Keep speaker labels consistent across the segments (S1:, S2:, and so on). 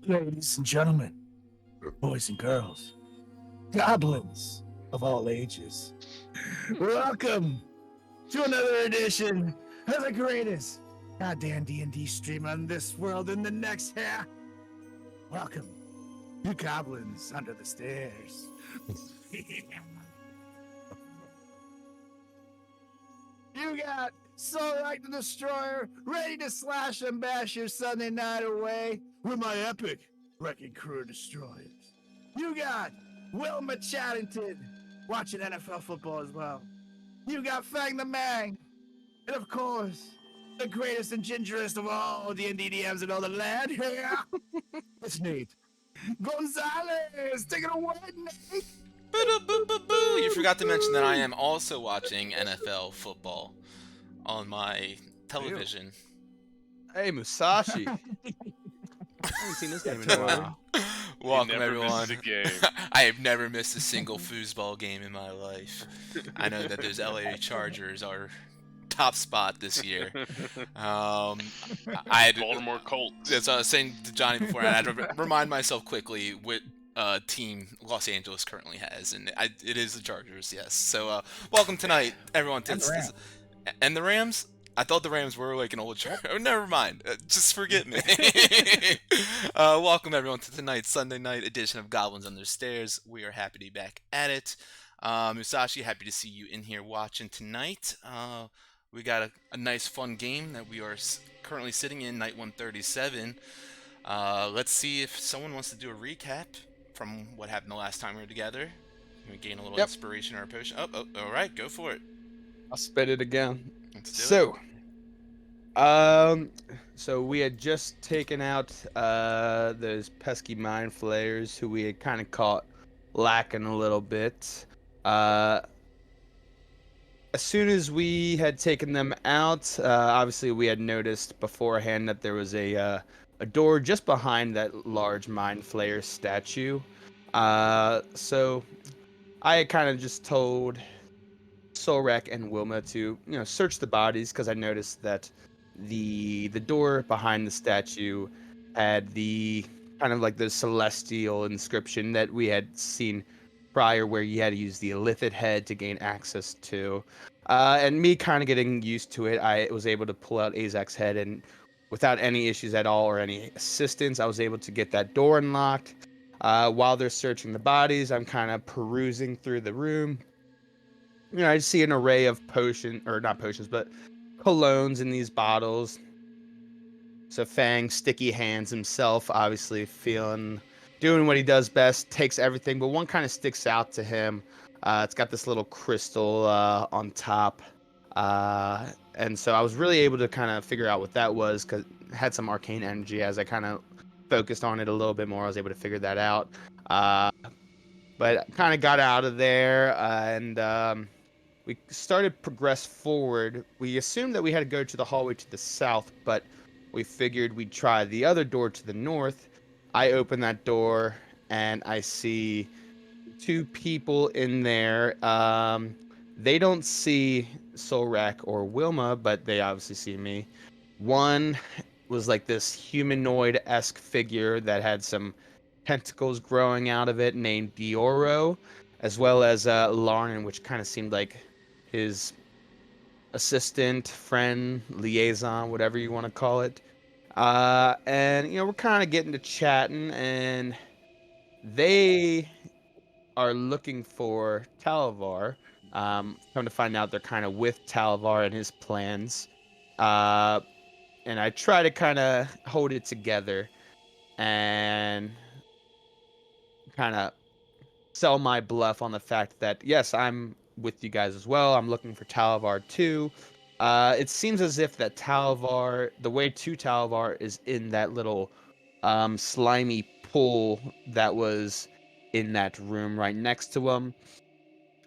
S1: Ladies and gentlemen, boys and girls, goblins of all ages, welcome to another edition of the greatest goddamn D&D stream on this world and the next half. Welcome, you goblins under the stairs. You got Soul like the Destroyer ready to slash and bash your Sunday night away with my epic Wrecking Crew of Destroyers. You got Wilma Chattington watching NFL football as well. You got Fang the Mang. And of course, the greatest and gingerest of all D&D DMs in all the land. Yeah, it's Nate Gonzalez. Take it away, Nate.
S2: Boo-doo-boo-boo-boo. You forgot to mention that I am also watching NFL football on my television.
S3: Hey, Musashi. I haven't seen this game in a while.
S2: Welcome,
S4: never
S2: everyone.
S4: misses a game.
S2: I have never missed a single foosball game in my life. I know that those LA Chargers are top spot this year. I had
S4: Baltimore Colts.
S2: That's what I was saying to Johnny before. I had to remind myself quickly what team Los Angeles currently has, and it is the Chargers. Yes. So welcome tonight, everyone. To and the Rams. I thought the Rams were like an old church. Oh, never mind. Just forget me. Welcome everyone to tonight's Sunday night edition of Goblins on the Stairs. We are happy to be back at it. Musashi, happy to see you in here watching tonight. We got a nice fun game that we are currently sitting in, night 137. Let's see if someone wants to do a recap from what happened the last time we were together. We gain a little inspiration or a potion. Oh, all right, go for it.
S3: I'll spit it again.
S2: Let's do
S3: it. So we had just taken out those pesky mind flayers who we had kind of caught lacking a little bit. As soon as we had taken them out, obviously we had noticed beforehand that there was a door just behind that large mind flayer statue. So I had kind of just told Solrek and Wilma to, search the bodies because I noticed that the door behind the statue had the kind of like the celestial inscription that we had seen prior, where you had to use the illithid head to gain access to. And me kind of getting used to it, I was able to pull out Azak's head, and without any issues at all or any assistance, I was able to get that door unlocked. While they're searching the bodies, I'm kind of perusing through the room. I see an array of not potions, but colognes in these bottles. So Fang, sticky hands himself, obviously doing what he does best, takes everything, but one kind of sticks out to him. It's got this little crystal on top. And so I was really able to kind of figure out what that was, because it had some arcane energy. As I kind of focused on it a little bit more, I was able to figure that out. But kind of got out of there, and we started progress forward. We assumed that we had to go to the hallway to the south, but we figured we'd try the other door to the north. I open that door, and I see two people in there. They don't see Solrak or Wilma, but they obviously see me. One was like this humanoid-esque figure that had some tentacles growing out of it, named Dioro, as well as Larnin, which kind of seemed like his assistant, friend, liaison, whatever you want to call it. And we're kind of getting to chatting, and they are looking for Talavar. Come to find out, they're kind of with Talavar and his plans. And I try to kind of hold it together and kind of sell my bluff on the fact that, yes, I'm with you guys as well. I'm looking for Talavar too. It seems as if that the way to Talavar is in that little slimy pool that was in that room right next to him.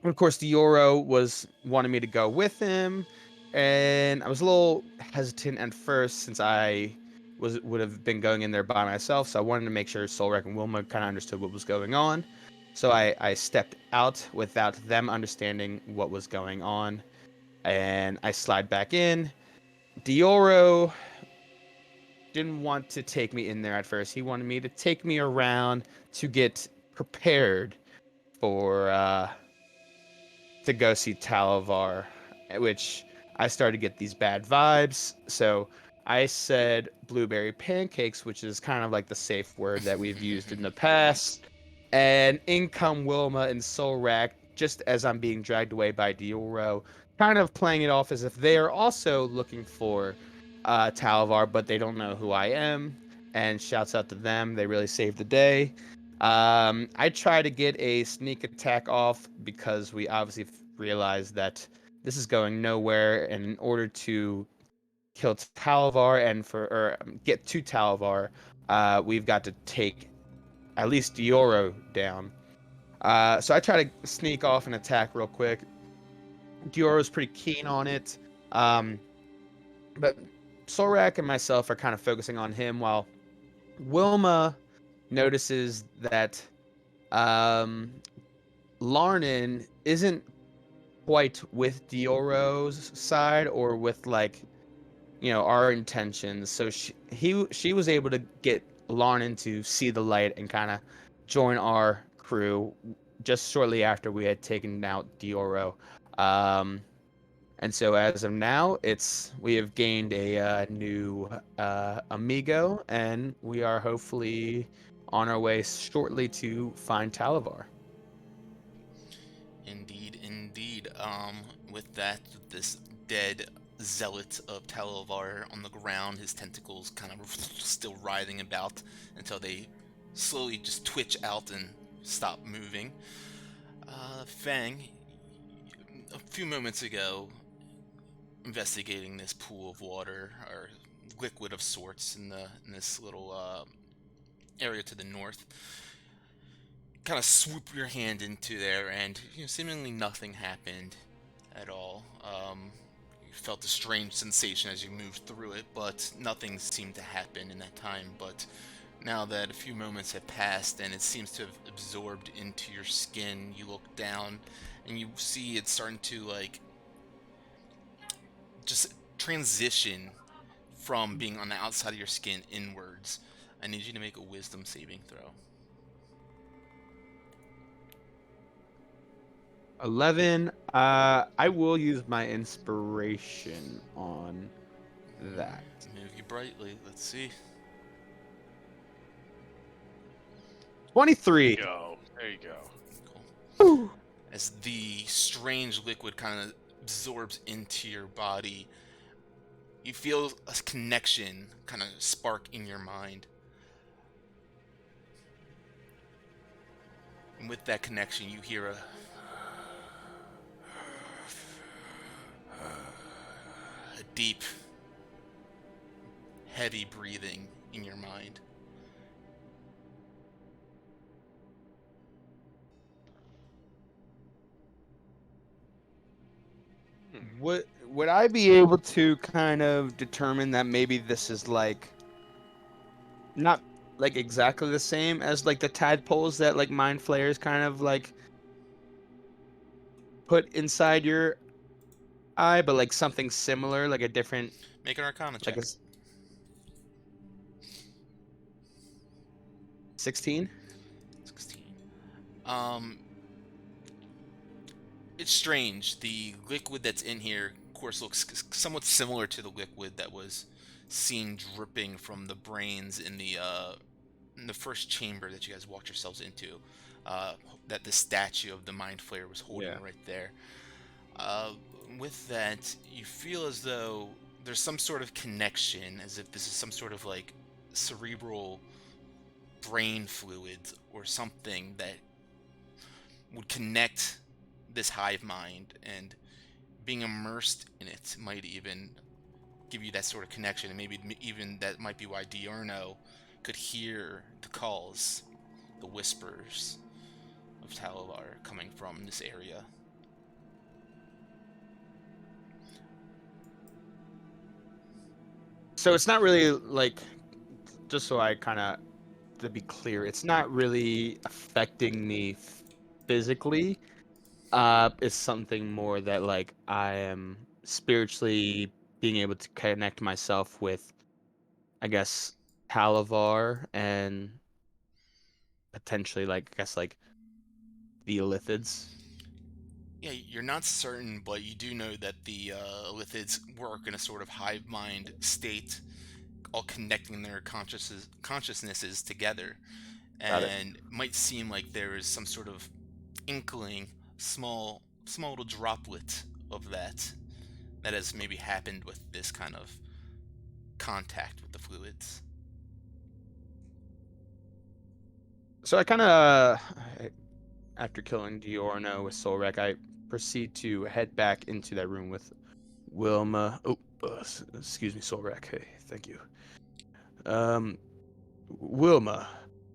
S3: And of course, Dioro wanted me to go with him, and I was a little hesitant at first since I would have been going in there by myself. So I wanted to make sure Solrek and Wilma kind of understood what was going on. So I stepped out without them understanding what was going on, and I slide back in. Dioro didn't want to take me in there at first. He wanted me to take me around to get prepared for to go see Talavar, which I started to get these bad vibes. So I said blueberry pancakes, which is kind of like the safe word that we've used in the past. And in come Wilma and Solrak, just as I'm being dragged away by Dioro, kind of playing it off as if they are also looking for Talavar, but they don't know who I am. And shouts out to them. They really saved the day. I try to get a sneak attack off because we obviously realized that this is going nowhere, and in order to kill Talavar get to Talavar, we've got to take at least Dioro down. So I try to sneak off and attack real quick. Dioro's pretty keen on it, but Sorak and myself are kind of focusing on him while Wilma notices that um, Larnin isn't quite with Dioro's side or with like our intentions. So she was able to get Larnin to see the light and kind of join our crew just shortly after we had taken out Dioro. And so as of now, we have gained a new amigo, and we are hopefully on our way shortly to find Talavar.
S2: Indeed, indeed. With that, this dead zealot of Talavar on the ground, his tentacles kind of still writhing about until they slowly just twitch out and stop moving. Fang, a few moments ago, investigating this pool of water or liquid of sorts in this little area to the north, kind of swoop your hand into there, and seemingly nothing happened at all. You felt a strange sensation as you moved through it, but nothing seemed to happen in that time. But now that a few moments have passed and it seems to have absorbed into your skin, you look down and you see it's starting to like just transition from being on the outside of your skin inwards. I need you to make a wisdom saving throw.
S3: 11. I will use my inspiration on that.
S2: Move you brightly. Let's see.
S3: 23.
S4: Go. There you go.
S2: Cool. As the strange liquid kind of absorbs into your body, you feel a connection kind of spark in your mind. And with that connection, you hear a deep, heavy breathing in your mind.
S3: Would I be able to kind of determine that maybe this is like not like exactly the same as like the tadpoles that like mind flayers kind of like put inside your eye, but like something similar, like a different
S2: Make an Arcana check.
S3: like a 16?
S2: 16. It's strange. The liquid that's in here, of course, looks somewhat similar to the liquid that was seen dripping from the brains in the first chamber that you guys walked yourselves into. That the statue of the Mind Flayer was holding right there. With that, you feel as though there's some sort of connection, as if this is some sort of like cerebral brain fluid or something that would connect this hive mind, and being immersed in it might even give you that sort of connection, and maybe even that might be why Diurno could hear the calls, the whispers of Talavar coming from this area.
S3: So it's not really like, just so I kind of to be clear, it's not really affecting me physically. It's something more that like I am spiritually being able to connect myself with, I guess, Palavar and potentially, like, I guess, like, the Illithids.
S2: Yeah, you're not certain, but you do know that the lithids work in a sort of hive mind state, all connecting their consciousnesses together,
S3: Got it.
S2: and it might seem like there is some sort of inkling, small little droplet of that has maybe happened with this kind of contact with the fluids.
S3: So I kind of, after killing Diorno with Solrek, I proceed to head back into that room with Wilma. Oh, excuse me, Solrek. Hey, thank you. Um, Wilma,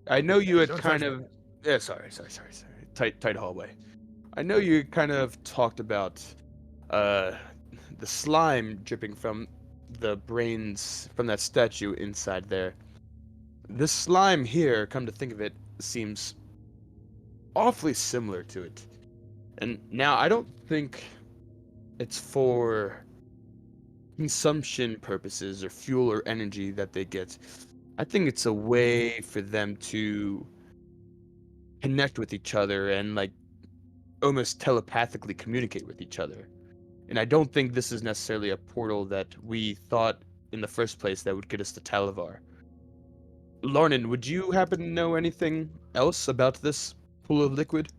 S3: I know you had
S1: Don't touch
S3: kind
S1: me.
S3: of. Yeah, sorry. Tight hallway. I know you kind of talked about uh the slime dripping from the brains from that statue inside there. This slime here, come to think of it, seems awfully similar to it. And now I don't think it's for consumption purposes or fuel or energy that they get. I think it's a way for them to connect with each other and like almost telepathically communicate with each other. And I don't think this is necessarily a portal that we thought in the first place that would get us to Talavar. Larnin, would you happen to know anything else about this pool of liquid?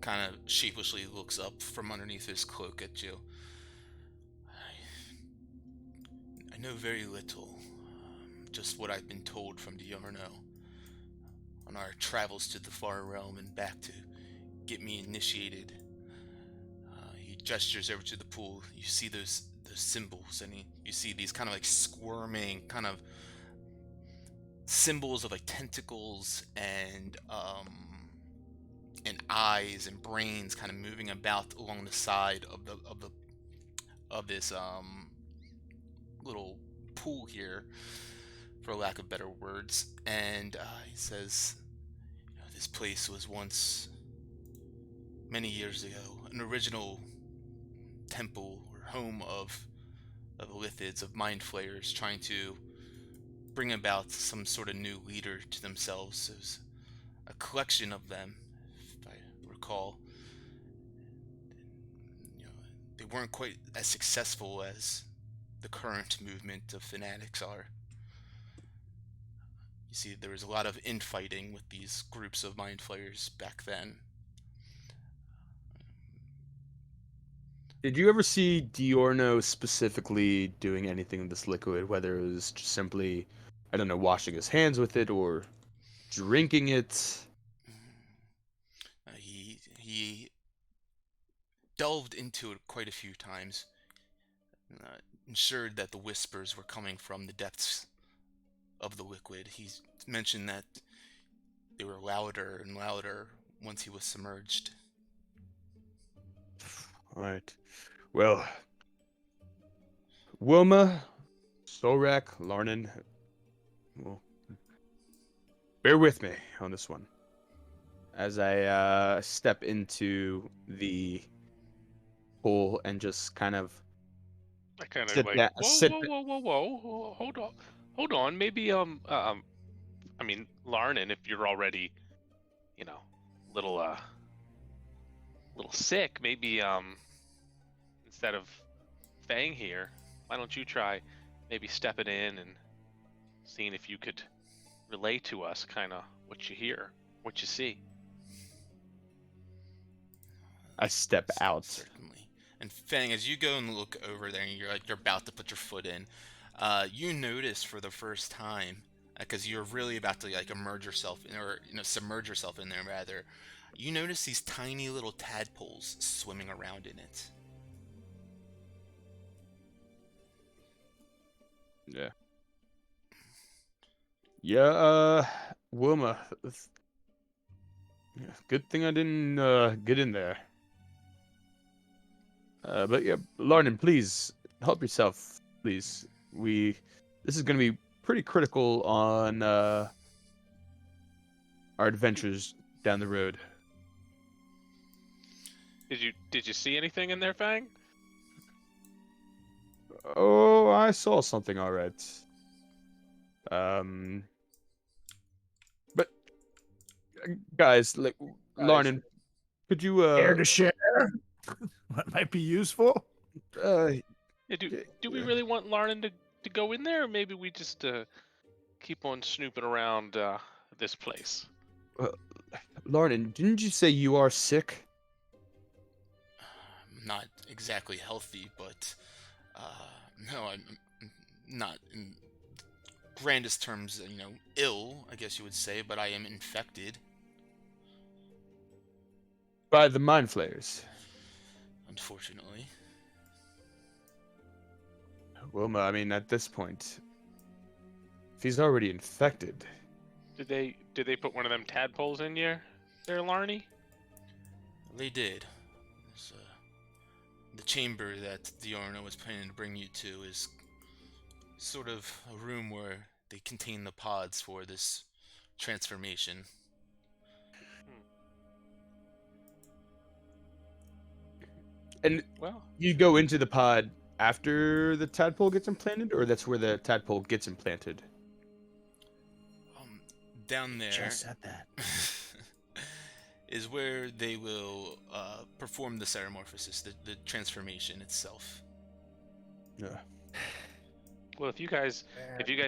S2: Kind of sheepishly looks up from underneath his cloak at you. I know very little, just what I've been told from Diorno on our travels to the far realm and back to get me initiated. He gestures over to the pool. You see those symbols, and you see these kind of like squirming, kind of symbols of like tentacles and eyes and brains kind of moving about along the side of this little pool here, for lack of better words. And he says, this place was once, many years ago, an original temple or home of lithids, of mind flayers, trying to bring about some sort of new leader to themselves. It was a collection of them, if I recall. You know, they weren't quite as successful as the current movement of fanatics are. You see, there was a lot of infighting with these groups of mind flayers back then.
S3: Did you ever see Diorno specifically doing anything with this liquid, whether it was just simply, I don't know, washing his hands with it or drinking it?
S2: He delved into it quite a few times, ensured that the whispers were coming from the depths of the liquid. He mentioned that they were louder and louder once he was submerged.
S3: All right. Well, Wilma, Sorak, Larnin, well, bear with me on this one as I step into the pool and just kind of
S4: I kind of
S3: sit
S4: like,
S3: down.
S4: whoa, whoa, whoa, whoa, whoa, hold on. Maybe, I mean, Larnin, if you're already, you know, little, little sick, maybe, instead of Fang here, why don't you try maybe stepping in and seeing if you could relay to us kind of what you hear, what you see.
S3: I step out.
S2: Certainly. And Fang, as you go and look over there, and you're about to put your foot in, you notice for the first time, because you're really about to like immerse yourself in, or submerge yourself in there rather. You notice these tiny little tadpoles swimming around in it.
S3: Yeah. Yeah, Wilma. Good thing I didn't get in there. But yeah, Larnin, please help yourself, please. This is gonna be pretty critical on our adventures down the road.
S4: Did you see anything in there, Fang?
S3: Oh, I saw something. All right. But guys, like, Larnin, could you
S1: Care to share? What might be useful?
S3: uh,
S4: Yeah, do we really want Larnin to go in there, or maybe we just keep on snooping around this place?
S3: Larnin, didn't you say you are sick?
S2: Not exactly healthy, but no, I'm not in grandest terms, ill, I guess you would say, but I am infected,
S3: By the mind flayers.
S2: unfortunately.
S3: Wilma, I mean, at this point, if he's already infected,
S4: Did they put one of them tadpoles in you, there, Larny?
S2: They did. This, the chamber that Diorno was planning to bring you to is sort of a room where they contain the pods for this transformation.
S3: and
S4: Well,
S3: you go into the pod after the tadpole gets implanted, or that's where the tadpole gets implanted?
S2: Um, Down there
S1: Just said that.
S2: is where they will perform the ceremorphosis, the transformation itself.
S3: Yeah.
S4: well, if you guys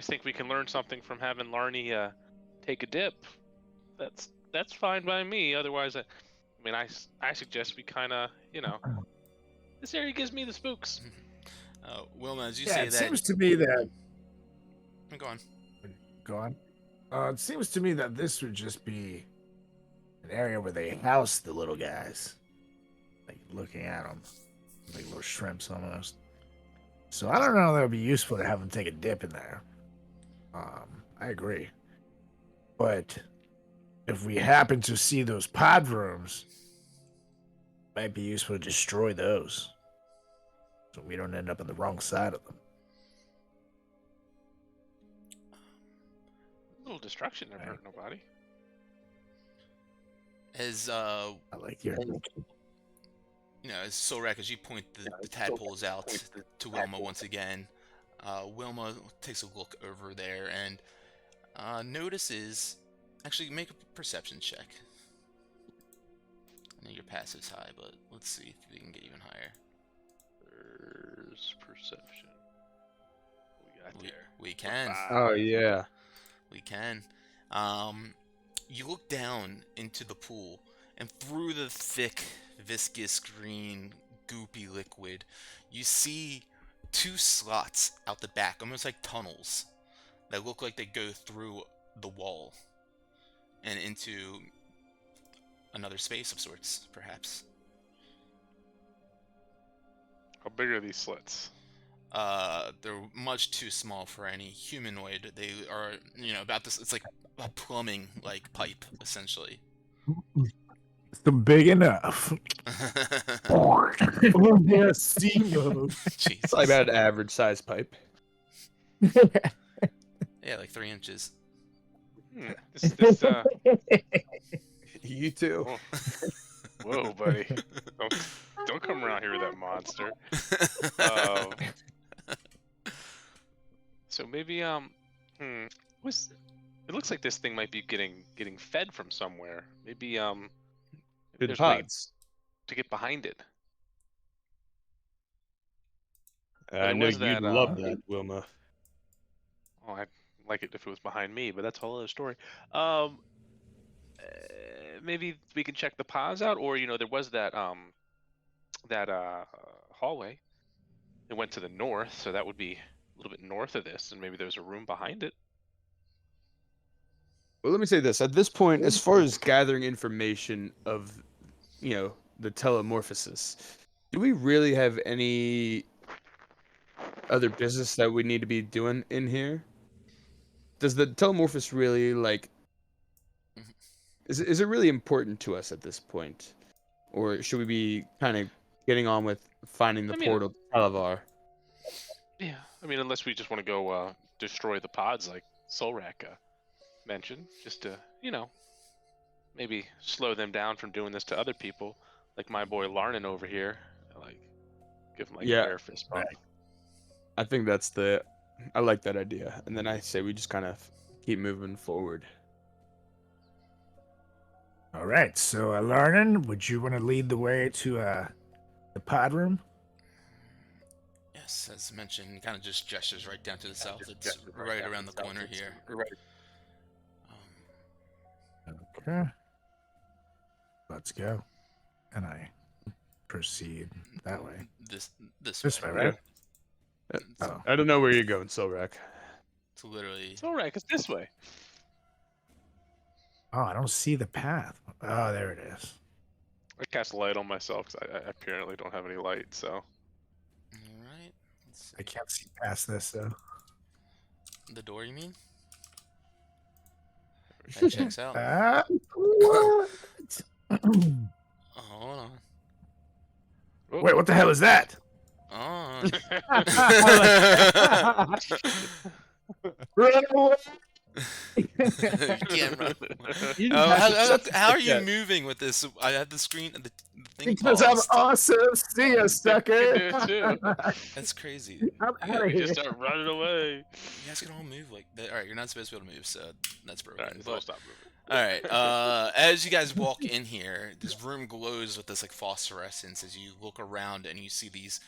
S4: think we can learn something from having Larny take a dip, that's fine by me. Otherwise, I mean, I suggest we kind of, this area gives me the spooks.
S2: Wilma, as you
S1: Yeah,
S2: say
S1: it
S2: that,
S1: seems to me that.
S2: go on.
S1: Go on. It seems to me that this would just be an area where they house the little guys, like looking at them, like little shrimps almost. So I don't know. That would be useful to have them take a dip in there. I agree. But if we happen to see those pod rooms, it might be useful to destroy those, so we don't end up on the wrong side of them.
S4: A little destruction never hurt nobody.
S2: As
S1: I like your thinking.
S2: as Sorek, as you point the tadpoles out to Wilma once again, Wilma takes a look over there and notices. Actually, make a perception check. I know your passive's high, but let's see if we can get even higher.
S4: There's perception. We got there.
S2: We can.
S3: Oh yeah.
S2: We can. You look down into the pool, and through the thick, viscous, green, goopy liquid, you see two slots out the back, almost like tunnels, that look like they go through the wall and into another space of sorts, perhaps.
S4: How big are these slits?
S2: They're much too small for any humanoid. They are, about this. It's like a plumbing like pipe, essentially.
S1: It's big enough. Yeah, steamboat.
S2: Jesus.
S3: It's like about an average size pipe.
S2: Yeah, like 3 inches.
S4: This
S3: You too.
S4: Whoa, buddy! Don't come around here with that monster. So maybe was it looks like this thing might be getting fed from somewhere. Maybe
S3: To the
S4: there's a way
S3: pods.
S4: to get behind it.
S3: I
S4: there
S3: know
S4: was
S3: you'd
S4: that,
S3: love that, Wilma.
S4: Oh, I'd like it if it was behind me, but that's a whole other story. Maybe we can check the paths out, or there was that hallway. It went to the north, so that would be a little bit north of this, and maybe there's a room behind it.
S3: Well, let me say this. At this point, as far as gathering information of, the telemorphosis, do we really have any other business that we need to be doing in here? Does the telemorphosis really, is it really important to us at this point? Or should we be kind of getting on with finding the
S4: I mean-
S3: portal to Talavar?
S4: Yeah, I mean, unless we just want to go destroy the pods like Solrak mentioned, just to, maybe slow them down from doing this to other people, like my boy Larnin over here. Like, give him like
S3: Yeah.
S4: a bear fist bump.
S3: I think I like that idea. And then I say we just kind of keep moving forward.
S1: All right, so Larnan, would you want to lead the way to the pod room?
S2: Yes, as mentioned, kind of just gestures right down to the south. It's right around the corner here.
S1: Okay. Let's go. And I proceed that way.
S2: This
S1: This
S2: way.
S1: way, right?
S2: It's,
S1: Oh.
S3: I don't know where you're going, Silrak.
S2: it's literally.
S4: It's all right, cause this way.
S1: Oh, I don't see the path. Oh, there it is.
S4: I cast light on myself because I apparently don't have any light. So
S2: All right. Let's
S1: I
S2: see.
S1: can't see past this, though.
S2: The door, you mean? That checks out.
S1: What?
S2: Oh, hold on.
S4: Oh.
S1: Wait, what the hell is that?
S2: Oh.
S1: Run away!
S2: You can't run.
S3: You
S2: Oh,
S3: have to shut
S2: how are you
S3: that.
S2: moving with this? I have the screen, the thing
S1: Because I'm
S2: paused.
S1: awesome. See ya, sucker.
S2: That's crazy.
S1: I'm
S2: Yeah,
S1: out of
S4: You
S1: here.
S4: just start running away.
S2: You guys can all move like that. All right, you're not supposed to be able to move, so that's broken.
S4: All right, so
S2: But
S4: I'll stop moving.
S2: all right. As you guys walk in here, this room glows with this like phosphorescence as you look around and you see these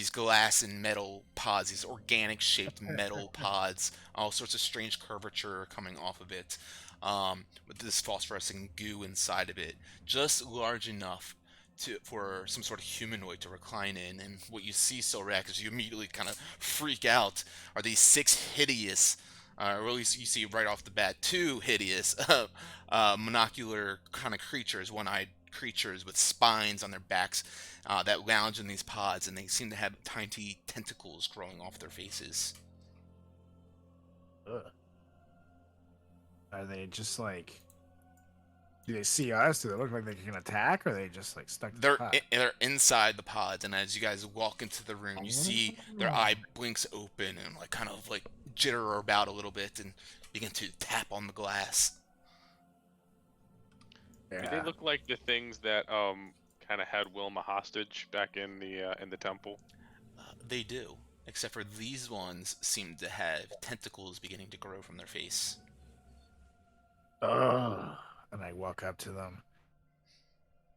S2: glass and metal pods, these organic shaped metal pods, all sorts of strange curvature coming off of it, with this phosphorescent goo inside of it, just large enough for some sort of humanoid to recline in. And what you see, Silrak, is you immediately kind of freak out, are these 6 hideous, or at least you see right off the bat, 2 hideous monocular kind of creatures, one-eyed creatures with spines on their backs that lounge in these pods, and they seem to have tiny tentacles growing off their faces.
S1: Ugh. Are they just like? Do they see us? Do they look like they can attack? Or are they just like stuck? To the pod?
S2: They're inside the pods, and as you guys walk into the room, you see their eye blinks open and like kind of like jitter about a little bit and begin to tap on the glass.
S4: Do they look like the things that kind of had Wilma hostage back in the temple?
S2: They do, except for these ones seem to have tentacles beginning to grow from their face.
S1: Ugh. And I walk up to them.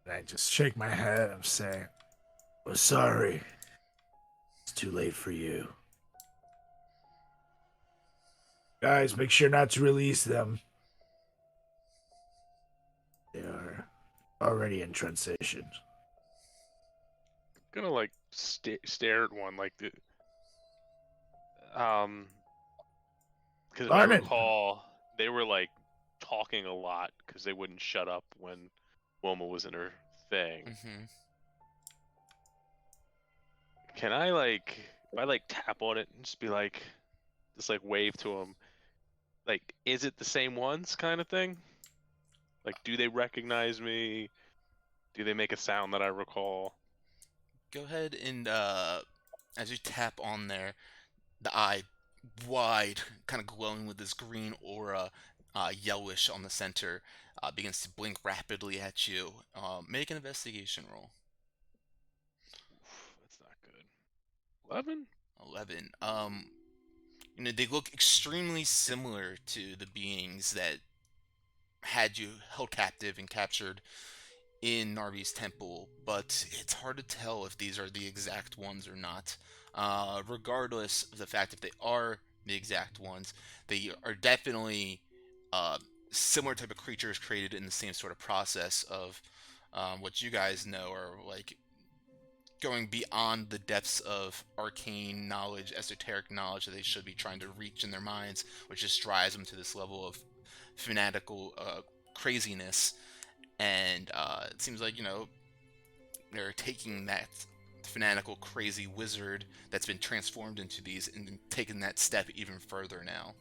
S1: And I just shake my head and say, "We're sorry. It's too late for you. Guys, make sure not to release them. They are already in transition."
S4: I'm gonna like stare at one like the because I
S1: Armin!
S4: recall they were like talking a lot because they wouldn't shut up when Wilma was in her thing.
S2: Mm-hmm.
S4: Can I like if I like tap on it and just be like just like wave to them, like is it the same ones kind of thing? Like do they recognize me? Do they make a sound that I recall?
S2: Go ahead and as you tap on there, the eye wide, kind of glowing with this green aura, yellowish on the center, begins to blink rapidly at you. Make an investigation roll.
S4: That's not good. 11?
S2: 11. They look extremely similar to the beings that had you held captive and captured in Narvi's temple, but it's hard to tell if these are the exact ones or not. Regardless of the fact if they are the exact ones, they are definitely similar type of creatures created in the same sort of process of what you guys know are like going beyond the depths of arcane knowledge, esoteric knowledge that they should be trying to reach in their minds, which just drives them to this level of fanatical craziness. And it seems like, they're taking that fanatical, crazy wizard that's been transformed into these and taking that step even further now.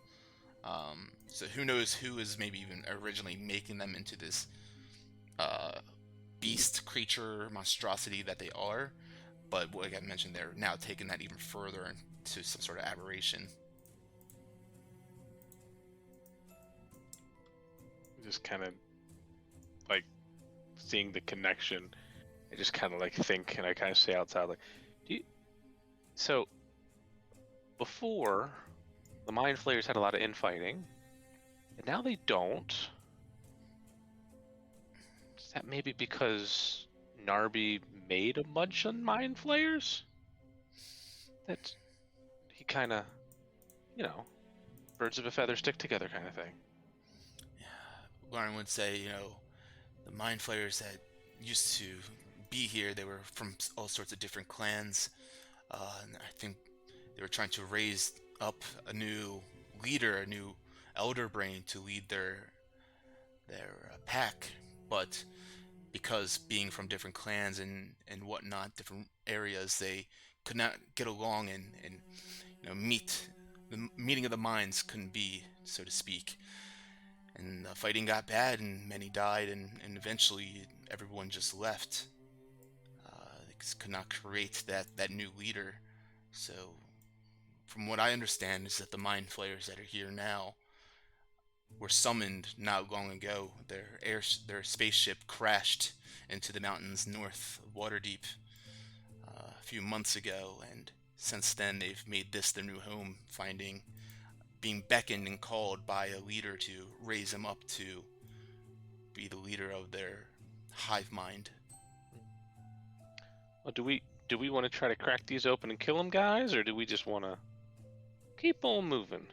S2: So who knows who is maybe even originally making them into this beast, creature, monstrosity that they are. But like I mentioned, they're now taking that even further into some sort of aberration.
S4: Just kind of like seeing the connection. I just kind of like think, and I kind of say outside, like, so before, the Mind Flayers had a lot of infighting, and now they don't. Is that maybe because Narby made a bunch of Mind Flayers? That he kind of, birds of a feather stick together kind of thing.
S2: Lauren would say, the Mind Flayers that used to be here, they were from all sorts of different clans. And I think they were trying to raise up a new leader, a new elder brain to lead their pack. But because being from different clans and whatnot, different areas, they could not get along and meet. The meeting of the minds couldn't be, so to speak. And the fighting got bad, and many died, and eventually everyone just left. They just could not create that new leader. So, from what I understand, is that the Mind Flayers that are here now were summoned not long ago. Their spaceship crashed into the mountains north of Waterdeep a few months ago, and since then they've made this their new home, being beckoned and called by a leader to raise him up to be the leader of their hive mind.
S4: Well, do we want to try to crack these open and kill them, guys, or do we just want to keep on moving?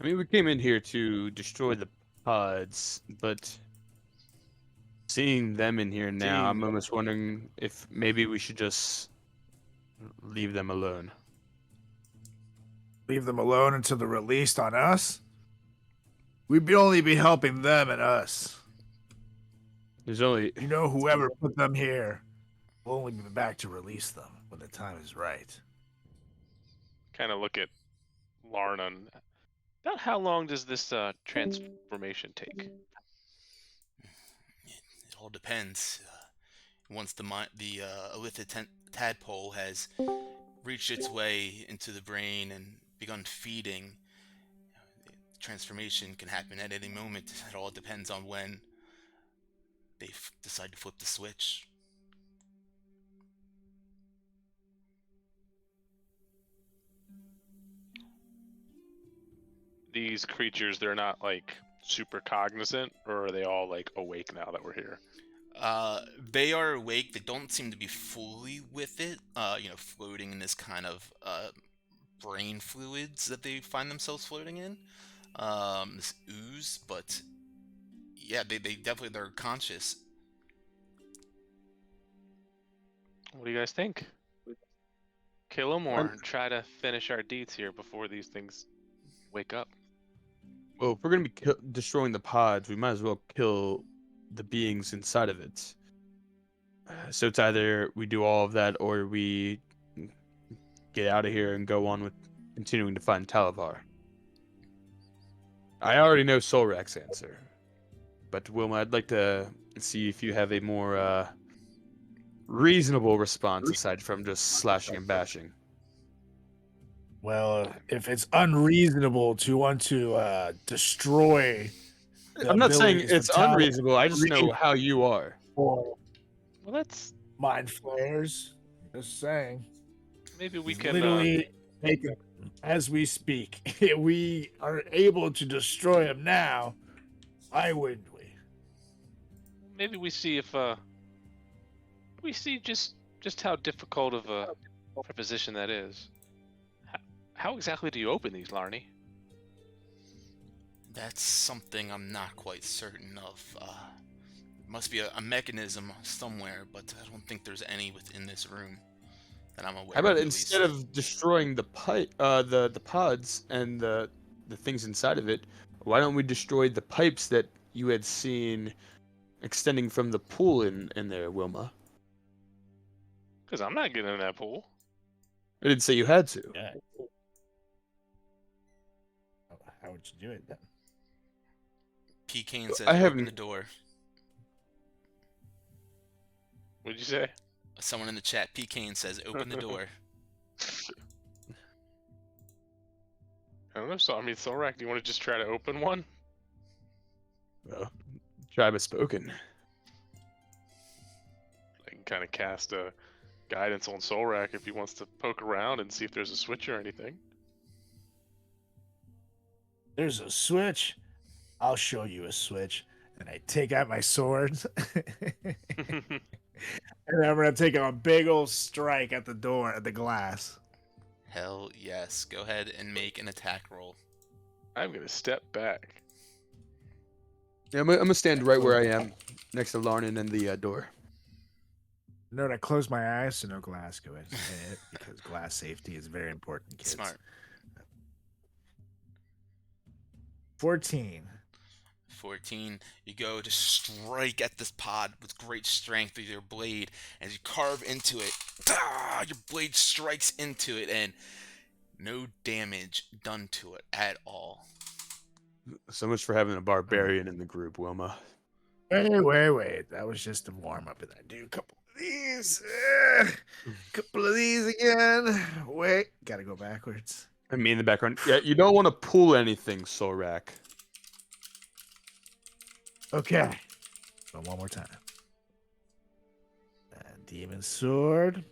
S3: I mean, we came in here to destroy the pods, but seeing them in here now, I'm almost wondering if maybe we should just leave them alone.
S1: Leave them alone until they're released on us? We'd only be helping them and us.
S3: There's only...
S1: Whoever put them here will only be back to release them when the time is right.
S4: Kind of look at Larna. About how long does this transformation take?
S2: It all depends. Once the Elithid tadpole has reached its way into the brain and begun feeding, the transformation can happen at any moment. It all depends on when they decide to flip the switch.
S4: These creatures, they're not like super cognizant, or are they all like awake now that we're here?
S2: They are awake. They don't seem to be fully with it, floating in this kind of brain fluids that they find themselves floating in, this ooze, but yeah, they definitely, they're conscious.
S4: What do you guys think? Kill them or try to finish our deeds here before these things wake up?
S3: Well, if we're going to be destroying the pods, we might as well kill the beings inside of it. So it's either we do all of that or we get out of here and go on with continuing to find Talavar. I already know Solrak's answer, but Wilma, I'd like to see if you have a more reasonable response aside from just slashing and bashing.
S1: Well, if it's unreasonable to want to destroy...
S3: I'm not saying it's unreasonable, I just know how you are.
S1: Well,
S4: that's...
S1: Mind Flayers. Just saying.
S4: Maybe we can...
S1: literally make it as we speak. We are able to destroy them now. Why wouldn't we?
S4: Maybe we see if... we see just how difficult of a proposition that is. How exactly do you open these, Larny?
S2: That's something I'm not quite certain of. Must be a mechanism somewhere, but I don't think there's any within this room that I'm aware of.
S3: How about instead of destroying the the pods and the things inside of it, why don't we destroy the pipes that you had seen extending from the pool in there, Wilma?
S4: Because I'm not getting in that pool.
S3: I didn't say you had to.
S1: Yeah. How would you do it then?
S2: P. Kane says, open the door.
S4: What'd you say?
S2: Someone in the chat, P. Kane says, open the door.
S4: I don't know, so I mean, Thorak, do you want to just try to open one?
S3: Well, try bespoken.
S4: I can kind of cast a guidance on Solrak if he wants to poke around and see if there's a switch or anything.
S1: There's a switch. I'll show you a switch. And I take out my sword. And I'm gonna take a big old strike at the door, at the glass.
S2: Hell yes. Go ahead and make an attack roll.
S4: I'm gonna step back.
S3: Yeah, I'm gonna stand right where I am, next to Larnon and the door.
S1: Note I close my eyes so no glass go in it, because glass safety is very important, kids.
S2: Smart.
S1: 14.
S2: 14. You go to strike at this pod with great strength with your blade. As you carve into it, your blade strikes into it, and no damage done to it at all.
S3: So much for having a barbarian in the group, Wilma.
S1: Wait. That was just a warm up, and I do a couple of these. Couple of these again. Wait, gotta go backwards.
S3: And me in the background. Yeah, you don't want to pull anything, Solrak.
S1: Okay. So one more time. Demon sword.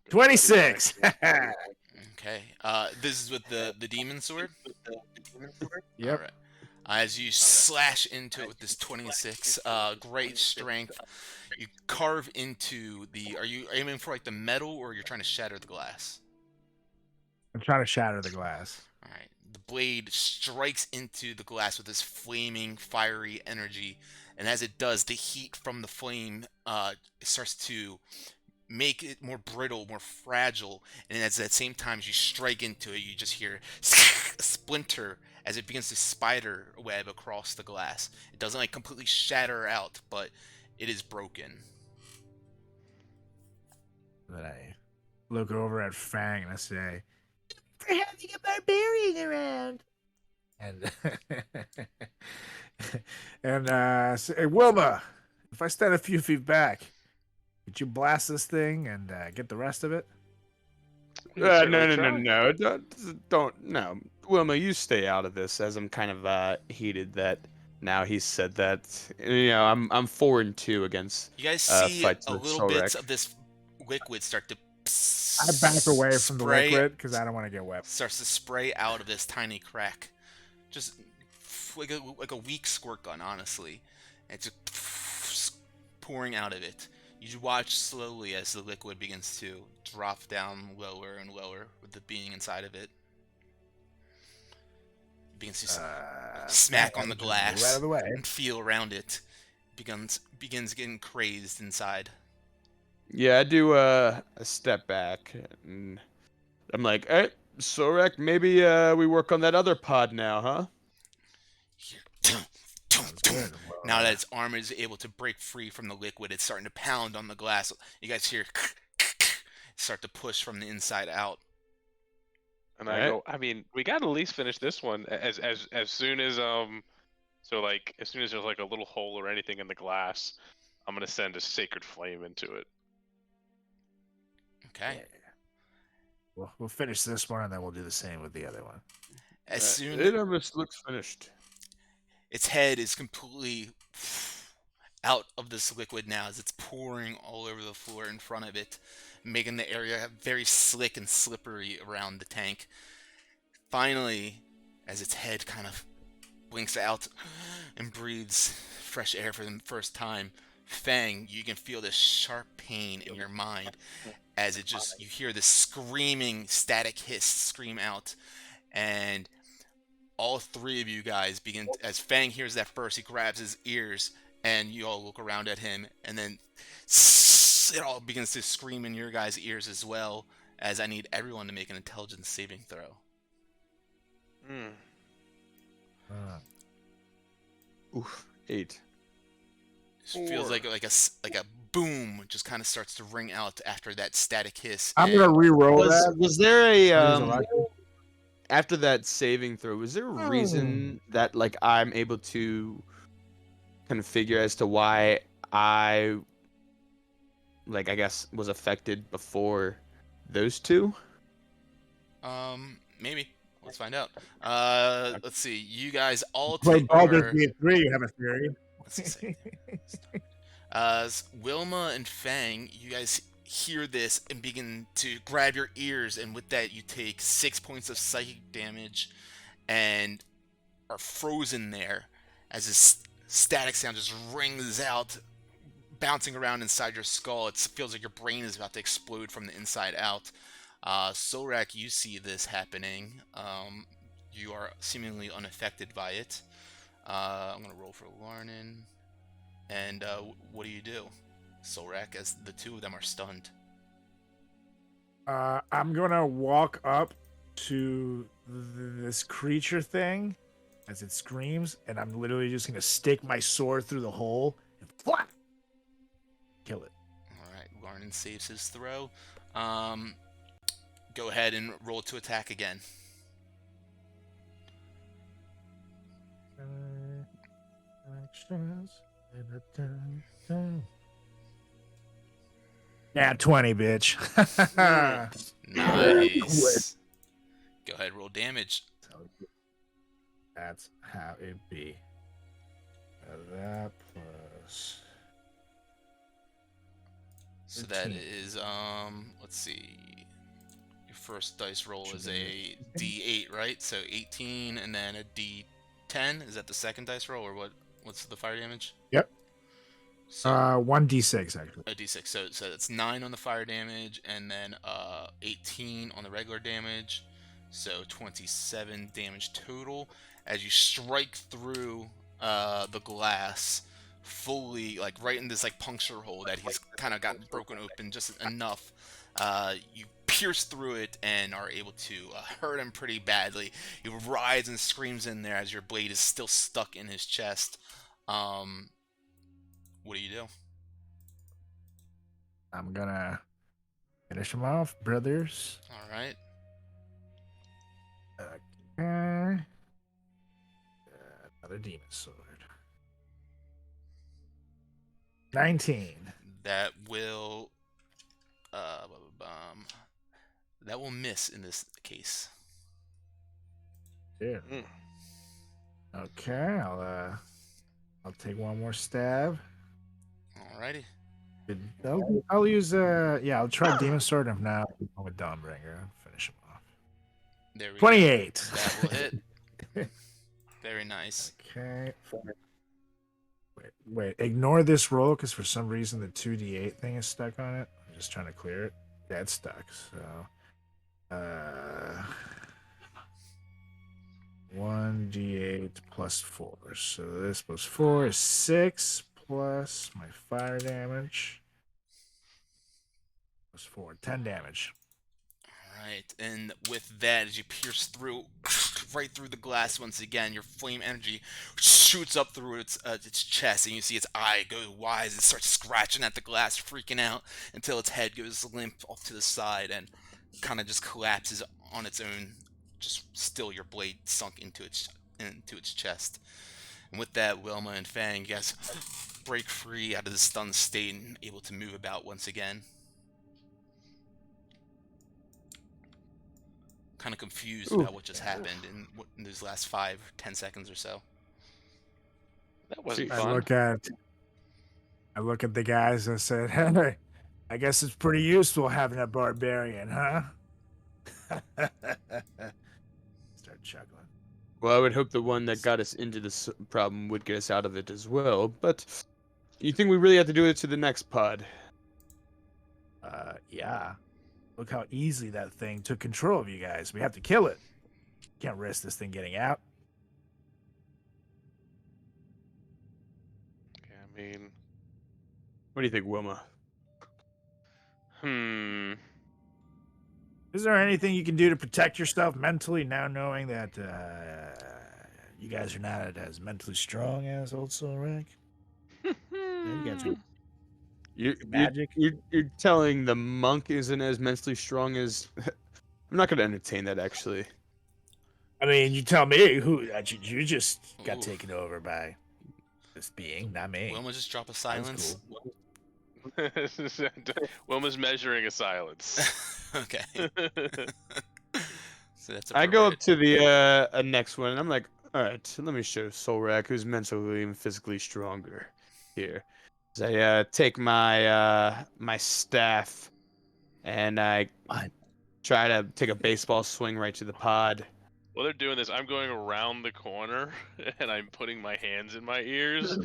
S1: 26.
S2: Okay. This is with the demon sword?
S1: Yep.
S2: Alright. As you slash into it with this 26, great strength, you carve into the... Are you aiming for like the metal, or you're trying to shatter the glass?
S1: I'm trying to shatter the glass.
S2: Alright. The blade strikes into the glass with this flaming, fiery energy, and as it does, the heat from the flame starts to make it more brittle, more fragile, and at that same time as you strike into it, you just hear a splinter as it begins to spider web across the glass. It doesn't like completely shatter out, but it is broken.
S1: Then I look over at Fang and I say, "For having a barbarian around." And say, Wilma, if I stand a few feet back, could you blast this thing and get the rest of it?
S3: No. Don't. No. Wilma, you stay out of this, as I'm kind of heated that now he's said that. You know, I'm 4-2 against.
S2: You guys see
S3: fights
S2: a
S3: with
S2: little bits
S3: Solrak.
S2: of this liquid start to
S1: I back away from the
S2: spray-
S1: liquid because I don't want to get wet.
S2: starts to spray out of this tiny crack, just like a weak squirt gun, honestly. And it's just pouring out of it. You watch slowly as the liquid begins to drop down lower and lower with the being inside of it. It begins to smack on the glass
S1: Right out of the way.
S2: and feel around it. Begins getting crazed inside.
S3: Yeah, I do a step back, and I'm like, hey, Solrak, maybe we work on that other pod now, huh?
S2: Here.
S1: Sounds good. Well,
S2: Now that its arm is able to break free from the liquid, it's starting to pound on the glass. You guys hear start to push from the inside out.
S4: And I go, I mean, we got to at least finish this one as soon as so like as soon as there's like a little hole or anything in the glass, I'm gonna send a sacred flame into it.
S2: Okay.
S1: we'll finish this one and then we'll do the same with the other one.
S2: As soon
S3: It almost looks finished.
S2: its head is completely out of this liquid now as it's pouring all over the floor in front of it, making the area very slick and slippery around the tank. Finally, as its head kind of blinks out and breathes fresh air for the first time, Fang, you can feel this sharp pain in your mind as you hear this screaming static hiss scream out, and all three of you guys begin, as Fang hears that first, he grabs his ears, and you all look around at him, and then it all begins to scream in your guys' ears as well, as I need everyone to make an intelligence saving throw.
S3: Oof, 8.
S2: It feels like a boom just kind of starts to ring out after that static hiss.
S1: I'm gonna re-roll that.
S3: Was there a
S1: Use
S3: after that saving throw? Was there a reason that like I'm able to kind of figure as to why I like I guess was affected before those two?
S2: Maybe. Let's find out. Let's see. You guys all
S1: Play
S2: take
S1: Baldur's
S2: over.
S1: Gate 3, you have a theory.
S2: Let's see. Wilma and Fang, you guys hear this and begin to grab your ears, and with that, you take 6 points of psychic damage and are frozen there as this static sound just rings out, bouncing around inside your skull. It feels like your brain is about to explode from the inside out. Sorak, you see this happening. You are seemingly unaffected by it. I'm going to roll for Larnin. And what do you do, Sorak, as the two of them are stunned?
S1: I'm gonna walk up to this creature thing as it screams, and I'm literally just gonna stick my sword through the hole and flap, kill it.
S2: All right, Larnin saves his throw. Go ahead and roll to attack again.
S1: Actions. Yeah, 20, bitch.
S2: Nice. Go ahead, roll damage.
S1: That's how it be. That plus.
S2: So that
S1: 13.
S2: is let's see. Your first dice roll is a D8, right? So 18 and then a D10. Is that the second dice roll, or what? What's the fire damage?
S1: Yep.
S2: So
S1: 1d6 actually.
S2: a D6. So it's 9 on the fire damage, and then 18 on the regular damage. So 27 damage total as you strike through the glass fully, like right in this like puncture hole that he's kind of gotten broken open just enough. You pierce through it and are able to hurt him pretty badly. He writhes and screams in there as your blade is still stuck in his chest. What do you do?
S1: I'm gonna finish him off, brothers.
S2: All right.
S1: Okay. Another demon sword. 19.
S2: That will that will miss in this case.
S1: Yeah.
S4: Mm.
S1: Okay, I'll take one more stab.
S2: Alrighty.
S1: I'll use I'll try demon sword, and if not, I'm with Dawnbringer. Finish him off.
S2: There we
S1: 28.
S2: go. That will hit. Very nice.
S1: Okay. Wait. Ignore this roll because for some reason the 2d8 thing is stuck on it. I'm just trying to clear it. Yeah, it's stuck. So, 1d8 plus 4. So this plus 4 is 6 plus my fire damage plus 4, 10 damage.
S2: Alright, and with that, as you pierce through, right through the glass once again, your flame energy shoots up through its chest, and you see its eye go wide as it starts scratching at the glass, freaking out, until its head goes limp off to the side and kind of just collapses on its own, just still your blade sunk into its chest. And with that, Wilma and Fang, you guys break free out of the stunned state and able to move about once again. Kind of confused about what just happened in those last 5-10 seconds or so.
S4: That wasn't
S1: I
S4: fun.
S1: look at the guys and said, "Hey, I guess it's pretty useful having a barbarian, huh?" Start chuckling.
S3: Well, I would hope the one that got us into this problem would get us out of it as well. But you think we really have to do it to the next pod?
S1: Yeah. Look how easily that thing took control of you guys. We have to kill it. Can't risk this thing getting out.
S4: Yeah, I mean,
S3: What do you think, Wilma?
S1: Is there anything you can do to protect yourself mentally now knowing that you guys are not as mentally strong as old Solrak? You guys are magic.
S3: You're telling the monk isn't as mentally strong as... I'm not going to entertain that, actually.
S1: I mean, you tell me who you just got
S2: Oof.
S1: taken over by this being, not me.
S2: Wilma just drop a
S1: That's
S2: silence.
S1: cool.
S4: Wilma's measuring a silence.
S2: Okay. So that's
S3: I go up
S2: appropriate.
S3: to the next one, and I'm like, all right, let me show Solrak who's mentally and physically stronger here. As I take my my staff and I try to take a baseball swing right to the pod.
S4: While they're doing this, I'm going around the corner and I'm putting my hands in my ears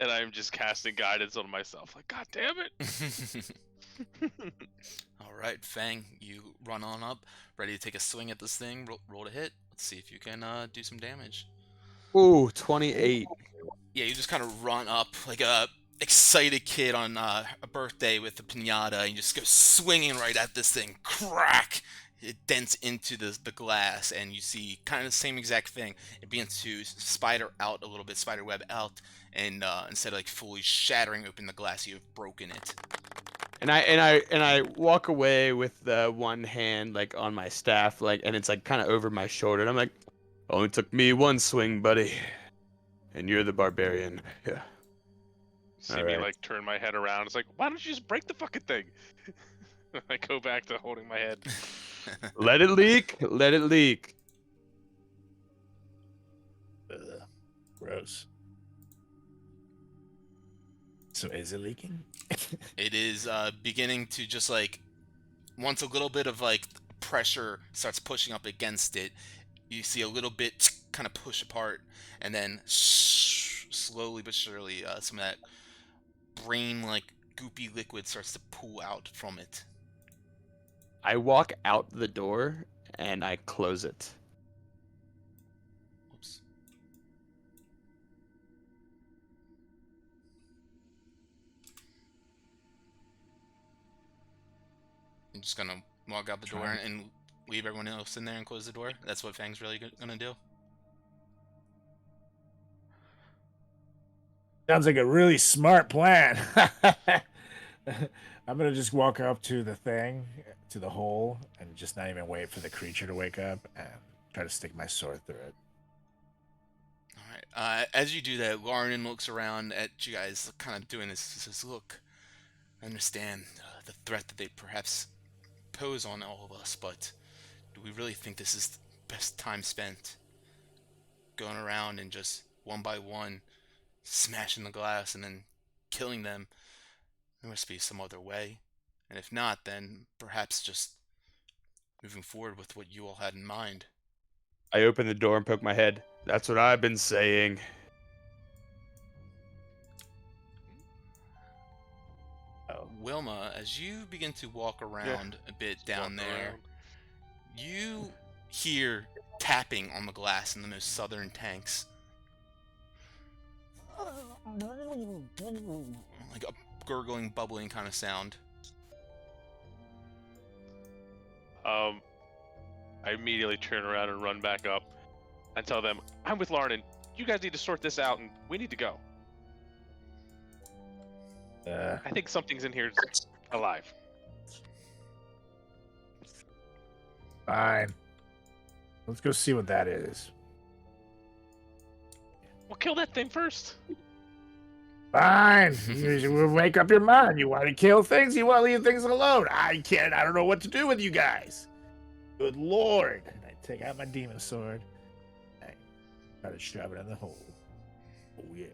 S4: and I'm just casting guidance on myself. Like, God damn it!
S2: All right, Fang, you run on up, ready to take a swing at this thing. Roll to hit. Let's see if you can do some damage.
S3: Ooh, 28.
S2: Yeah, you just kind of run up like a excited kid on a birthday with a pinata, and you just go swinging right at this thing. Crack! It dents into the glass, and you see kind of the same exact thing. It begins to spider out a little bit, spider web out, and instead of like fully shattering open the glass, you have broken it.
S3: And I walk away with the one hand like on my staff, like, and it's like kind of over my shoulder. And I'm like, only took me one swing, buddy, and you're the barbarian. Yeah.
S4: See
S3: All
S4: me
S3: right.
S4: like turn my head around. It's like, why don't you just break the fucking thing? I go back to holding my head.
S3: Let it leak. Let it leak.
S1: Ugh, gross. So is it leaking?
S2: It is beginning to just like once a little bit of like pressure starts pushing up against it, you see a little bit kind of push apart, and then slowly but surely some of that brain like goopy liquid starts to pool out from it.
S3: I walk out the door and I close it.
S2: Oops. I'm just gonna walk out the door and leave everyone else in there and close the door. That's what Fang's really gonna do.
S1: Sounds like a really smart plan. I'm gonna just walk up to the thing, to the hole, and just not even wait for the creature to wake up and try to stick my sword through it.
S2: All right. As you do that, Lauren looks around at you guys, kind of doing this. Says, "Look, I understand the threat that they perhaps pose on all of us, but do we really think this is the best time spent going around and just one by one smashing the glass and then killing them? There must be some other way. And if not, then perhaps just moving forward with what you all had in mind."
S3: I open the door and poke my head. That's what I've been saying.
S2: Wilma, as you begin to walk around a bit down
S4: Walk
S2: there,
S4: around.
S2: you hear tapping on the glass in the most southern tanks. Like a gurgling, bubbling kind of sound.
S4: I immediately turn around and run back up and tell them, I'm with Lauren and you guys need to sort this out and we need to go. I think something's in here alive.
S1: Fine. Let's go see what that is.
S4: Well, kill that thing first.
S1: Fine. You make up your mind. You want to kill things? You want to leave things alone? I can't. I don't know what to do with you guys. Good lord. And I take out my demon sword. I try to shove it in the hole. Oh, yeah.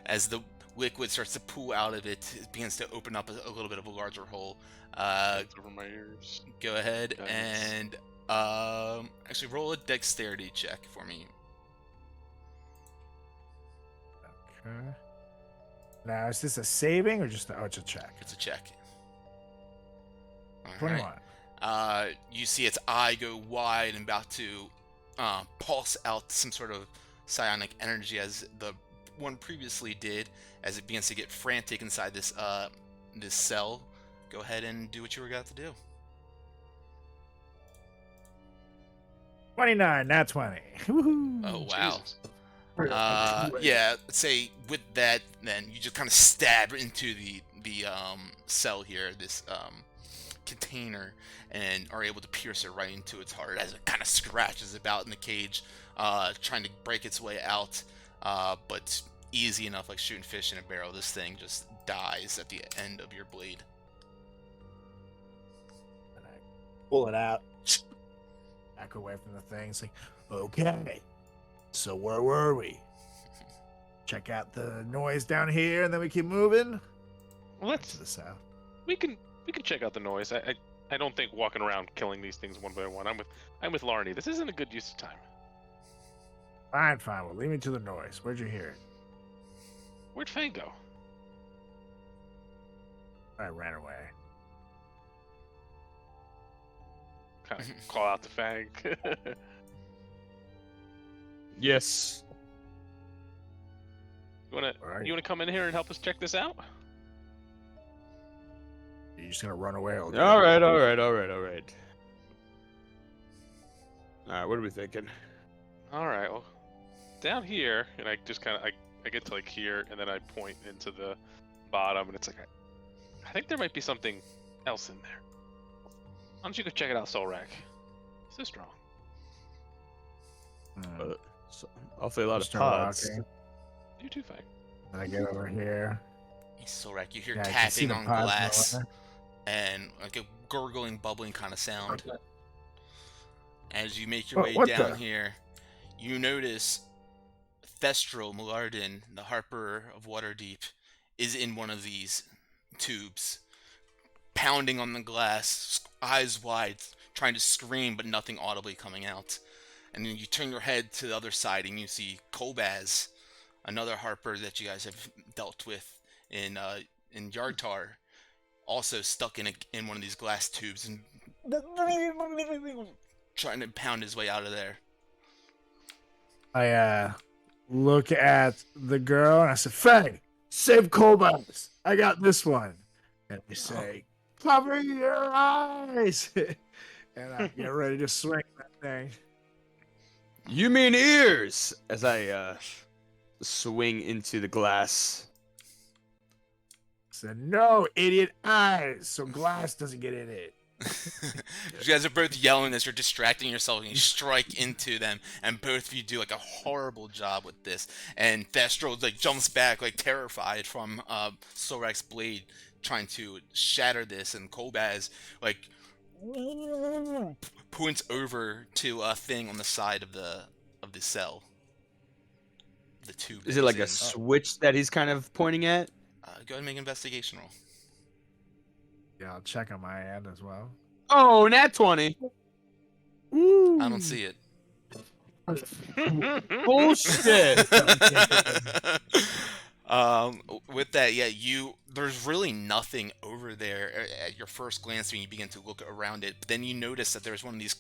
S2: As the liquid starts to pool out of it, it begins to open up a little bit of a larger hole.
S4: Over my ears.
S2: Go ahead
S4: Nice.
S2: and actually roll a dexterity check for me.
S1: Okay. Now, is this a saving or just it's a check?
S2: It's a check. All
S1: 21.
S2: right. You see its eye go wide and about to pulse out some sort of psionic energy as the one previously did, as it begins to get frantic inside this this cell. Go ahead and do what you were about to do.
S1: 29, not 20. Woohoo.
S2: Oh wow.
S4: Jesus.
S2: Yeah, let's say with that, then you just kind of stab into the cell here, this container, and are able to pierce it right into its heart as it kind of scratches about in the cage, trying to break its way out, but easy enough, like shooting fish in a barrel. This thing just dies at the end of your blade.
S1: And I pull it out. Back away from the thing. It's like, okay. So where were we? check out the noise down here, and then we keep moving
S4: Well,
S1: to the south.
S4: we can check out the noise. I don't think walking around killing these things one by one. I'm with Larny. This isn't a good use of time.
S1: Fine. Well, lead me to the noise. Where'd you hear it?
S4: Where'd Fang go?
S1: I ran away.
S4: Kind of call out to Fang.
S3: Yes.
S4: You wanna come in here and help us check this out?
S1: You're just gonna run away?
S3: All right. All right, what are we thinking?
S4: All right. Well, down here, and I just kind of I get to like here, and then I point into the bottom, and it's like I think there might be something else in there. Why don't you go check it out, Solrak? So strong.
S3: Awfully a lot of
S1: Start
S3: pods.
S1: walking.
S4: You too, Fang.
S1: Then I get over here.
S2: Hey, Solrak, you hear
S1: Yeah, I can see
S2: tapping
S1: the
S2: on
S1: pods in the
S2: glass
S1: water.
S2: and like a gurgling, bubbling kind of sound. As you make your
S1: What-
S2: way
S1: what
S2: down
S1: the-
S2: here, you notice Thestral Mulardin, the Harper of Waterdeep, is in one of these tubes, pounding on the glass, eyes wide, trying to scream, but nothing audibly coming out. And then you turn your head to the other side, and you see Kobaz, another Harper that you guys have dealt with in Yardtar, also stuck in one of these glass tubes and trying to pound his way out of there.
S1: I look at the girl and I said, "Fang, save Cobus. I got this one." And they say, "Cover your eyes." And I get ready to swing that thing.
S3: You mean ears? As I swing into the glass.
S1: I said, "No, idiot, eyes, so glass doesn't get in it."
S2: You guys are both yelling as you're distracting yourself, and you strike into them, and both of you do like a horrible job with this. And Thestral like jumps back, like terrified from Sorak's blade trying to shatter this, and Kobaz like points over to a thing on the side of the cell, the tube.
S3: Is
S2: that
S3: it like
S2: he's
S3: a switch that he's kind of pointing at?
S2: Go ahead and make an investigation roll.
S1: Yeah, I'll check on my end as well.
S3: Oh, nat 20.
S1: Ooh.
S2: I don't see it.
S3: Bullshit.
S2: With that, yeah, there's really nothing over there at your first glance when you begin to look around it. But then you notice that there's one of these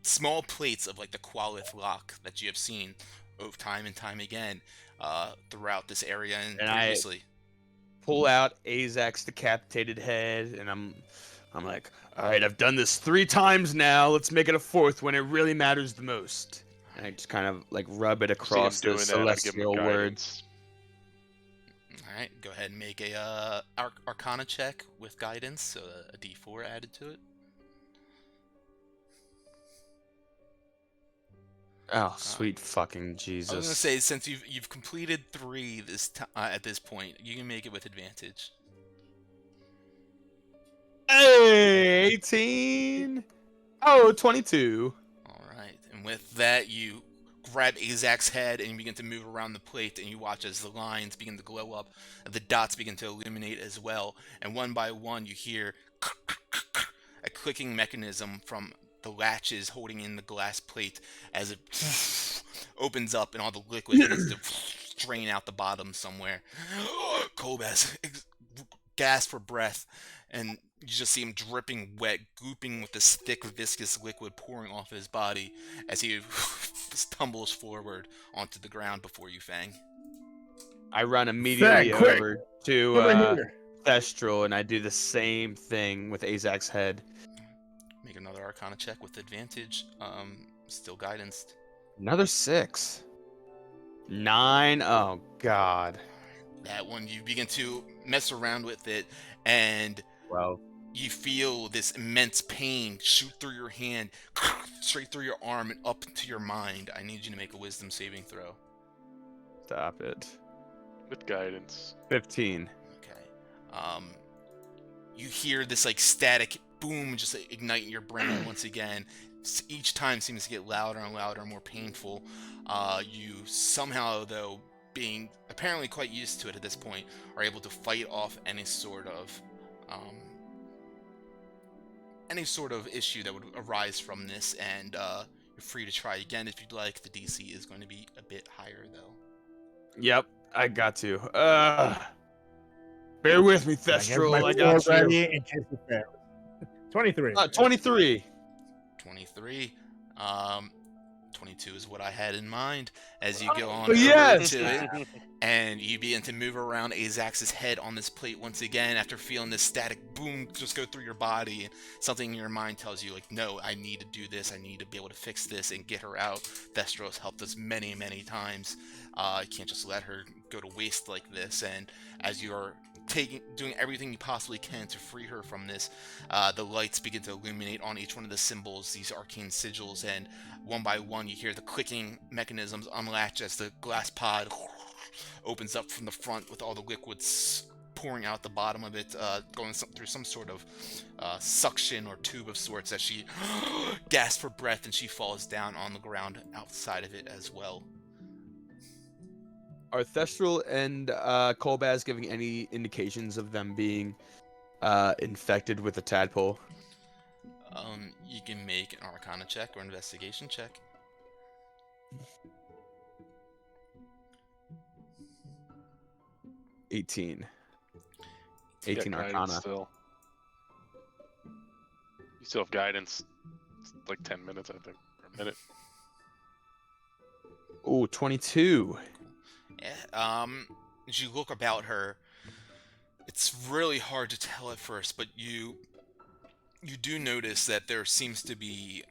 S2: small plates of like the Qualith lock that you have seen over time and time again throughout this area and previously.
S3: Pull out Azak's decapitated head, and I'm like, all right, I've done this 3 times now. Let's make it a 4th when it really matters the most. And I just kind of like rub it across the celestial words.
S2: All right, go ahead and make a Arcana check with guidance, so a D4 added to it.
S3: Oh, sweet fucking Jesus!
S2: I was gonna say, since you've completed 3 at this point, you can make it with advantage.
S3: Hey, 18. Oh, 22.
S2: All right, and with that, you grab Azak's head and you begin to move around the plate, and you watch as the lines begin to glow up, and the dots begin to illuminate as well. And one by one, you hear a clicking mechanism from the latches holding in the glass plate as it opens up, and all the liquid begins to drain out the bottom somewhere. Kobaz gasps for breath, and you just see him dripping wet, gooping with this thick, viscous liquid pouring off his body as he tumbles forward onto the ground before you, Fang.
S3: I run immediately
S1: Fang, quick!
S3: over to
S1: Over here.
S3: Thestral, and I do the same thing with Azak's head.
S2: Make another Arcana check with advantage. Still guidanced.
S3: Another 6. 9. Oh God.
S2: That one, you begin to mess around with it, and
S3: Well,
S2: you feel this immense pain shoot through your hand, straight through your arm, and up to your mind. I need you to make a wisdom saving throw.
S3: stop it.
S4: With guidance.
S3: 15.
S2: Okay. You hear this like static boom just like, ignite in your brain once again. Each time seems to get louder and louder and more painful. You somehow, though, being apparently quite used to it at this point, are able to fight off any sort of issue that would arise from this, and you're free to try again if you'd like. The DC is going to be a bit higher, though.
S3: Yep, I got to. Bear with me, Thestral. I got you.
S1: Ready in case it fails. 23.
S3: 23.
S2: 23. 22 is what I had in mind. As you go on
S3: Oh, yes!
S2: to it, and you begin to move around Azax's head on this plate once again after feeling this static boom just go through your body, and something in your mind tells you, like, no, I need to do this. I need to be able to fix this and get her out. Thestros helped us many, many times. I can't just let her go to waste like this. And as you are doing everything you possibly can to free her from this, the lights begin to illuminate on each one of the symbols, these arcane sigils, and one by one you hear the clicking mechanisms unlatch as the glass pod opens up from the front with all the liquids pouring out the bottom of it, going through some sort of suction or tube of sorts as she gasps for breath, and she falls down on the ground outside of it as well.
S3: Are Thestral and Kolbaz giving any indications of them being infected with a tadpole?
S2: You can make an Arcana check or investigation check.
S3: $18
S4: You got guidance
S3: Arcana.
S4: Still. You still have guidance. It's like 10 minutes, I think, or a minute.
S3: Ooh, 22.
S2: Yeah, as you look about her, it's really hard to tell at first, but you do notice that there seems to be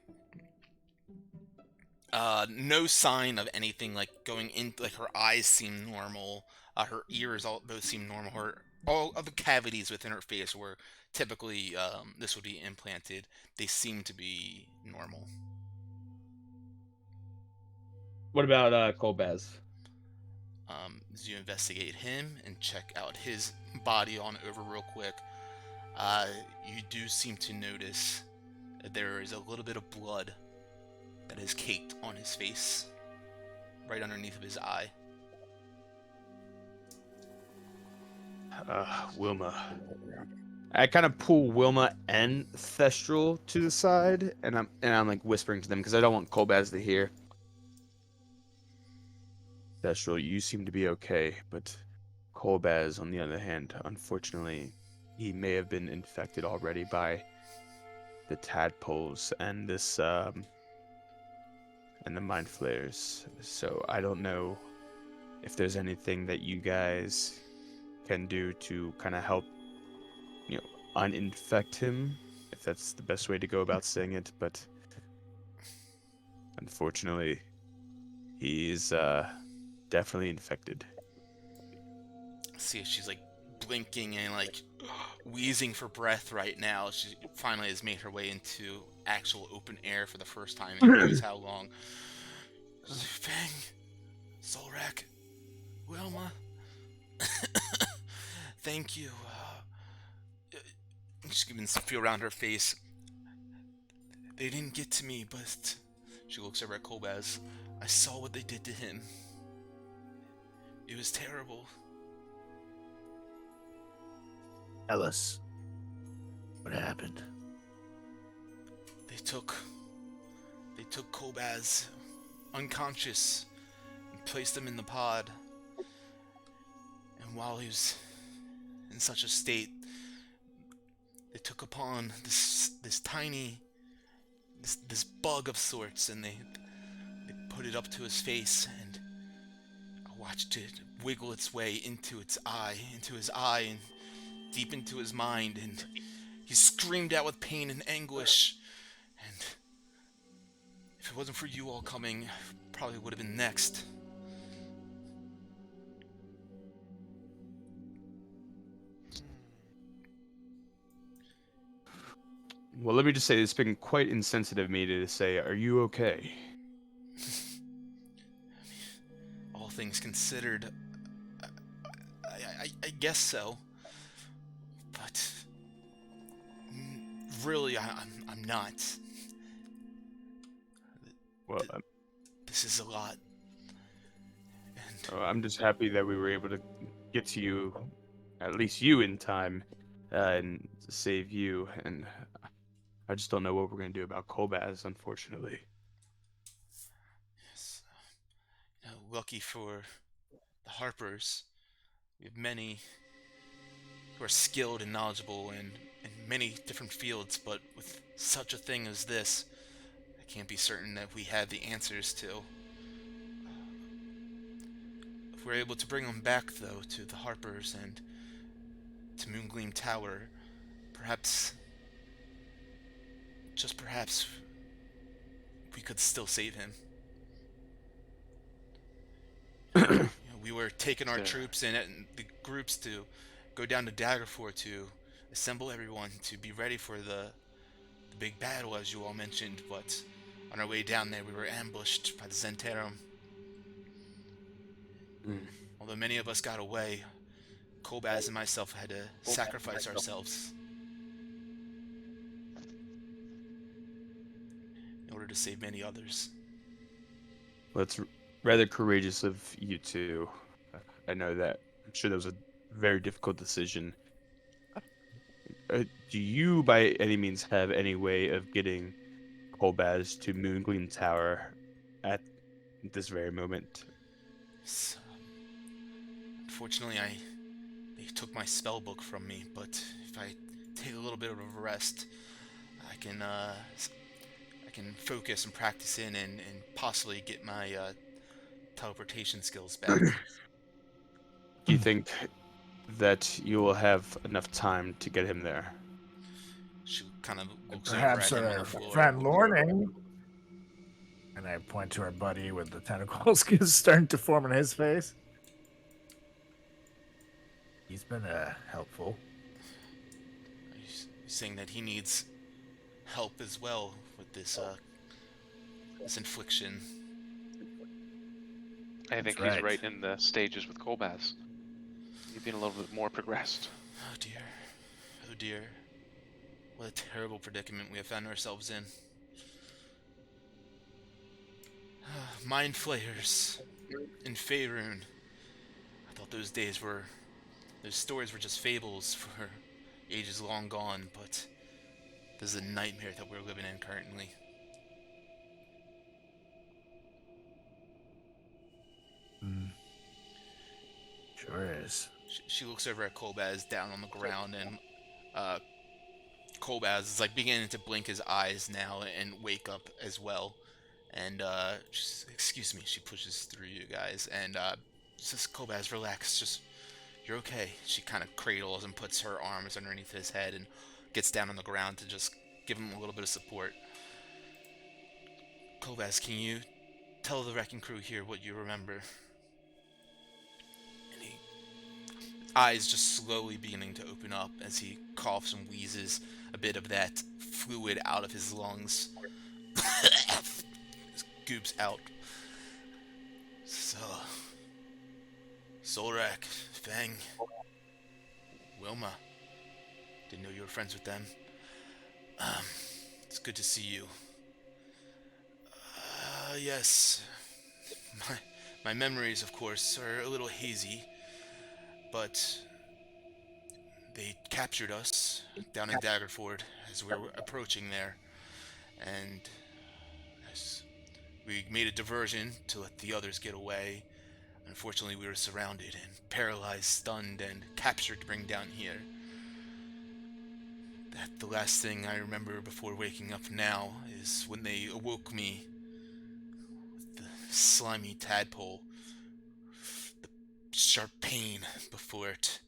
S2: no sign of anything like going in. Like, her eyes seem normal, her ears both seem normal. All of the cavities within her face where typically this would be implanted, they seem to be normal.
S3: What about Kolbaz?
S2: As you investigate him and check out his body on over real quick, you do seem to notice that there is a little bit of blood that is caked on his face, right underneath of his eye.
S3: Wilma. I kind of pull Wilma and Thestral to the side, and I'm like whispering to them because I don't want Kolbaz to hear. Thestral, you seem to be okay, but Kolbaz, on the other hand, unfortunately, he may have been infected already by the tadpoles and this and the mind flayers. So I don't know if there's anything that you guys can do to kind of help, uninfect him, if that's the best way to go about saying it, but unfortunately, he's definitely infected.
S2: See if she's like blinking and like wheezing for breath right now. She finally has made her way into actual open air for the first time in who knows how long. Fang, Solrak, Wilma, thank you. She's giving some feel around her face. They didn't get to me, but she looks over at Kolbaz. I saw what they did to him. It was terrible.
S1: Tell us what happened.
S2: They took Kolbaz unconscious and placed him in the pod. And while he was in such a state, they took upon this tiny this bug of sorts, and they put it up to his face, and I watched it wiggle its way into his eye, and deep into his mind, and he screamed out with pain and anguish. And if it wasn't for you all coming, probably would have been next.
S3: Well, let me just say, it's been quite insensitive of me to say, are you okay?
S2: All things considered, I guess so. But really, I'm not.
S3: Well,
S2: This is a lot. And
S3: I'm just happy that we were able to get to you, at least you, in time, and save you. And I just don't know what we're gonna do about Kolbaz, unfortunately.
S2: Yes. Lucky for the Harpers, we have many who are skilled and knowledgeable in many different fields, but with such a thing as this, I can't be certain that we have the answers to. If we're able to bring them back, though, to the Harpers and to Moongleam Tower, perhaps, just perhaps, we could still save him. We were taking our
S4: There.
S2: troops and the groups to go down to Daggerford to assemble everyone to be ready for the big battle, as you all mentioned, but on our way down there, we were ambushed by the Zentarum.
S3: Mm.
S2: Although many of us got away, Kolbaz and myself had to sacrifice ourselves in order to save many others.
S3: Well, it's rather courageous of you two. I know that. I'm sure that was a very difficult decision. Do you, by any means, have any way of getting Kolbaz to Moongleam Tower at this very moment?
S2: So, unfortunately, they took my spell book from me, but if I take a little bit of a rest, I can focus and practice and possibly get my teleportation skills back.
S3: Do you think that you will have enough time to get him there?
S2: She kind of
S1: And
S2: looks over
S1: perhaps
S2: at him on the
S1: our
S2: floor.
S1: friend Lorning, and I point to our buddy with the tentacles starting to form on his face. He's been helpful.
S2: He's saying that he needs help as well with this infliction.
S4: I think
S1: That's
S4: he's
S1: right.
S4: right in the stages with Kolbaz. He's been a little bit more progressed.
S2: Oh dear. Oh dear. What a terrible predicament we have found ourselves in. Mind flayers in Faerun. I thought those stories were just fables for ages long gone, but this is a nightmare that we're living in currently.
S1: Sure is.
S2: She looks over at Kolbaz down on the ground, and Kolbaz is like beginning to blink his eyes now and wake up as well. And excuse me, she pushes through you guys and says, Kolbaz, relax, just you're okay. She kind of cradles and puts her arms underneath his head and gets down on the ground to just give him a little bit of support. Kolbaz, can you tell the wrecking crew here what you remember? And he eyes just slowly beginning to open up as he coughs and wheezes a bit of that fluid out of his lungs. Scoops out. So, Solrak, Fang, Wilma. Didn't know you were friends with them. It's good to see you. Yes. My memories, of course, are a little hazy, but they captured us down in Daggerford as we were approaching there, and we made a diversion to let the others get away. Unfortunately, we were surrounded and paralyzed, stunned, and captured to bring down here. The last thing I remember before waking up now is when they awoke me with the slimy tadpole, the sharp pain before it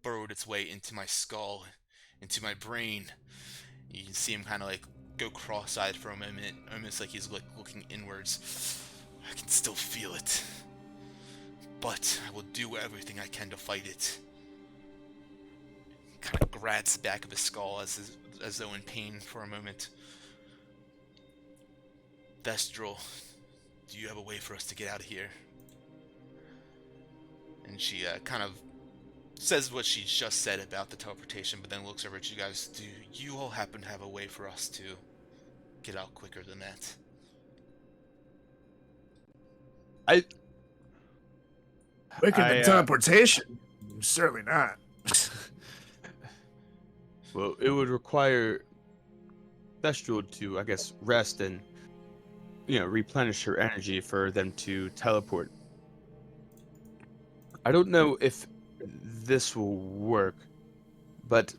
S2: burrowed its way into my skull, into my brain. You can see him kind of like go cross-eyed for a moment, almost like he's looking inwards. I can still feel it, but I will do everything I can to fight it. Kind of grabs the back of his skull as though in pain for a moment. Thestral, do you have a way for us to get out of here? And she kind of says what she just said about the teleportation, but then looks over at you guys. Do you all happen to have a way for us to get out quicker than that?
S1: Quicker than teleportation? Certainly not.
S3: Well, it would require Thestral to, I guess, rest and, replenish her energy for them to teleport. I don't know if this will work, but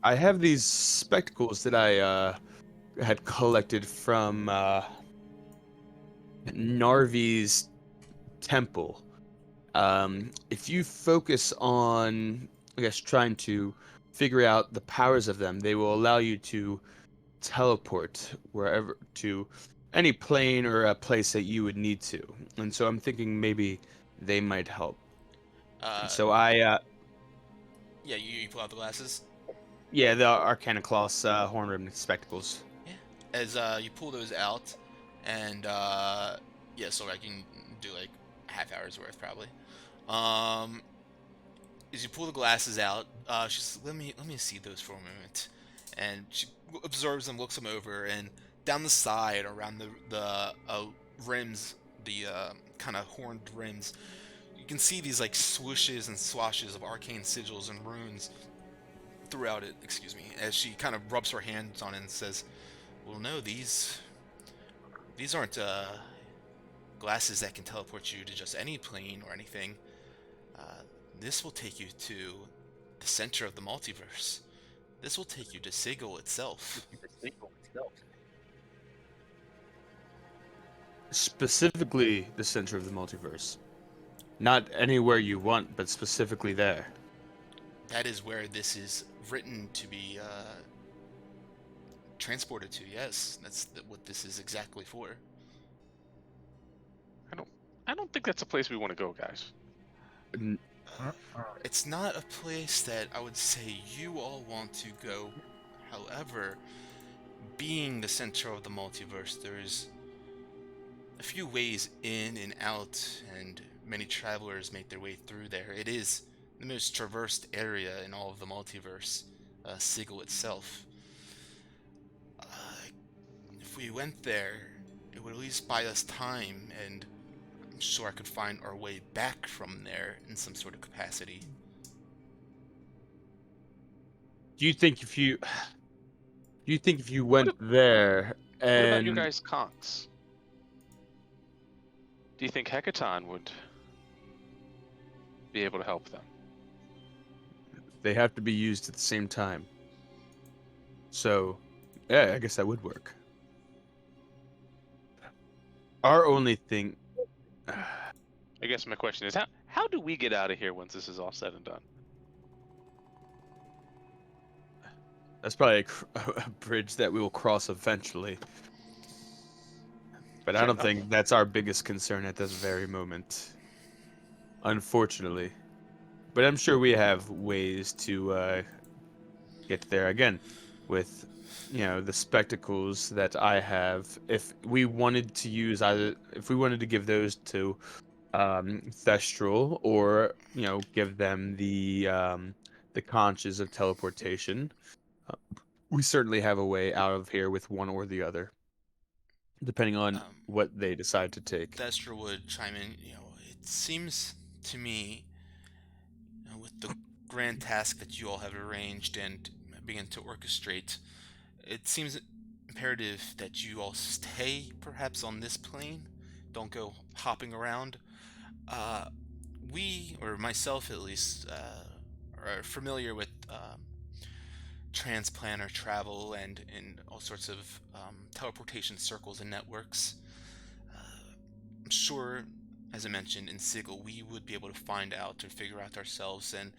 S3: I have these spectacles that I had collected from Narvi's temple. If you focus on, I guess, trying to figure out the powers of them, they will allow you to teleport wherever to any plane or a place that you would need to. And so I'm thinking maybe they might help. So
S2: Yeah, you pull out the glasses.
S3: yeah, the Arcana Claws horn rimmed spectacles.
S2: Yeah. As you pull those out, and yeah, so I can do like half hour's worth probably. As you pull the glasses out, she's let me see those for a moment, and she observes them, looks them over, and down the side around the rims, the kind of horned rims, you can see these like swooshes and swashes of arcane sigils and runes throughout it. Excuse me, as she kind of rubs her hands on it and says, "Well, no, these aren't glasses that can teleport you to just any plane or anything. This will take you to the center of the multiverse. This will take you to Sigil itself."
S3: Specifically, the center of the multiverse. Not anywhere you want, but specifically there.
S2: That is where this is written to be transported to. Yes, that's what this is exactly for.
S4: I don't think that's a place we want to go, guys.
S2: It's not a place that I would say you all want to go. However, being the center of the multiverse, there's a few ways in and out, and many travelers make their way through there. It is the most traversed area in all of the multiverse, Sigil itself. Uh, if we went there, it would at least buy us time, and I'm sure I could find our way back from there in some sort of capacity.
S3: Do you think if you went there and
S4: What about your guys' conks? Do you think Hecaton would be able to help them?
S3: they have to be used at the same time? So, yeah, I guess that would work. Our only thing.
S4: I guess my question is, how do we get out of here once this is all said and done?
S3: That's probably a bridge that we will cross eventually. But I
S4: Fair
S3: don't
S4: enough.
S3: think that's our biggest concern at this very moment. Unfortunately. But I'm sure we have ways to get there again with the spectacles that I have. If we wanted to give those to Thestral, or give them the conches of teleportation, we certainly have a way out of here with one or the other, depending on what they decide to take.
S2: Thestra would chime in. It seems to me, with the grand task that you all have arranged and begin to orchestrate, it seems imperative that you all stay perhaps on this plane. Don't go hopping around. We, or myself at least, are familiar with transplanter travel and in all sorts of teleportation circles and networks. I'm sure, as I mentioned, in Sigil, we would be able to find out or figure out ourselves, and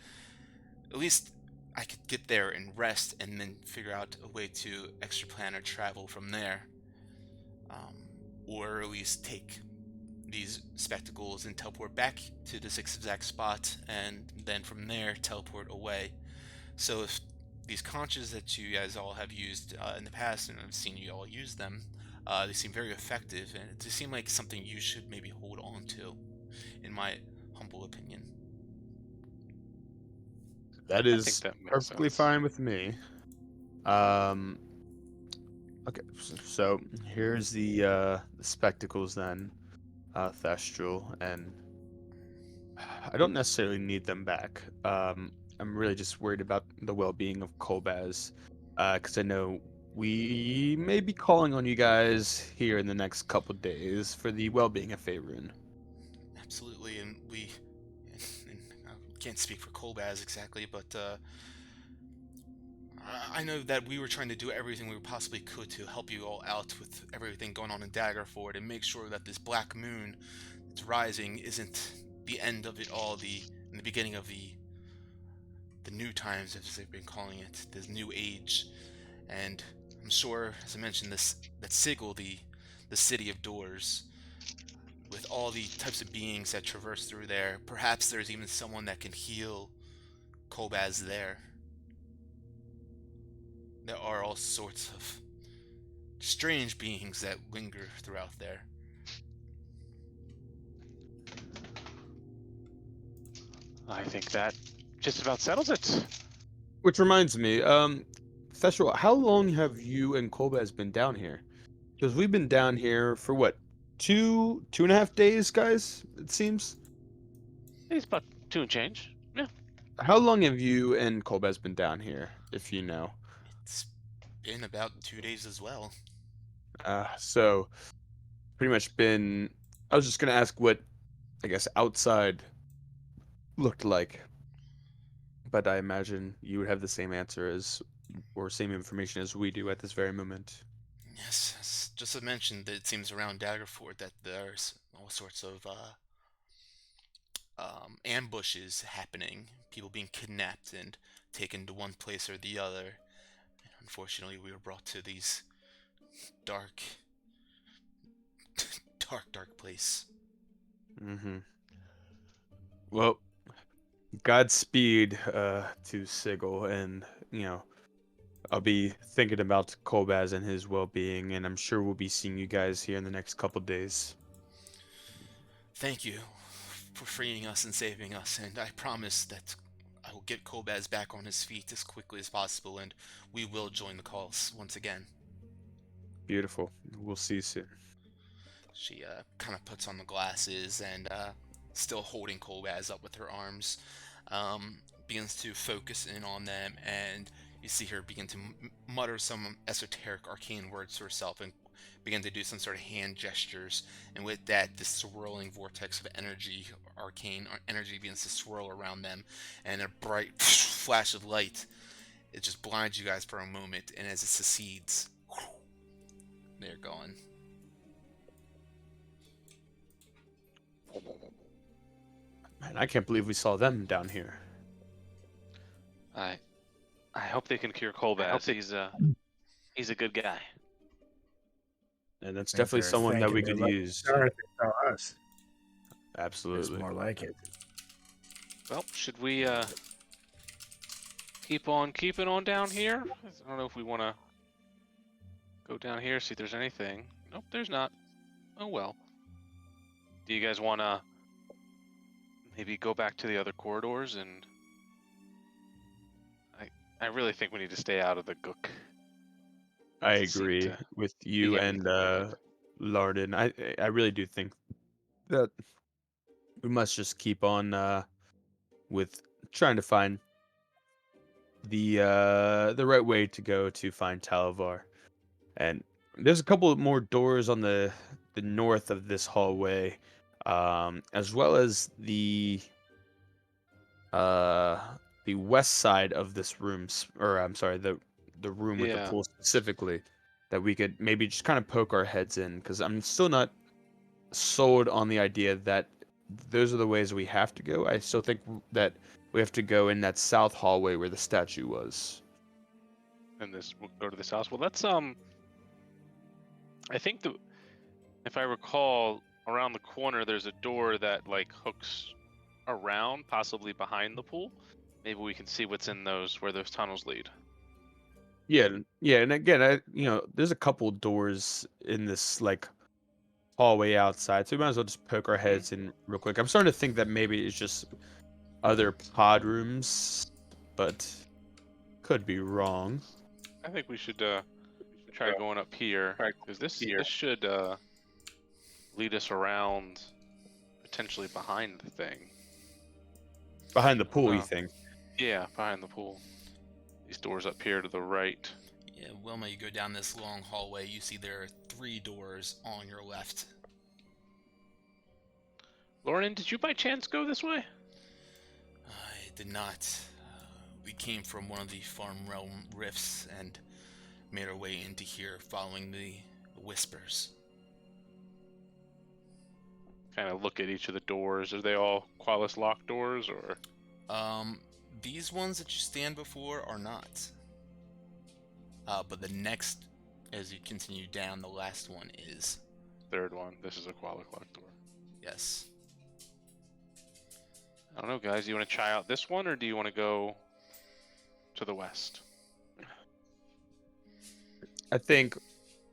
S2: at least I could get there and rest, and then figure out a way to extraplanar travel from there, or at least take these spectacles and teleport back to this exact spot, and then from there teleport away. So if these conches that you guys all have used in the past, and I've seen you all use them, they seem very effective, and it seem like something you should maybe hold on to, in my humble opinion.
S3: That
S4: I
S3: is
S4: think that makes
S3: perfectly
S4: sense.
S3: fine with me. Okay, so here's the spectacles then, Thestral, and I don't necessarily need them back. I'm really just worried about the well-being of Kolbaz, because I know we may be calling on you guys here in the next couple days for the well-being of Faerun.
S2: Absolutely, and and I can't speak for Kolbaz exactly, but I know that we were trying to do everything we possibly could to help you all out with everything going on in Daggerford and make sure that this black moon that's rising isn't the end of it all, the beginning of the new times, as they've been calling it, this new age. And I'm sure, as I mentioned, this that Sigil, the city of doors, with all the types of beings that traverse through there, perhaps there's even someone that can heal Kobaz there. There are all sorts of strange beings that linger throughout there.
S4: I think that just about settles it.
S3: Which reminds me, Theshel, how long have you and Kolbaz been down here? Because we've been down here for what, 2.5 days, guys? It seems.
S4: It's about 2 and change. Yeah.
S3: How long have you and Kolbaz been down here, if you know?
S2: It's been about 2 days as well.
S3: So pretty much been. I was just gonna ask what, I guess, outside looked like, but I imagine you would have the same answer as, or same information as we do at this very moment.
S2: Yes, just as mentioned, that it seems around Daggerford that there's all sorts of ambushes happening, people being kidnapped and taken to one place or the other. Unfortunately, we were brought to these dark, dark place.
S3: Mm-hmm. Well, Godspeed to Sigil, and I'll be thinking about Kolbaz and his well-being, and I'm sure we'll be seeing you guys here in the next couple days.
S2: Thank you for freeing us and saving us, and I promise that I will get Kobaz back on his feet as quickly as possible, and we will join the calls once again.
S3: Beautiful. We'll see you soon.
S2: She kind of puts on the glasses and, still holding Kolbaz up with her arms, begins to focus in on them, and you see her begin to mutter some esoteric arcane words to herself and begin to do some sort of hand gestures. And with that, this swirling vortex of energy, arcane energy, begins to swirl around them, and a bright flash of light, it just blinds you guys for a moment, and as it succeeds, they're gone.
S3: Man, I can't believe we saw them down here.
S4: I hope they can cure Kolbaz. He's a good guy.
S3: And that's
S1: I think
S3: definitely
S1: they're
S3: someone that
S1: thinking
S3: we
S1: they're
S3: could
S1: lucky
S3: use.
S1: stars they saw us. It's
S3: Absolutely.
S1: more like it.
S4: Well, should we keep on keeping on down here? I don't know if we want to go down here, see if there's anything. Nope, there's not. Oh well. Do you guys want to maybe go back to the other corridors? And I really think we need to stay out of the gook.
S3: I
S4: Doesn't seem
S3: agree
S4: to
S3: with
S4: be
S3: you
S4: anything
S3: and
S4: good.
S3: Larden. I really do think that we must just keep on with trying to find the right way to go to find Talavar. And there's a couple of more doors on the north of this hallway, as well as uh the west side of this room, or I'm sorry, the room with the
S4: Yeah.
S3: pool specifically, that we could maybe just kind of poke our heads in, because I'm still not sold on the idea that those are the ways we have to go. I still think that we have to go in that south hallway where the statue was.
S4: And we'll go to this house. Well, let's I think if I recall, around the corner there's a door that like hooks around, possibly behind the pool. Maybe we can see what's in where those tunnels lead.
S3: Yeah, yeah, and again, there's a couple doors in this like hallway outside, so we might as well just poke our heads in real quick. I'm starting to think that maybe it's just other pod rooms, but could be wrong.
S4: I think we should try going up here, because this should lead us around, potentially behind the thing.
S3: Behind the pool, you
S4: No.
S3: think?
S4: Yeah, behind the pool. These doors up here to the right.
S2: Yeah, Wilma, you go down this long hallway. You see there are 3 doors on your left.
S4: Lauren, did you by chance go this way?
S2: I did not. We came from one of the farm realm rifts and made our way into here following the whispers.
S4: Kind of look at each of the doors. Are they all Qualis lock doors, or?
S2: These ones that you stand before are not. But the next, as you continue down, the last one is.
S4: Third one. This is a Qualis lock door.
S2: Yes.
S4: I don't know, guys. You want to try out this one, or do you want to go to the west?
S3: I think,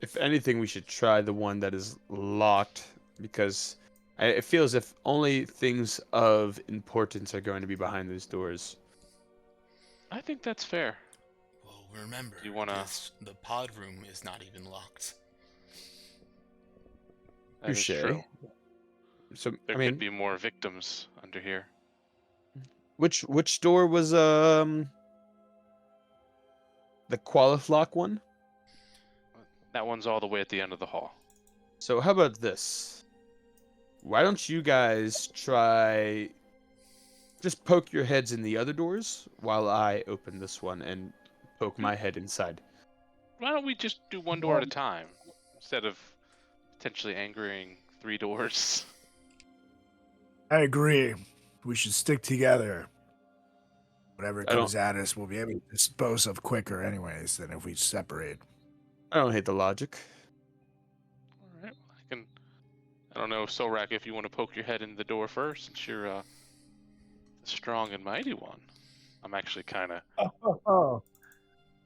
S3: if anything, we should try the one that is locked, because it feels as if only things of importance are going to be behind those doors.
S4: I think that's fair.
S2: Well, remember,
S4: You wanna-
S2: the pod room is not even locked.
S4: That is
S3: Touche.
S4: true.
S3: So,
S4: There
S3: I mean,
S4: could be more victims under here.
S3: which door was the Qualiflock one?
S4: That one's all the way at the end of the hall.
S3: So how about this? Why don't you guys try just poke your heads in the other doors while I open this one and poke my head inside?
S4: Why don't we just do one door at a time instead of potentially angering 3 doors?
S1: I agree. We should stick together. Whatever
S3: I don't-
S1: comes at us, we'll be able to dispose of quicker, anyways, than if we separate.
S3: I don't hate the logic.
S4: All right, I don't know, Solrak, if you want to poke your head in the door first, since you're the strong and mighty one. I'm actually kind of.
S1: Oh.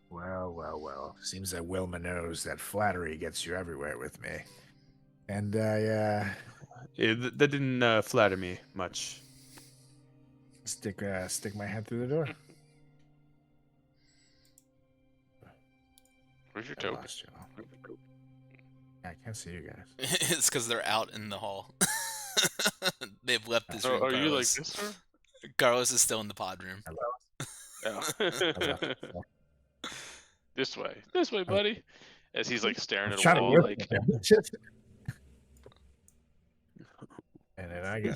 S1: Well. Seems that Wilma knows that flattery gets you everywhere with me. And
S3: Yeah, that didn't flatter me much.
S1: stick my head through the door.
S4: Where's your
S1: I
S4: token?
S1: lost you. I can't see you guys.
S2: It's because they're out in the hall. They've left this
S4: Oh,
S2: room.
S4: are you like
S2: Carlos.
S4: this, sir?
S2: Carlos is still in the pod room.
S4: Yeah. This way, buddy. As he's like staring at a
S1: Trying to
S4: wall,
S1: work
S4: like.
S1: with them. And then I go.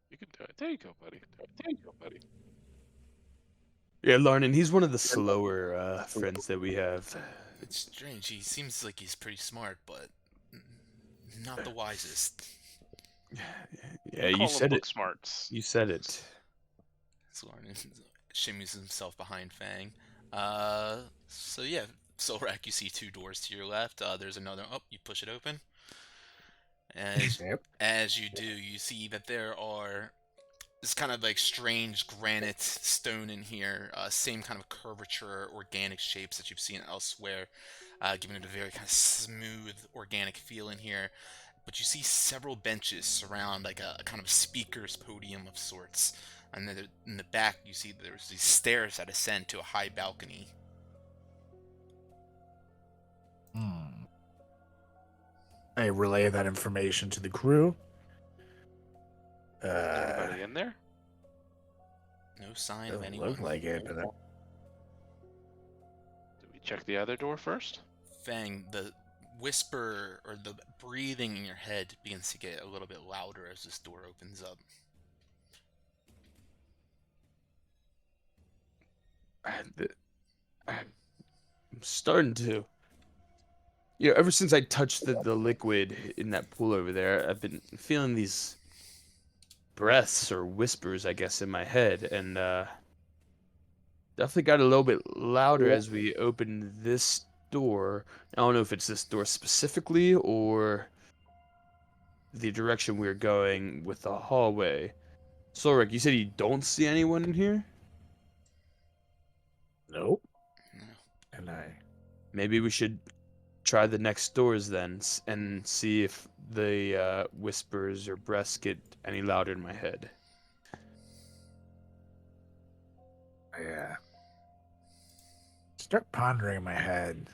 S4: You can do it. There you go, buddy. There you go, buddy.
S3: Yeah, Larnan, he's one of the slower friends that we have.
S2: It's strange. He seems like he's pretty smart, but not the wisest.
S3: Yeah, you
S4: Call him
S3: said
S4: book
S3: it.
S4: smarts.
S3: You said it.
S2: Lauren shimmies himself behind Fang. So yeah, Solrak, you see 2 doors to your left. There's another. Oh, you push it open.
S1: Yep.
S2: As you do, you see that there are this kind of like strange granite stone in here, same kind of curvature, organic shapes that you've seen elsewhere, giving it a very kind of smooth, organic feel in here. But you see several benches surround like a kind of speaker's podium of sorts. And then in the back, you see there's these stairs that ascend to a high balcony.
S1: I relay that information to the crew.
S4: Anybody in there?
S2: No sign of
S1: Doesn't
S2: anyone.
S1: look like it, but
S4: Did we check the other door first?
S2: Fang, the whisper or the breathing in your head begins to get a little bit louder as this door opens up.
S3: I'm starting to. Ever since I touched the liquid in that pool over there, I've been feeling these breaths or whispers, I guess, in my head, and definitely got a little bit louder as we opened this door. I don't know if it's this door specifically or the direction we're going with the hallway. Solrik, you said you don't see anyone in here?
S1: nope.
S2: No.
S1: And
S3: Maybe we should try the next doors then and see if the whispers or breaths get any louder in my head.
S1: I start pondering in my head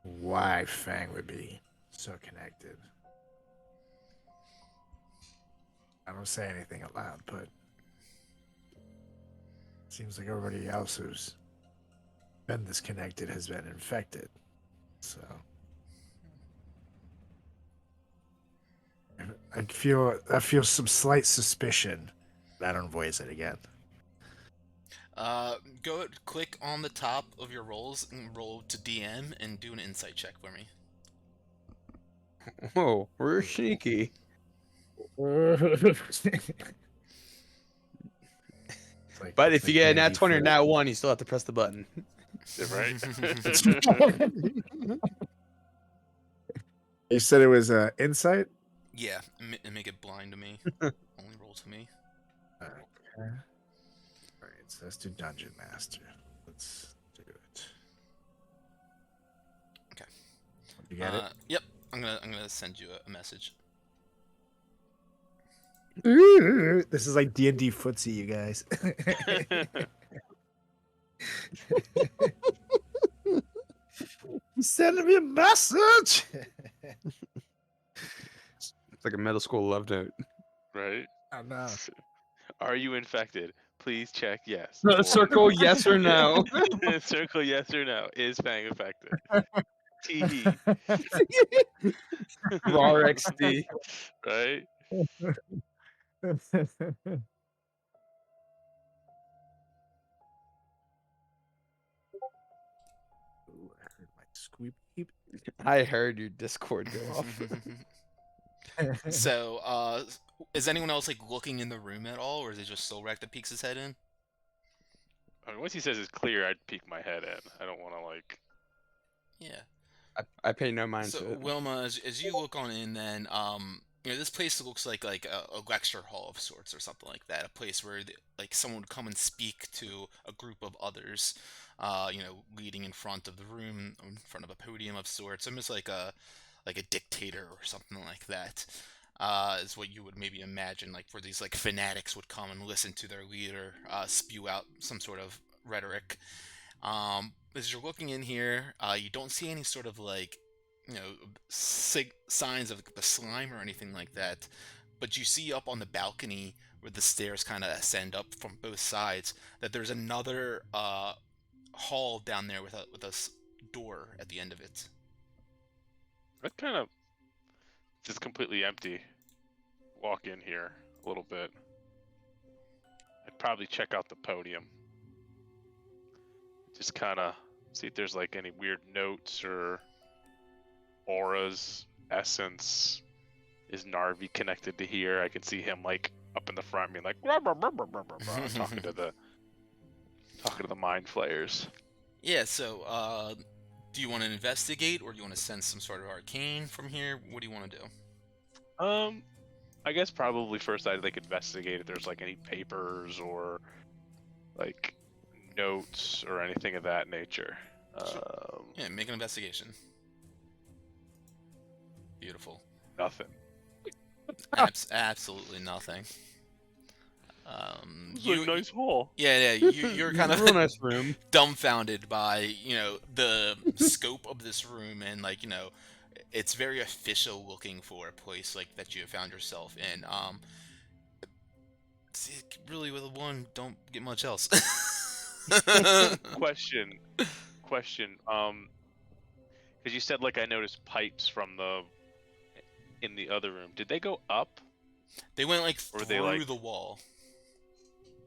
S1: why Fang would be so connected. I don't say anything aloud, but seems like everybody else who's been disconnected has been infected. So I feel some slight suspicion. I don't voice it again.
S2: Go click on the top of your rolls and roll to DM and do an insight check for me.
S3: Whoa, we're sneaky. But if you get a nat 20 or nat 1, you still have to press the button.
S4: Right?
S1: You said it was insight?
S2: Yeah, and make it blind to me. Only roll to me.
S1: Okay. Alright, so let's do Dungeon Master. Let's do it.
S2: Okay.
S1: You get it?
S2: Yep. I'm gonna send you a message.
S1: Ooh, this is like D&D footsie, you guys. He's sending me a message.
S3: It's like a middle school love note.
S4: Right?
S1: I know.
S4: Are you infected? Please check yes.
S3: Circle yes or no.
S4: Circle yes or no. Is Fang infected? Tee.
S3: Raw XD.
S4: Right?
S1: Ooh, I heard my squeak. Beep.
S3: I heard your Discord go off.
S2: So, is anyone else like looking in the room at all, or is it just Solrak that peeks his head in?
S4: I mean, once he says it's clear, I'd peek my head in. I don't want to like.
S2: Yeah.
S3: I pay no mind
S2: So
S3: to it.
S2: Wilma, as you look on in, then this place looks like a lecture hall of sorts or something like that. A place where like someone would come and speak to a group of others, leading in front of the room, in front of a podium of sorts. Almost like a dictator or something like that. Is what you would maybe imagine, like where these like fanatics would come and listen to their leader spew out some sort of rhetoric. As you're looking in here, you don't see any sort of like, signs of the slime or anything like that. But you see up on the balcony where the stairs kind of ascend up from both sides that there's another hall down there with a door at the end of it.
S4: I'd kind of just completely empty. Walk in here a little bit. I'd probably check out the podium. Just kind of see if there's like any weird notes or auras, essence. Is Narvi connected to here? I can see him like up in the front being like talking to the mind flayers.
S2: Yeah, so do you want to investigate or do you want to sense some sort of arcane from here? What do you want to do?
S4: I guess probably first I'd like investigate if there's like any papers or like notes or anything of that nature.
S2: Yeah, make an investigation. Beautiful.
S4: Nothing.
S2: Absolutely nothing.
S4: It's a nice hall.
S2: Yeah, you're kind of
S3: Real nice room.
S2: dumbfounded by the scope of this room, and like it's very official looking for a place like that you have found yourself in. Really with a one, don't get much else.
S4: Question. Because you said like I noticed pipes in the other room. Did they go up?
S2: They went like
S4: Or
S2: through
S4: they, like-
S2: the wall.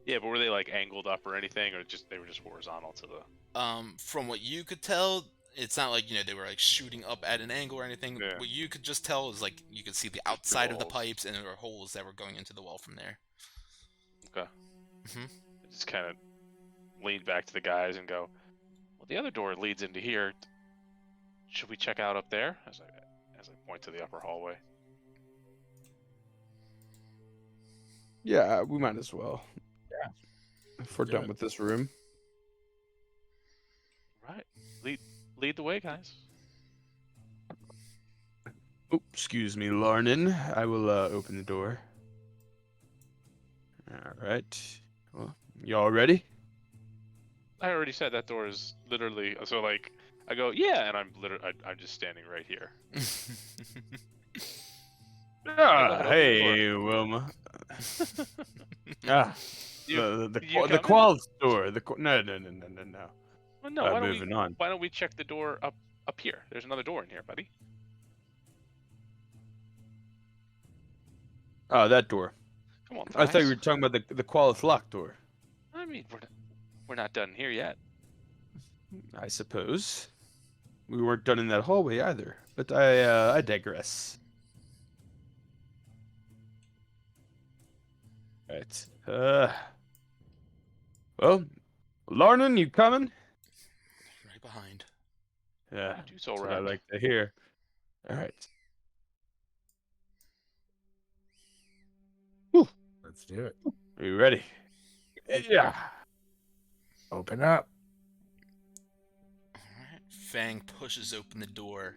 S4: Yeah, but were they like angled up or anything, or they were just horizontal to the?
S2: From what you could tell, it's not like they were like shooting up at an angle or anything.
S4: Yeah.
S2: What you could just tell is like you could see the outside of the
S4: walls.
S2: pipes, and there were holes that were going into the wall from there.
S4: Okay.
S2: Mhm.
S4: I just kind of leaned back to the guys and go, "Well, the other door leads into here. Should we check out up there?" As I point to the upper hallway.
S3: Yeah, we might as well.
S1: Yeah.
S3: If we're
S1: Do
S3: done
S1: it.
S3: with this room.
S4: Right. Lead the way, guys.
S3: Oh, excuse me, Larnin. I will open the door. All right. Well, y'all ready?
S4: I already said that door is literally so like I go yeah, and I'm just standing right here.
S3: Ah,
S4: open the
S3: hey, Wilma. Ah,
S4: You
S3: the
S4: you
S3: the
S4: coming?
S3: quality store. No.
S4: Well, no. Why don't we
S3: Moving on.
S4: why don't we check the door up here? There's another door in here, buddy.
S3: Oh, that door.
S4: Come on,
S3: I thought you
S4: Thighs.
S3: were talking about the Qualith lock door.
S4: I mean, we're not done here yet.
S3: I suppose we weren't done in that hallway either. But I digress. Right. Well, Larnon, you coming?
S2: Right behind.
S3: Yeah,
S4: You do so
S3: that's what I
S4: right.
S3: like to hear. All right. Whew.
S1: Let's do it.
S3: Are you ready? Yeah.
S1: Open up.
S2: Alright. Fang pushes open the door,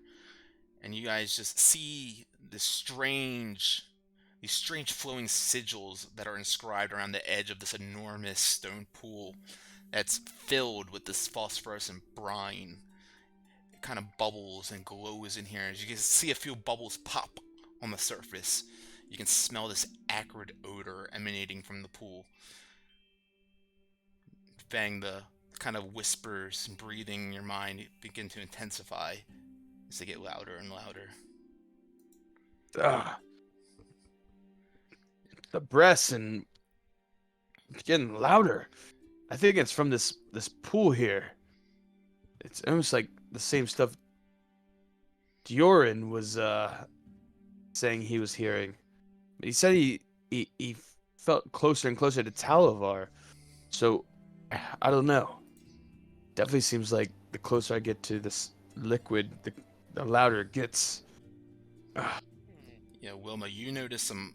S2: and you guys just see these strange flowing sigils that are inscribed around the edge of this enormous stone pool that's filled with this phosphorescent brine. It kind of bubbles and glows in here. As you can see a few bubbles pop on the surface, you can smell this acrid odor emanating from the pool. Fang, the kind of whispers and breathing in your mind begin to intensify as they get louder and louder.
S3: Ah, the breaths and it's getting louder. I think it's from this pool here. It's almost like the same stuff Diorin was saying he was hearing. But he said he felt closer and closer to Talavar. So I don't know. Definitely seems like the closer I get to this liquid, the louder it gets.
S2: Yeah, Wilma, you notice some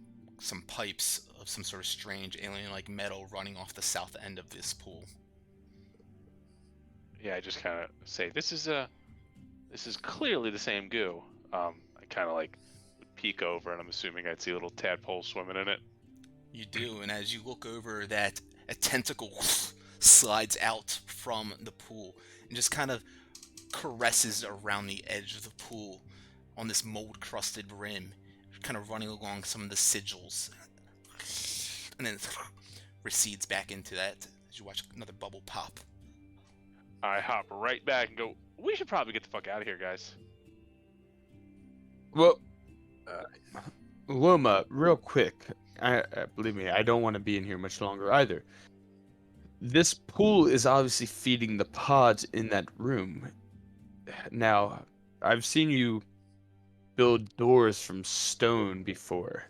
S2: pipes of some sort of strange alien-like metal running off the south end of this pool.
S4: Yeah, I just kind of say this is clearly the same goo. I kind of like would peek over, and I'm assuming I'd see a little tadpole swimming in it.
S2: You do, and as you look over, that a tentacle slides out from the pool and just kind of caresses around the edge of the pool on this mold-crusted rim, kind of running along some of the sigils, and then recedes back into that as you watch another bubble pop.
S4: I hop right back and go. We should probably get the fuck out of here, guys.
S3: Well, Wilma, real quick. I believe me, I don't want to be in here much longer either. This pool is obviously feeding the pods in that room. Now, I've seen you build doors from stone before,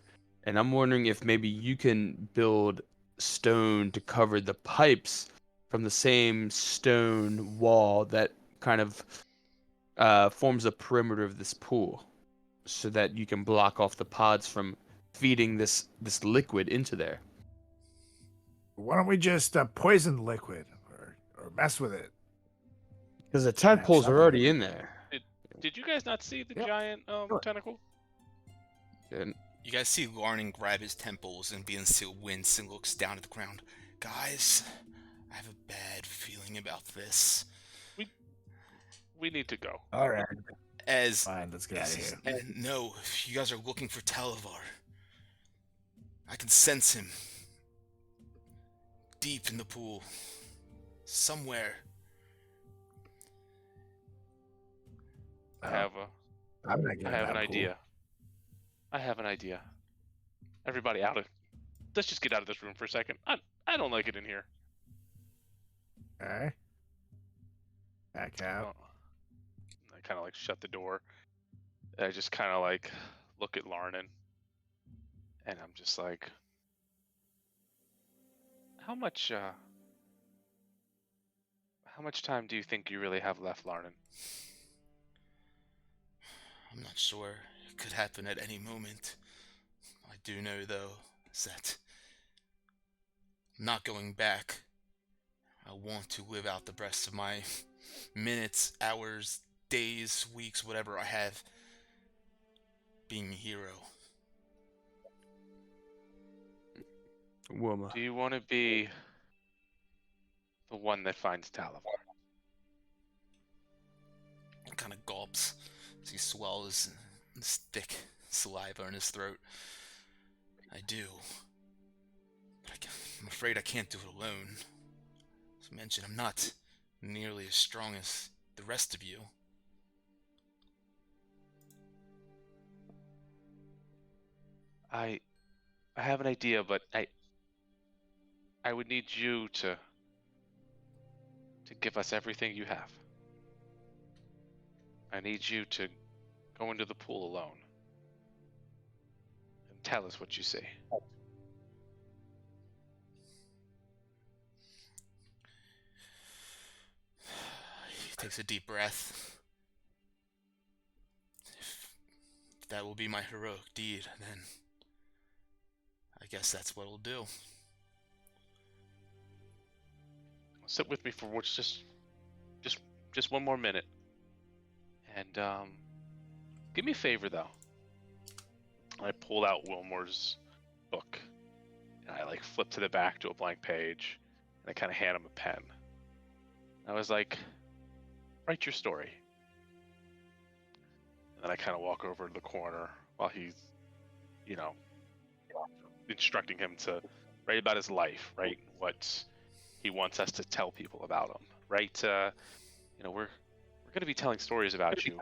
S3: and I'm wondering if maybe you can build stone to cover the pipes from the same stone wall that kind of forms a perimeter of this pool, so that you can block off the pods from feeding this liquid into there.
S1: Why don't we just poison the liquid or mess with it?
S3: Because the tadpoles are already in there.
S4: Did you guys not see the
S1: Yep.
S4: giant
S1: Sure.
S4: tentacle?
S3: And
S2: You guys see Larnin grab his temples and being still wince and looks down at the ground. Guys, I have a bad feeling about this.
S4: We need to go.
S1: All right.
S2: As
S1: Fine, let's get out of here.
S2: and no, if you guys are looking for Talavar, I can sense him deep in the pool, somewhere.
S4: I have
S1: I'm not getting
S4: I have an
S1: that pool.
S4: idea. I have an idea. Everybody out of. Let's just get out of this room for a second. I don't like it in here.
S1: All right. Back out.
S4: I kind of like shut the door. I just kind of like look at Larnin, and I'm just like, how much time do you think you really have left, Larnin?
S2: I'm not sure. It could happen at any moment. I do know, though, is that I'm not going back. I want to live out the rest of my minutes, hours, days, weeks, whatever I have being a hero.
S3: Wilma.
S4: Do you want to be the one that finds Talavar?
S2: Kind of gulps as he swallows this thick saliva in his throat. I do. I'm afraid I can't do it alone. As mentioned, I'm not nearly as strong as the rest of you.
S4: I have an idea, but I would need you to give us everything you have. I need you to go into the pool alone and tell us what you see.
S2: He takes a deep breath. If that will be my heroic deed, then I guess that's what it'll do.
S4: Sit with me for just one more minute. And give me a favor though. I pulled out Wilmore's book and I like flipped to the back to a blank page and I kind of hand him a pen. I was like, write your story. And then I kind of walk over to the corner while he's, you know, instructing him to write about his life, right? What he wants us to tell people about him, right? You know, we're going to be telling stories about you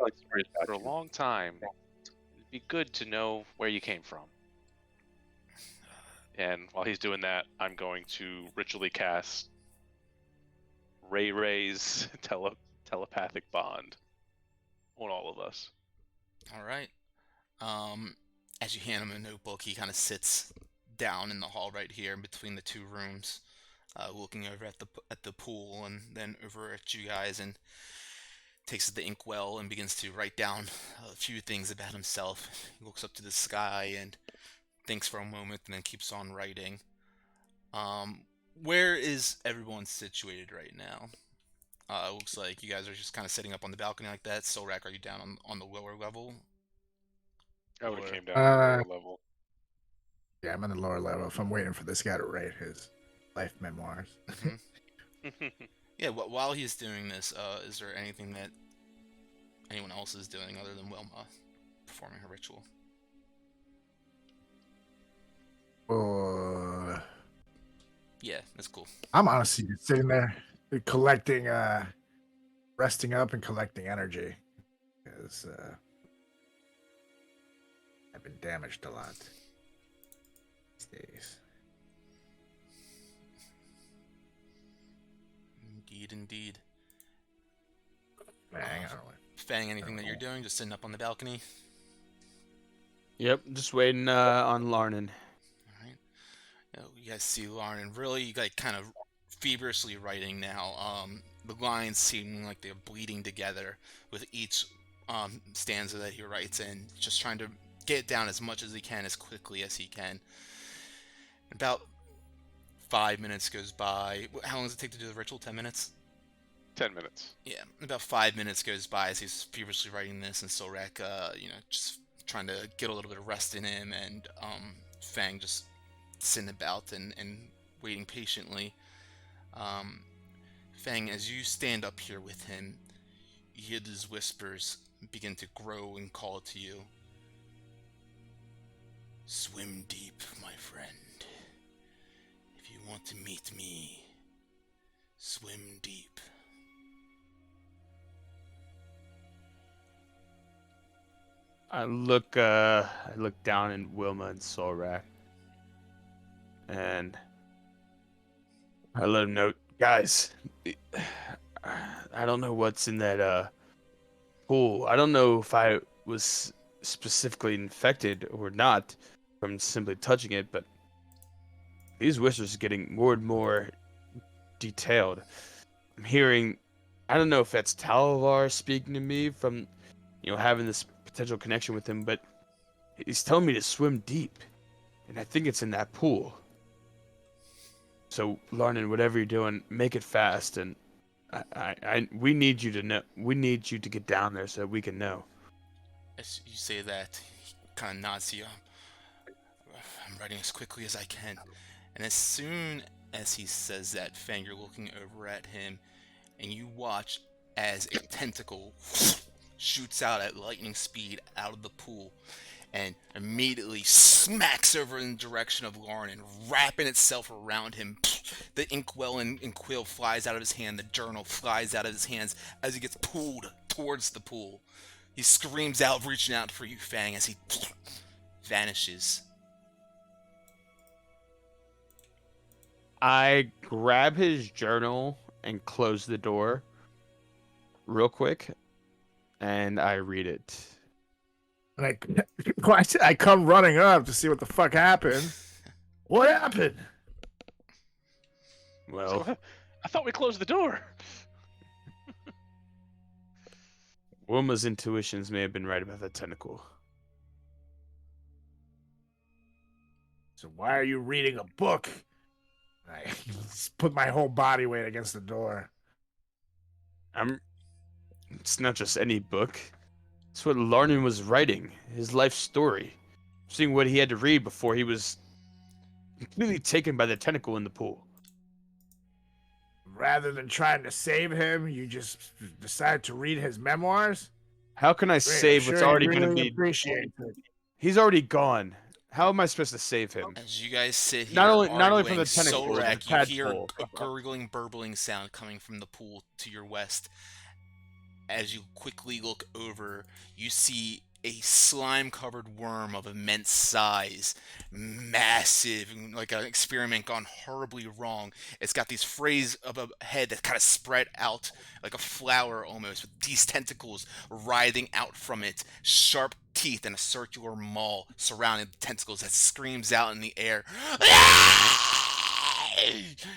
S4: for a long time. It'd be good to know where you came from. And while he's doing that, I'm going to ritually cast Ray's telepathic bond on all of us.
S2: All right. As you hand him a notebook, he kind of sits down in the hall right here in between the two rooms, looking over at the pool and then over at you guys, and takes the inkwell and begins to write down a few things about himself. He looks up to the sky and thinks for a moment and then keeps on writing. Where is everyone situated right now? It looks like you guys are just kind of sitting up on the balcony like that. Solrak, are you down on the lower level?
S4: I would have came down
S1: Uh,
S4: to the lower level.
S1: Yeah, I'm on the lower level. If I'm waiting for this guy to write his life memoirs.
S2: Yeah, while he's doing this, is there anything that anyone else is doing other than Wilma performing her ritual? Yeah, that's cool.
S1: I'm honestly just sitting there collecting, resting up and collecting energy. Because I've been damaged a lot these days.
S2: Indeed.
S1: Hang on.
S2: Fang, anything that you're doing? Just sitting up on the balcony?
S3: Yep, just waiting on Larnin.
S2: Alright. You guys see Lauren really like kind of feverishly writing now. The lines seem like they're bleeding together with each stanza that he writes, and just trying to get down as much as he can as quickly as he can. About 5 minutes goes by. How long does it take to do the ritual? 10 minutes?
S4: 10 minutes.
S2: Yeah, about 5 minutes goes by as he's feverishly writing this, and Sorek, just trying to get a little bit of rest in him, and Fang just sitting about and waiting patiently. Fang, as you stand up here with him, you hear these whispers begin to grow and call to you. Swim deep, my friend. If you want to meet me, swim deep.
S3: I look down in Wilma and Solrak, and I let him know, guys, I don't know what's in that pool. I don't know if I was specifically infected or not from simply touching it, but these whispers are getting more and more detailed. I'm hearing, I don't know if that's Talavar speaking to me from, having this potential connection with him, but he's telling me to swim deep, and I think it's in that pool. So, Larnin, whatever you're doing, make it fast, and we need you to know. We need you to get down there so we can know.
S2: As you say that, he kind of nods to you. I'm writing as quickly as I can. And as soon as he says that, Fang, you're looking over at him, and you watch as a tentacle shoots out at lightning speed out of the pool and immediately smacks over in the direction of Lauren and wrapping itself around him. The inkwell and quill flies out of his hand. The journal flies out of his hands as he gets pulled towards the pool. He screams out, reaching out for you, Fang, as he vanishes.
S3: I grab his journal and close the door real quick, and I read it.
S1: And I come running up to see what the fuck happened. What happened?
S3: Well,
S4: I thought we closed the door.
S3: Wilma's intuitions may have been right about the tentacle.
S1: So why are you reading a book? I just put my whole body weight against the door.
S3: It's not just any book. It's what Larnon was writing, his life story. Seeing what he had to read before he was completely taken by the tentacle in the pool.
S1: Rather than trying to save him, you just decided to read his memoirs?
S3: How can I
S1: Great,
S3: save
S1: I'm
S3: what's
S1: sure
S3: already
S1: he
S3: going to
S1: really
S3: be...
S1: appreciates it.
S3: He's already gone. How am I supposed to save him?
S2: As you guys sit here,
S3: Not only from
S2: arguing,
S3: the tentacle,
S2: Solrak,
S3: the
S2: you hear
S3: tadpole.
S2: a gurgling, burbling sound coming from the pool to your west. As you quickly look over, you see a slime-covered worm of immense size, massive, like an experiment gone horribly wrong. It's got these frays of a head that kind of spread out like a flower almost, with these tentacles writhing out from it, sharp teeth and a circular maw surrounding the tentacles that screams out in the air.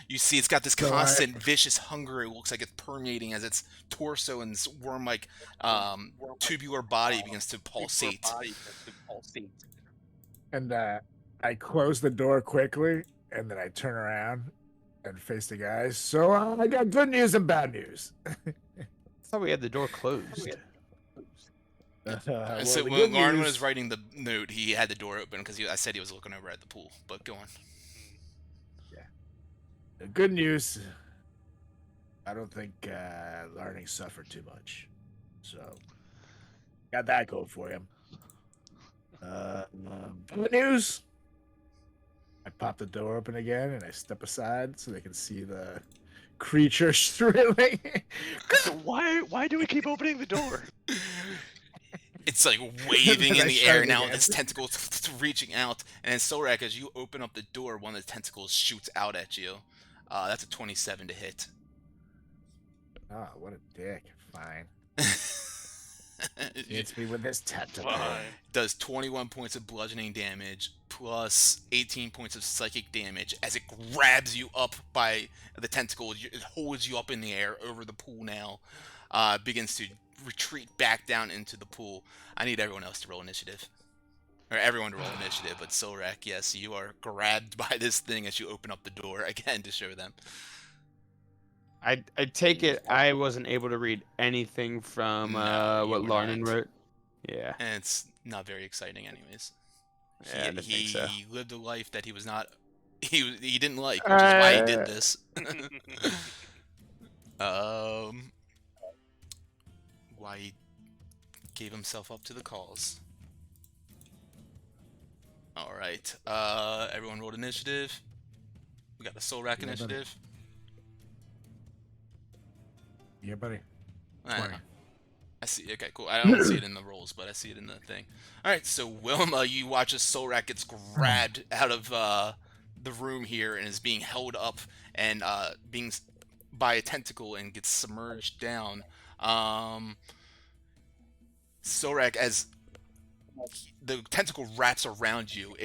S2: You see it's got this constant vicious hunger. It looks like it's permeating as its torso and this worm-like tubular body begins to pulsate.
S1: And I close the door quickly, and then I turn around and face the guys. So I got good news and bad news.
S3: I thought we had the door closed.
S1: Well,
S2: So
S1: the
S2: when
S1: good
S2: Lauren
S1: news-
S2: was writing the note, he had the door open because I said he was looking over at the pool. But go on.
S1: The good news, I don't think Learning suffered too much. So, got that going for him. Good news, I pop the door open again and I step aside so they can see the creature shrilling.
S4: So why do we keep opening the door?
S2: It's like waving in
S1: I
S2: the
S1: shut
S2: air
S1: it
S2: now,
S1: again.
S2: its tentacles reaching out. And then Solrak, as you open up the door, one of the tentacles shoots out at you. That's a 27 to hit.
S1: Oh, what a dick. Fine. Hits me with this tentacle.
S4: Fine.
S2: Does 21 points of bludgeoning damage plus 18 points of psychic damage as it grabs you up by the tentacle. It holds you up in the air over the pool now. Begins to retreat back down into the pool. I need everyone else to roll initiative. Or everyone to roll initiative, but Solrak, yes, you are grabbed by this thing as you open up the door again to show them.
S3: I take it I wasn't able to read anything from
S2: No, you
S3: what
S2: were
S3: Larnon
S2: not.
S3: wrote. Yeah.
S2: And it's not very exciting anyways.
S3: Yeah, I didn't think so.
S2: He lived a life that he was not he didn't like, which is why he did this. Why he gave himself up to the cause. Alright. Everyone rolled initiative. We got the Solrak
S1: Yeah,
S2: initiative.
S1: Yeah, buddy.
S2: I don't
S1: 20.
S2: know. I see. Okay, cool. I don't see it in the rolls, but I see it in the thing. All right, so Wilma, you watch as Solrak gets grabbed out of the room here and is being held up and being by a tentacle and gets submerged down. Solrak, as the tentacle wraps around you,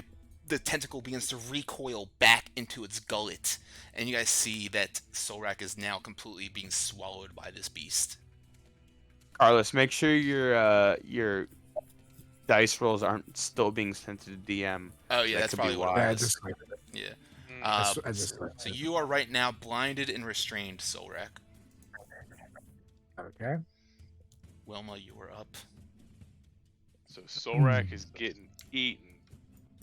S2: the tentacle begins to recoil back into its gullet, and you guys see that Solrak is now completely being swallowed by this beast.
S3: Carlos, make sure your dice rolls aren't still being sent to the DM.
S2: Oh yeah,
S3: That
S2: that's
S3: could be
S2: probably what
S3: why.
S2: it was. Yeah.
S1: I just
S2: So you are right now blinded and restrained, Solrak.
S1: okay.
S2: Wilma, you are up.
S4: So Solrak is getting eaten,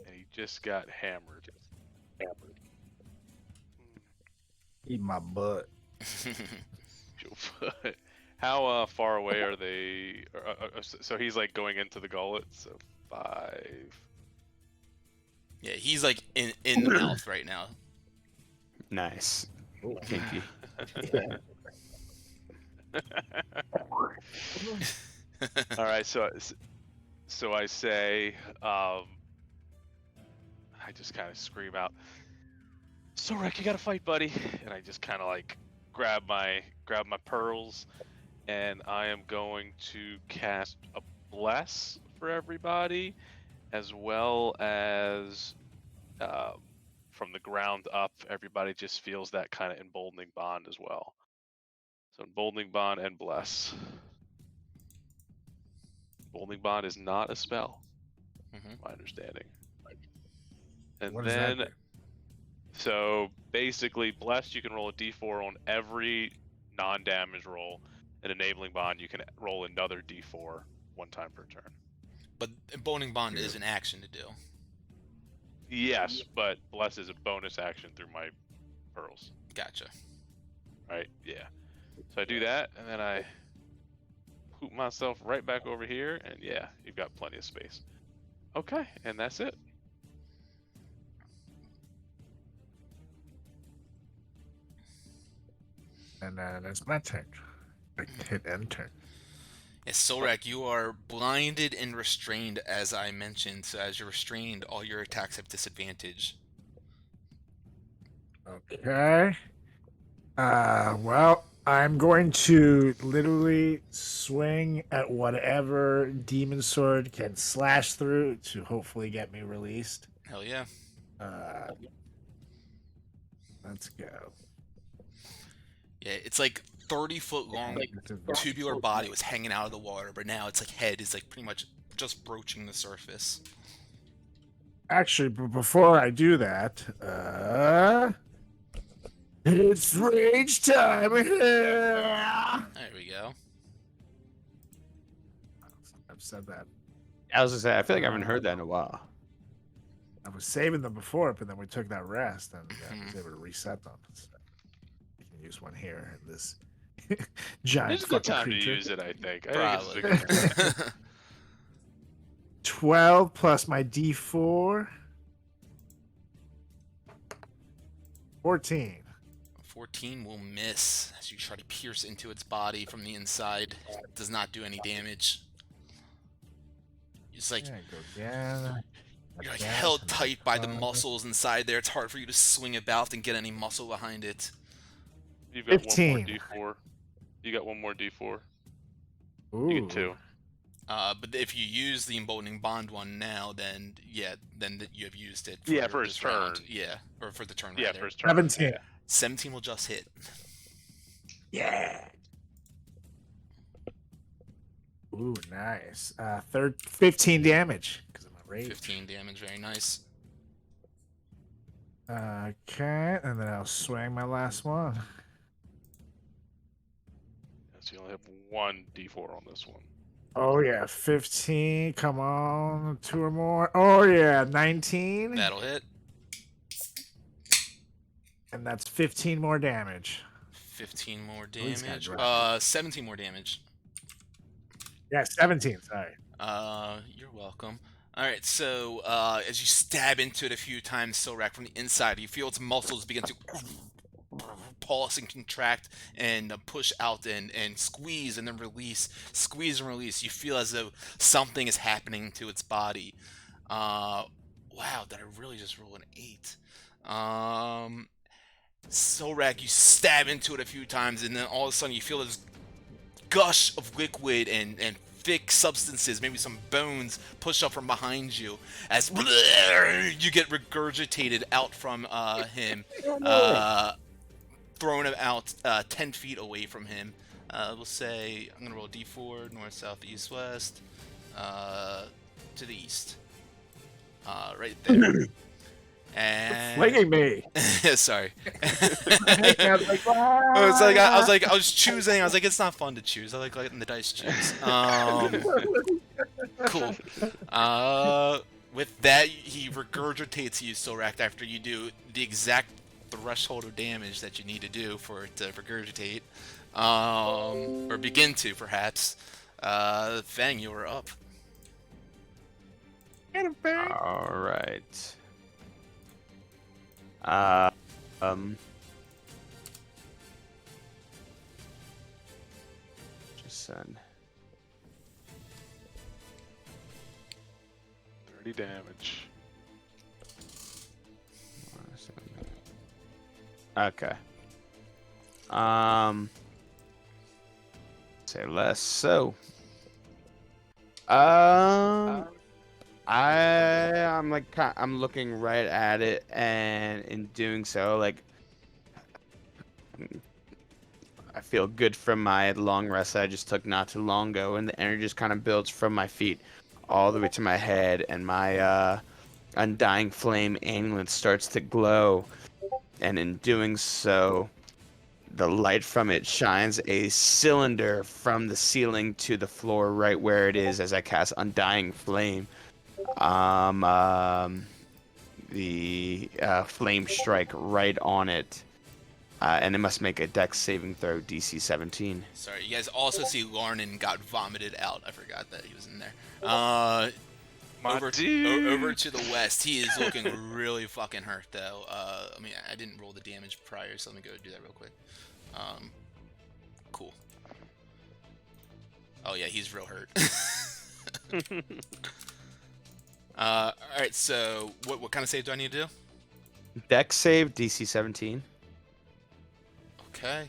S4: and he just got hammered.
S1: Eat my butt.
S4: How far away are they? So he's like going into the gullet. So 5.
S2: Yeah, he's like in the mouth right now.
S3: Nice. Kinky.
S4: All right, so I say, I just kind of scream out, "Sorek, you gotta fight, buddy!" And I just kind of like grab my pearls, and I am going to cast a bless for everybody, as well as from the ground up, everybody just feels that kind of emboldening bond as well. So emboldening bond and bless. Emboldening bond is not a spell, my understanding. And
S1: What does that
S4: then,
S1: do?
S4: so basically, blessed, you can roll a d4 on every non-damage roll. And enabling bond, you can roll another d4 one time per turn.
S2: But Boning Bond is an action to do.
S4: Yes, but bless is a bonus action through my pearls.
S2: Gotcha.
S4: Right? Yeah. So I do that, and then I poop myself right back over here, and yeah, you've got plenty of space. Okay, and that's it.
S1: And that's my turn. I can hit enter.
S2: Yes, Solrak, you are blinded and restrained, as I mentioned. So as you're restrained, all your attacks have disadvantage.
S1: Okay. Well, I'm going to literally swing at whatever demon sword can slash through to hopefully get me released.
S2: Hell yeah.
S1: Let's go.
S2: Yeah, it's like 30-foot long tubular body was hanging out of the water, but now its like head is like pretty much just broaching the surface.
S1: Actually, but before I do that, it's rage time.
S2: There we go.
S1: I've said that.
S3: I was gonna say, I feel like I haven't heard that in a while.
S1: I was saving them before, but then we took that rest and I was able to reset them. So you can use one here in this giant
S4: It's a good
S1: fucking
S4: time
S1: creature.
S4: to use it, I think.
S2: Probably.
S4: I think it's a good time.
S1: 12 plus my D4. 14.
S2: 14 will miss as you try to pierce into its body from the inside. It does not do any damage. It's like
S1: Yeah, go down.
S2: you're like held tight by the muscles inside there. It's hard for you to swing about and get any muscle behind it.
S4: You've got
S1: 15.
S4: one more d4. You got one more d4.
S1: Ooh.
S4: You get 2.
S2: But if you use the emboldening bond one now, then yeah, then you have used it.
S4: Yeah, for
S2: this
S4: his
S2: round.
S4: turn.
S2: Yeah, or for the turn.
S4: Yeah,
S2: rather.
S4: for his turn.
S1: 17.
S4: Yeah.
S2: 17 will just hit.
S1: Yeah. Ooh, nice. 15 damage because of my rage.
S2: 15 damage, very nice.
S1: Okay, and then I'll swing my last one.
S4: So you only have one d4 on this one.
S1: Oh yeah, 15. Come on, 2 or more. Oh yeah, 19.
S2: That'll hit.
S1: And that's 15 more damage.
S2: 15 more
S1: He's got
S2: damage.
S1: drop.
S2: 17 more damage.
S1: Yeah, 17. Sorry.
S2: You're welcome. Alright, so as you stab into it a few times, Solrak, from the inside, you feel its muscles begin to pulse and contract and push out and squeeze and then release. Squeeze and release. You feel as though something is happening to its body. Wow, did I really just roll an 8? Solrak, you stab into it a few times and then all of a sudden you feel this gush of liquid and thick substances, maybe some bones, push up from behind you as you get regurgitated out from him, thrown out 10 feet away from him. We'll say I'm gonna roll D4, north, south, east, west, to the east, right there. And
S1: Flinging me.
S2: sorry.
S1: I was like,
S2: I was choosing. I was like, it's not fun to choose. I like letting the dice choose. Cool. With that, he regurgitates you, Solrak, after you do the exact threshold of damage that you need to do for it to regurgitate, or begin to, perhaps. Fang, you are up.
S4: get him, Barry.
S3: All right. Uh, um. Just send.
S4: 30 damage.
S3: Okay. Say less. So. I'm like I'm looking right at it, and in doing so, like I feel good from my long rest that I just took not too long ago, and the energy just kind of builds from my feet all the way to my head, and my undying flame amulet starts to glow, and in doing so, the light from it shines a cylinder from the ceiling to the floor right where it is as I cast undying flame. The flame strike right on it, and it must make a dex saving throw, DC 17.
S2: Sorry, you guys also see Larnin got vomited out. I forgot that he was in there.
S4: My
S2: over
S4: dude.
S2: to the west, he is looking really fucking hurt though. I mean, I didn't roll the damage prior, so let me go do that real quick. Cool. Oh yeah, he's real hurt. All right. So, what kind of save do I need to do?
S3: Dex save, DC 17.
S2: Okay.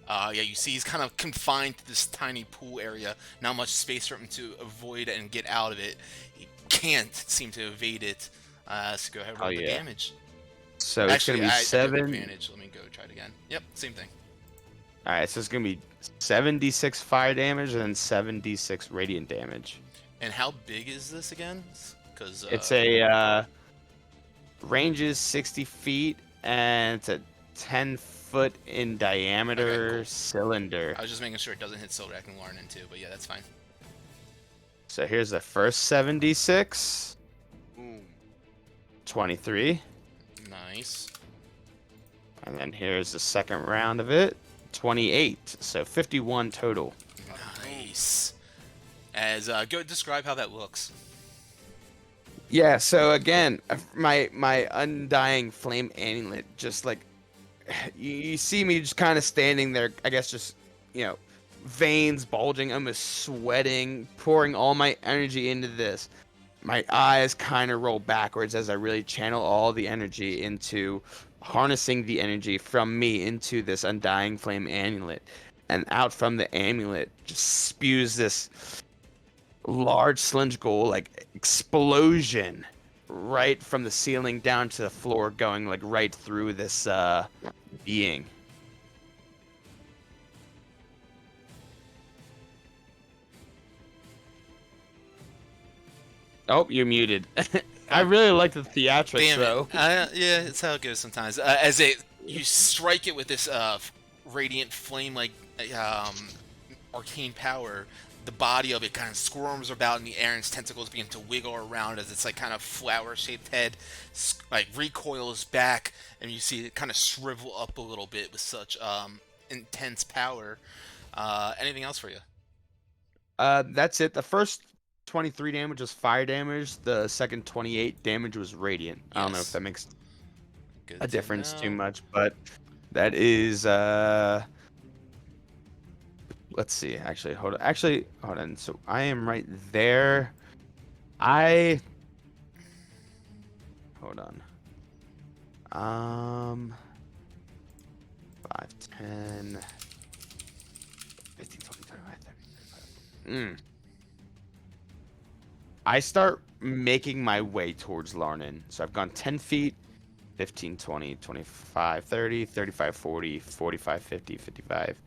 S2: Yeah, you see he's kind of confined to this tiny pool area. Not much space for him to avoid and get out of it. He can't seem to evade it. So go ahead and roll the damage.
S3: So it's
S2: Actually,
S3: gonna be
S2: I do have
S3: 7.
S2: advantage. Let me go try it again. Yep, same thing.
S3: All right, so it's gonna be 7d6 fire damage and then 7d6 radiant damage.
S2: And how big is this again? Because
S3: It's a range is 60 feet, and it's a 10-foot in diameter
S2: Okay, cool.
S3: cylinder.
S2: I was just making sure it doesn't hit Silrak and Larnin too, but yeah, that's fine.
S3: So here's the first 7d6.
S4: Boom.
S3: 23.
S2: Nice.
S3: And then here's the second round of it. 28. So 51 total.
S2: Nice. As go describe how that looks.
S3: Yeah, so again, my undying flame amulet, just like you see me just kind of standing there, I guess just, veins bulging, almost sweating, pouring all my energy into this. My eyes kind of roll backwards as I really channel all the energy into harnessing the energy from me into this undying flame amulet. And out from the amulet just spews this large cylindrical like explosion right from the ceiling down to the floor, going like right through this being. Oh, you're muted. I really like the theatrics,
S2: Damn
S3: though.
S2: it. Yeah, it's how it goes sometimes. You strike it with this radiant flame like arcane power. The body of it kind of squirms about in the air, and its tentacles begin to wiggle around as its like kind of flower-shaped head like recoils back, and you see it kind of shrivel up a little bit with such intense power. Anything else for you?
S3: That's it. The first 23 damage was fire damage. The second 28 damage was radiant. I don't know if
S2: Yes.
S3: that makes
S2: Good
S3: a
S2: to
S3: difference too
S2: know.
S3: much, but that is let's see. Actually, hold on. So I am right there. Hold on. 5, 10, 15, 20, 25, 30, 35. I start making my way towards Larnin. So I've gone 10 feet, 15, 20, 25, 30, 35, 40, 45, 50, 55,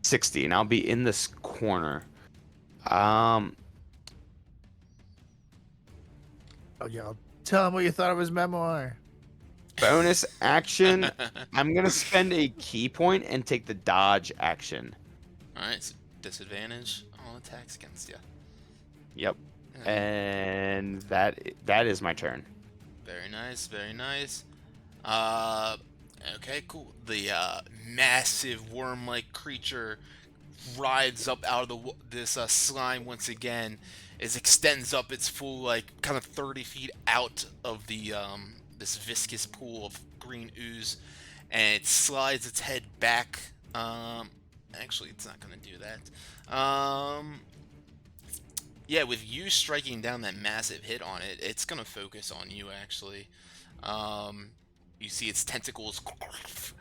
S3: 60, and I'll be in this corner.
S1: Oh, yeah. Tell him what you thought of his memoir.
S3: Bonus action. I'm going to spend a key point and take the dodge action.
S2: Alright, so disadvantage on attacks against you.
S3: Yep. And that is my turn.
S2: Very nice, very nice. Okay, cool. The massive worm-like creature rides up out of this slime once again, it extends up its full like kind of 30 feet out of the this viscous pool of green ooze, and it slides its head back. Actually, it's not gonna do that. Yeah, with you striking down that massive hit on it, it's gonna focus on you actually. You see its tentacles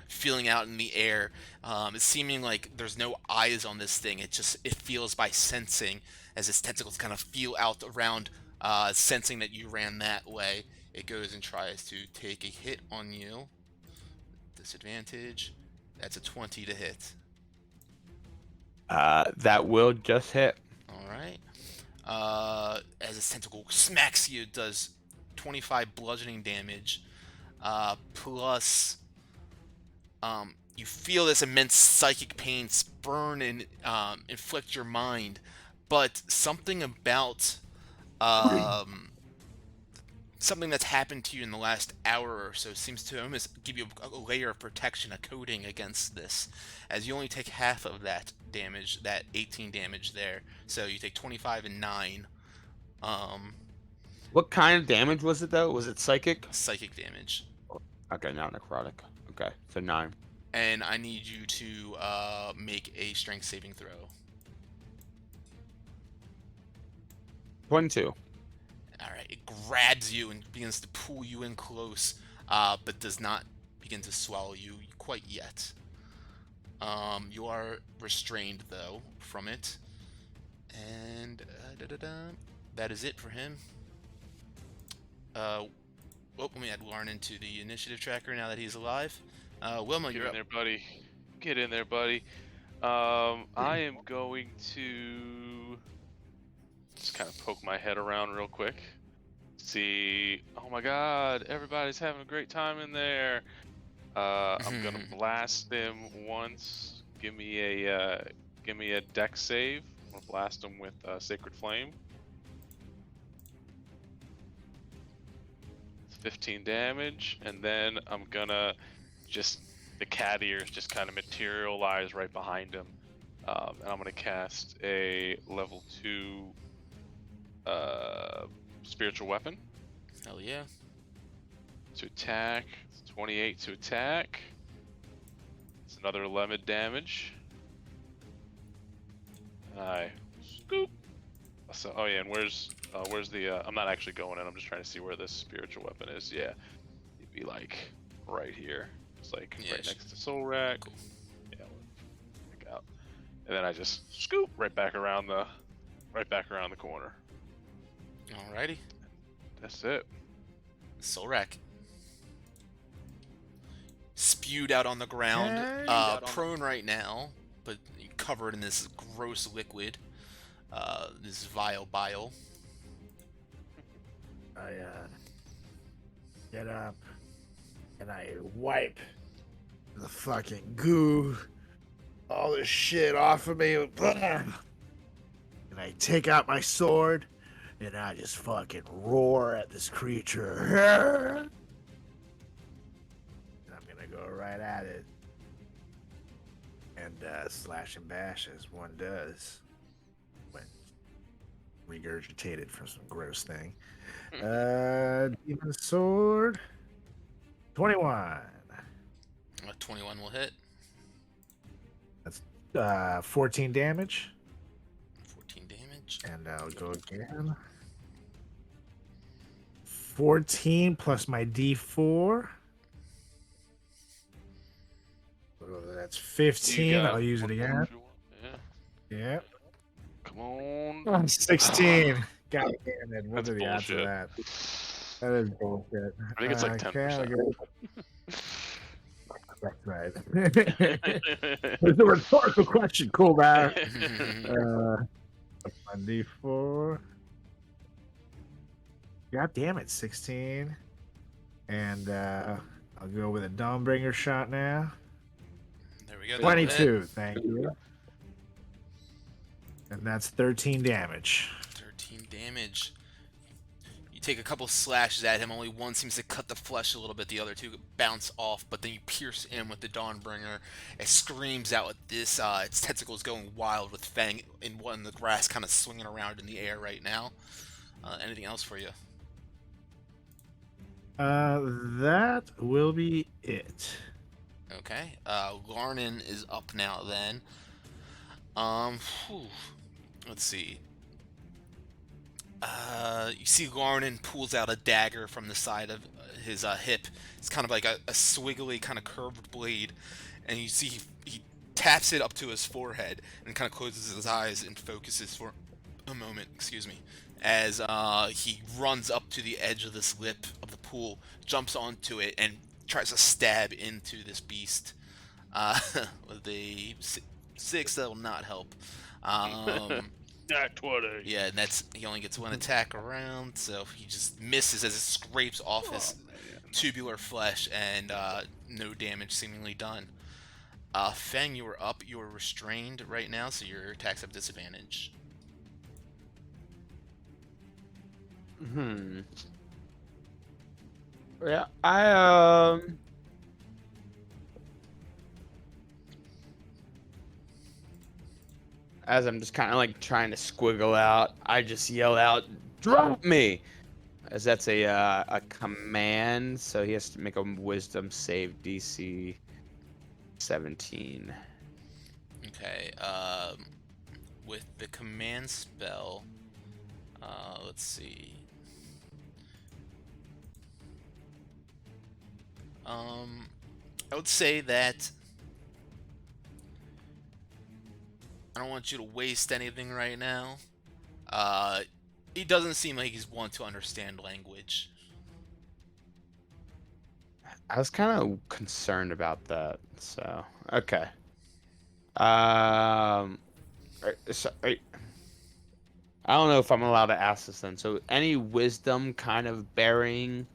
S2: feeling out in the air. It's seeming like there's no eyes on this thing. It feels by sensing as its tentacles kind of feel out around, sensing that you ran that way. It goes and tries to take a hit on you. Disadvantage. That's a 20 to hit.
S3: That will just hit.
S2: All right. As its tentacle smacks you, it does 25 bludgeoning damage. Plus, you feel this immense psychic pain spurn and inflict your mind, but something about something that's happened to you in the last hour or so seems to almost give you a layer of protection, a coating against this, as you only take half of that damage, that 18 damage there. So you take 25 and 9.
S3: What kind of damage was it though? Was it psychic?
S2: Psychic damage.
S3: Okay, not necrotic. Okay, so 9.
S2: And I need you to make a strength saving throw.
S3: 22.
S2: Alright, it grabs you and begins to pull you in close, but does not begin to swallow you quite yet. You are restrained, though, from it. And that is it for him. Let me add Lauren into the initiative tracker now that he's alive. Wilma,
S4: Get
S2: you're
S4: in
S2: up.
S4: there, buddy. Get in there, buddy. I am going to just kind of poke my head around real quick. See, oh my God, everybody's having a great time in there. I'm gonna blast him once. Give me a dex save. I'm gonna blast him with Sacred Flame. It's 15 damage, and then I'm gonna just the cat ears just kind of materialize right behind him, and I'm gonna cast a level 2 spiritual weapon
S2: Hell yeah.
S4: to attack. It's 28 to attack. It's another 11 damage. I scoop. So, oh yeah, and where's the? I'm not actually going in. I'm just trying to see where this spiritual weapon is. Yeah, it'd be like right here. It's like
S2: Yeah,
S4: right next to Soul Rack.
S2: Cool.
S4: Yeah, pick out. And then I just scoop right back around the corner.
S2: Alrighty.
S4: That's it.
S2: Solrak. Spewed out on the ground, prone right now, but covered in this gross liquid, this vile bile.
S1: I get up and I wipe the fucking goo, all this shit off of me, and I take out my sword and I just fucking roar at this creature. And I'm gonna go right at it and slash and bash as one does when regurgitated from some gross thing. Demon sword. 21.
S2: 21 will hit.
S1: That's 14 damage.
S2: 14 damage.
S1: And I'll go again. 14 plus my D4. So that's 15. I'll use it again.
S4: Yeah.
S1: Yeah.
S4: Come on.
S1: 16. God damn it. What
S4: That's
S1: are the odds of
S4: bullshit.
S1: that? That is bullshit.
S4: I think it's like 10%.
S1: That's right. It's a rhetorical question. Cool, man. My D4. God damn it. 16. And I'll go with a Dawnbringer shot now.
S2: There we go. that'll hit.
S1: 22. Thank you. And that's 13 damage.
S2: 13 damage. You take a couple slashes at him. Only one seems to cut the flesh a little bit. The other two bounce off, but then you pierce him with the Dawnbringer. It screams out at this. Its tentacles going wild with Fang in the grass, kind of swinging around in the air right now. Anything else for you?
S1: That will be it.
S2: Okay. Larnin is up now then. Whew. Let's see. You see Larnin pulls out a dagger from the side of his hip. It's kind of like a swiggly, kind of curved blade. And you see he taps it up to his forehead and kind of closes his eyes and focuses for a moment, excuse me, as he runs up to the edge of this lip of the pool, jumps onto it, and tries to stab into this beast. With a 6, that will not help.
S4: Nat 20.
S2: Yeah, and he only gets one attack around, so he just misses as it scrapes off his tubular flesh, and no damage seemingly done. Fang, you are up. You are restrained right now, so your attacks have disadvantage.
S3: Yeah, as I'm just kind of like trying to squiggle out, I just yell out, "Drop me!" As that's a command, so he has to make a Wisdom save, DC 17.
S2: Okay. With the command spell, let's see. I would say that I don't want you to waste anything right now. He doesn't seem like he's one to understand language.
S3: I was kind of concerned about that, so okay. I don't know if I'm allowed to ask this then. So, any Wisdom kind of bearing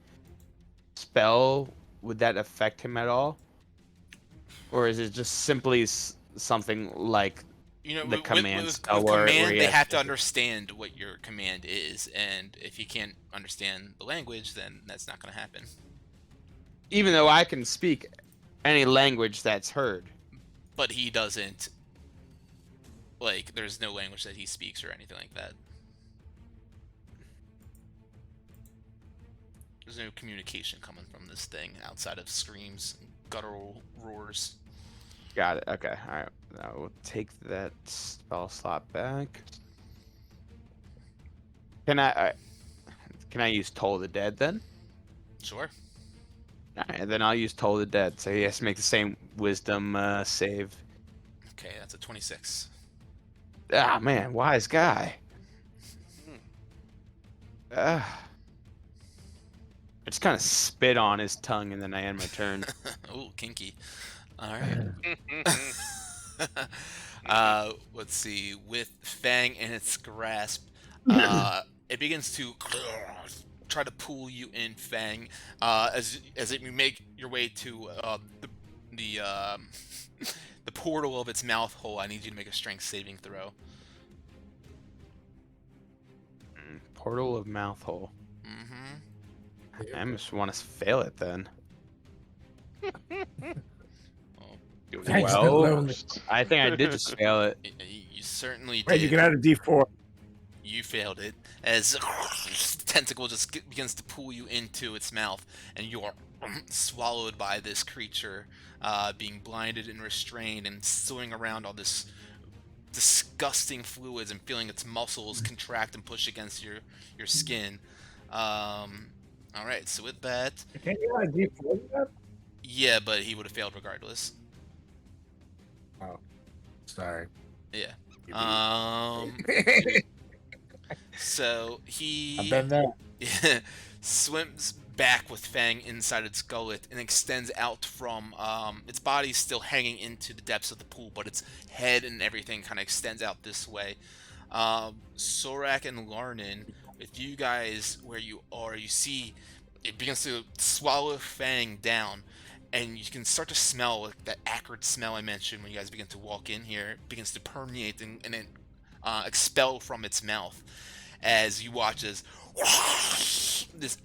S3: spell, would that affect him at all, or is it just simply something like the command spell
S2: with
S3: where
S2: command,
S3: he
S2: they
S3: has
S2: have to understand what your command is, and if you can't understand the language, then that's not going to happen.
S3: Even though I can speak any language that's heard.
S2: But he doesn't. Like, there's no language that he speaks or anything like that. There's no communication coming from this thing outside of screams and guttural roars.
S3: Got it. Okay. All right. I will take that spell slot back. Can I use Toll the Dead then?
S2: Sure.
S3: All right, then I'll use Toll the Dead. So he has to make the same Wisdom save.
S2: Okay, that's a 26.
S3: Ah, man, wise guy. I just kind of spit on his tongue, and then I end my turn.
S2: Ooh, kinky. All right. Let's see. With Fang in its grasp, it begins to try to pull you in, Fang. As you make your way to the portal of its mouth hole, I need you to make a strength saving throw.
S3: Portal of mouth hole.
S2: Mm-hmm.
S3: I just want to fail it then.
S1: Thanks,
S3: Well,
S1: lonely.
S3: I think I did just fail it.
S2: You certainly
S1: Wait,
S2: did.
S1: you can add a D4.
S2: You failed it, as tentacle just begins to pull you into its mouth, and you are swallowed by this creature, being blinded and restrained and swimming around all this disgusting fluids and feeling its muscles contract and push against your skin. All right, so with that,
S1: Can you add a D4 to that?
S2: yeah, but he would have failed regardless.
S1: Oh, sorry.
S2: Yeah. So he
S1: I've been there.
S2: swims back with Fang inside its gullet and extends out from its body still hanging into the depths of the pool, but its head and everything kind of extends out this way. Sorak and Larnin, with you guys where you are, you see it begins to swallow Fang down, and you can start to smell like that acrid smell I mentioned when you guys begin to walk in here. It begins to permeate and then expel from its mouth as you watch as this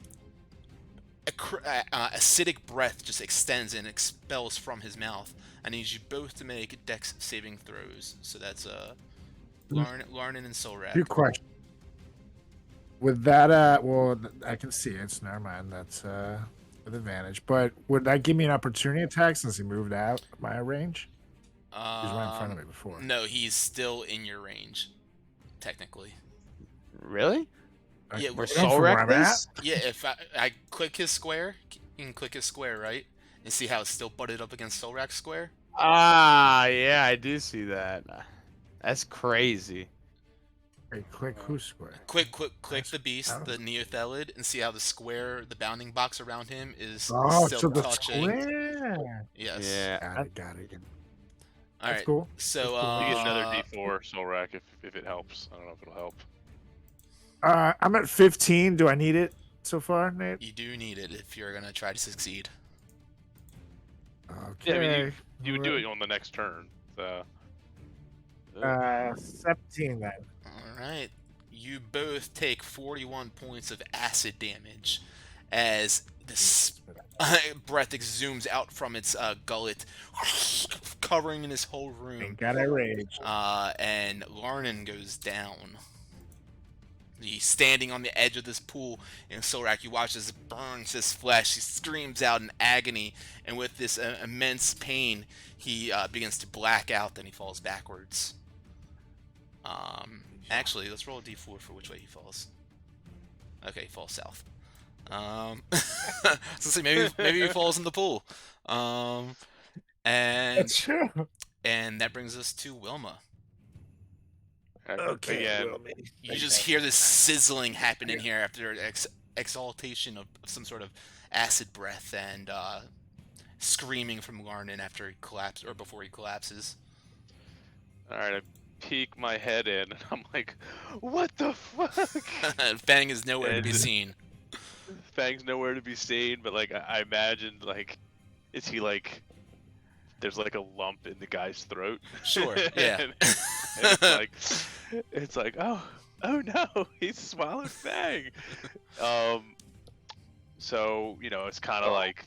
S2: acidic breath just extends and expels from his mouth. I need you both to make dex saving throws. So that's Larnin and Solrak.
S1: Good question. With that, I can see it. So never mind. That's with advantage. But would that give me an opportunity attack since he moved out of my range? He was right in front of me before.
S2: No, he's still in your range, technically.
S3: Really?
S2: Yeah,
S3: We're
S1: From
S3: soul
S1: where
S3: wreck
S1: I'm
S3: this?
S2: Yeah, if I click his square, you can click his square, right? And see how it's still butted up against Solrak's square?
S3: Ah, yeah, I do see that. That's crazy.
S1: Hey, click who's square?
S2: Click
S1: Nice.
S2: the beast,
S1: Oh.
S2: the Neothelid, and see how the square, the bounding box around him is
S1: Oh,
S2: still
S1: so the
S2: touching.
S1: square.
S2: Yes.
S3: Yeah.
S1: Got it.
S2: All
S1: That's
S2: right.
S1: cool.
S2: So
S1: That's cool.
S4: You get another D4 soul rack if it helps. I don't know if it'll help.
S1: I'm at 15. Do I need it so far, Nate?
S2: you do need it if you're gonna try to succeed.
S1: Okay.
S4: Yeah, I mean, you would do it on the next turn. So.
S1: 17 then.
S2: All right. You both take 41 points of acid damage as this breath exhumes out from its gullet, covering this whole room.
S1: Ain't got a rage.
S2: And Larnin goes down. He's standing on the edge of this pool, and Solrak, you watch as it burns his flesh. He screams out in agony, and with this immense pain, he begins to black out, then he falls backwards. Actually, let's roll a d4 for which way he falls. Okay, he falls south. So maybe he falls in the pool. And
S1: That's true.
S2: and that brings us to Wilma.
S1: Okay.
S4: Again,
S2: You just hear this sizzling happen in here after exaltation of some sort of acid breath and screaming from Larnin after he collapses or before he collapses.
S4: all right, I peek my head in, and I'm like, "What the fuck?"
S2: Fang is nowhere to be
S4: And-
S2: seen.
S4: Fang's nowhere to be seen, but like I imagined, like, is he like? There's like a lump in the guy's throat.
S2: Sure, yeah.
S4: and it's like, oh no, he's swallowed Fang. So it's kind of like,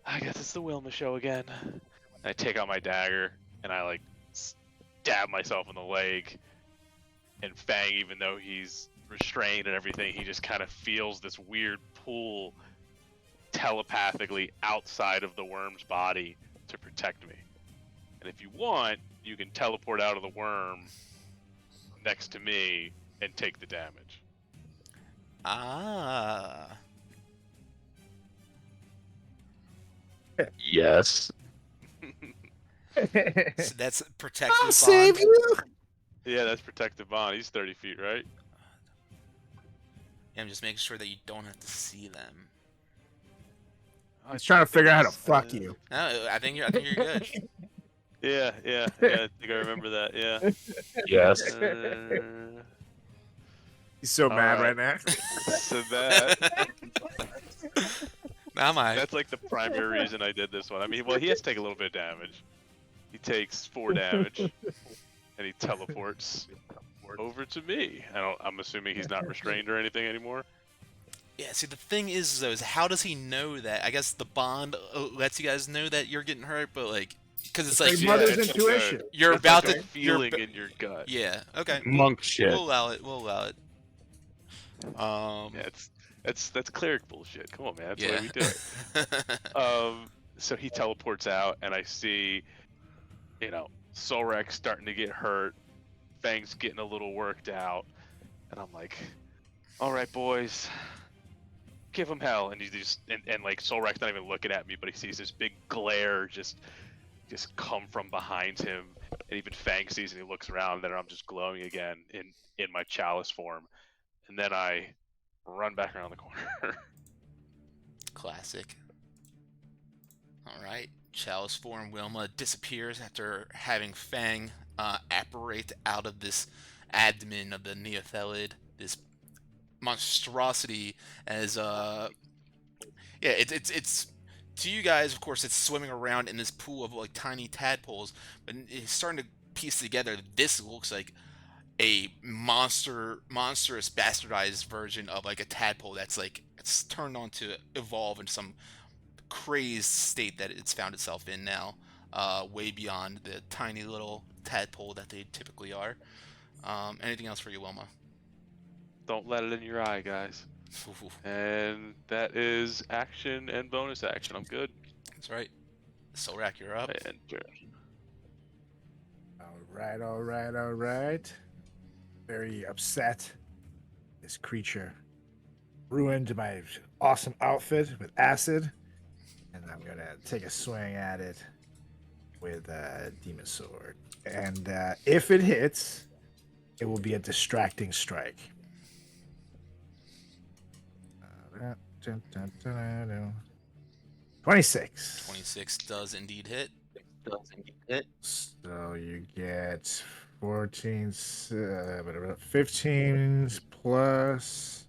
S4: I guess it's the Wilma show again. And I take out my dagger and I like stab myself in the leg. And Fang, even though he's restrained and everything, he just kind of feels this weird pull telepathically outside of the worm's body to protect me. And if you want, you can teleport out of the worm next to me and take the damage.
S2: Ah.
S3: Yes.
S2: So that's protective
S1: I'll
S2: bond.
S1: save you.
S4: Yeah, that's protective bond. He's 30 feet, right?
S2: Yeah, I'm just making sure that you don't have to see them.
S1: I was trying to figure out how to fuck you.
S2: No, I think you're good.
S4: Yeah, I think I remember that. Yeah.
S3: Yes.
S1: He's so
S4: All
S1: mad
S4: right.
S1: right now.
S4: So that
S2: Now my
S4: that's like the primary reason I did this one. I mean, well, he has to take a little bit of damage. He takes 4 damage, and he teleports over to me. I'm assuming he's not restrained or anything anymore.
S2: Yeah, see, the thing is, though, is how does he know that? I guess the bond lets you guys know that you're getting hurt, but, like, because it's like,
S1: His mother's
S4: it's
S1: intuition.
S2: you're
S4: It's
S2: about
S4: like
S2: to...
S4: a feeling in your gut.
S2: Yeah, okay.
S3: Monk shit.
S2: We'll allow it.
S4: Yeah, that's cleric bullshit. Come on, man. That's
S2: yeah.
S4: the way we do it. So he teleports out, and I see, Solrak starting to get hurt. Fang's getting a little worked out, and I'm like, "All right, boys, give him hell." And he just and like Solrak's not even looking at me, but he sees this big glare just come from behind him, and even Fang sees and he looks around, and then I'm just glowing again in my chalice form, and then I run back around the corner.
S2: Classic. Alright. Chalice form Wilma disappears after having Fang apparate out of this abdomen of the Neothelid. This monstrosity as it's to you guys, of course, it's swimming around in this pool of like tiny tadpoles, but it's starting to piece together this looks like a monstrous bastardized version of like a tadpole that's like it's turned on to evolve into some crazed state that it's found itself in now, way beyond the tiny little tadpole that they typically are. Anything else for you, Wilma?
S4: Don't let it in your eye, guys. And that is action and bonus action. I'm good.
S2: That's right. Solrak, you're up.
S4: And
S1: All right. Very upset. This creature ruined my awesome outfit with acid, and I'm gonna take a swing at it with a demon sword. And if it hits, it will be a distracting strike. 26.
S2: 26 does indeed hit.
S1: So you get 14, 15 plus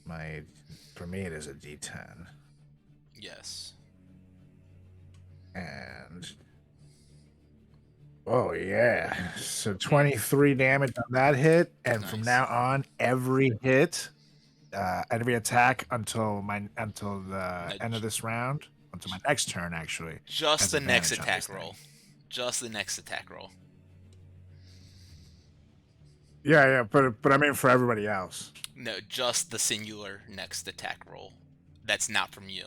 S1: my. For me, it is a D10,
S2: Yes.
S1: and oh yeah, so 23 damage on that hit, and from
S2: Nice.
S1: now on, every hit, every attack until the end of this round, until my next turn, actually.
S2: Just
S1: has
S2: the next
S1: advantage on
S2: attack
S1: this thing.
S2: roll. Just the next attack roll.
S1: Yeah, but I mean for everybody else.
S2: No, just the singular next attack roll. That's not from you.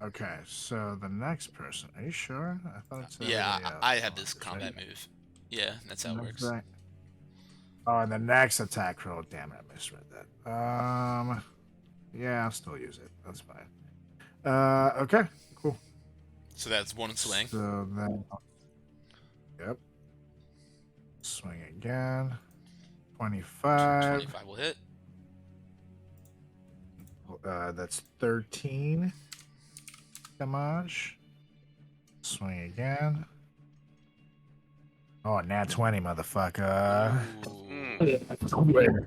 S1: Okay, so the next person. Are you sure? I thought it said
S2: Yeah,
S1: everybody else.
S2: I have
S1: Oh,
S2: this
S1: that's
S2: combat
S1: right.
S2: move. Yeah, that's how it
S1: That's
S2: works.
S1: right. Oh, and the next attack roll. Damn it, I misread that. Yeah, I'll still use it. That's fine. Okay, cool.
S2: So that's one swing.
S1: So then, yep. Swing again. 25.
S2: 25 will hit.
S1: That's 13 damage. Swing again. Oh, nat 20, motherfucker.
S2: Ooh,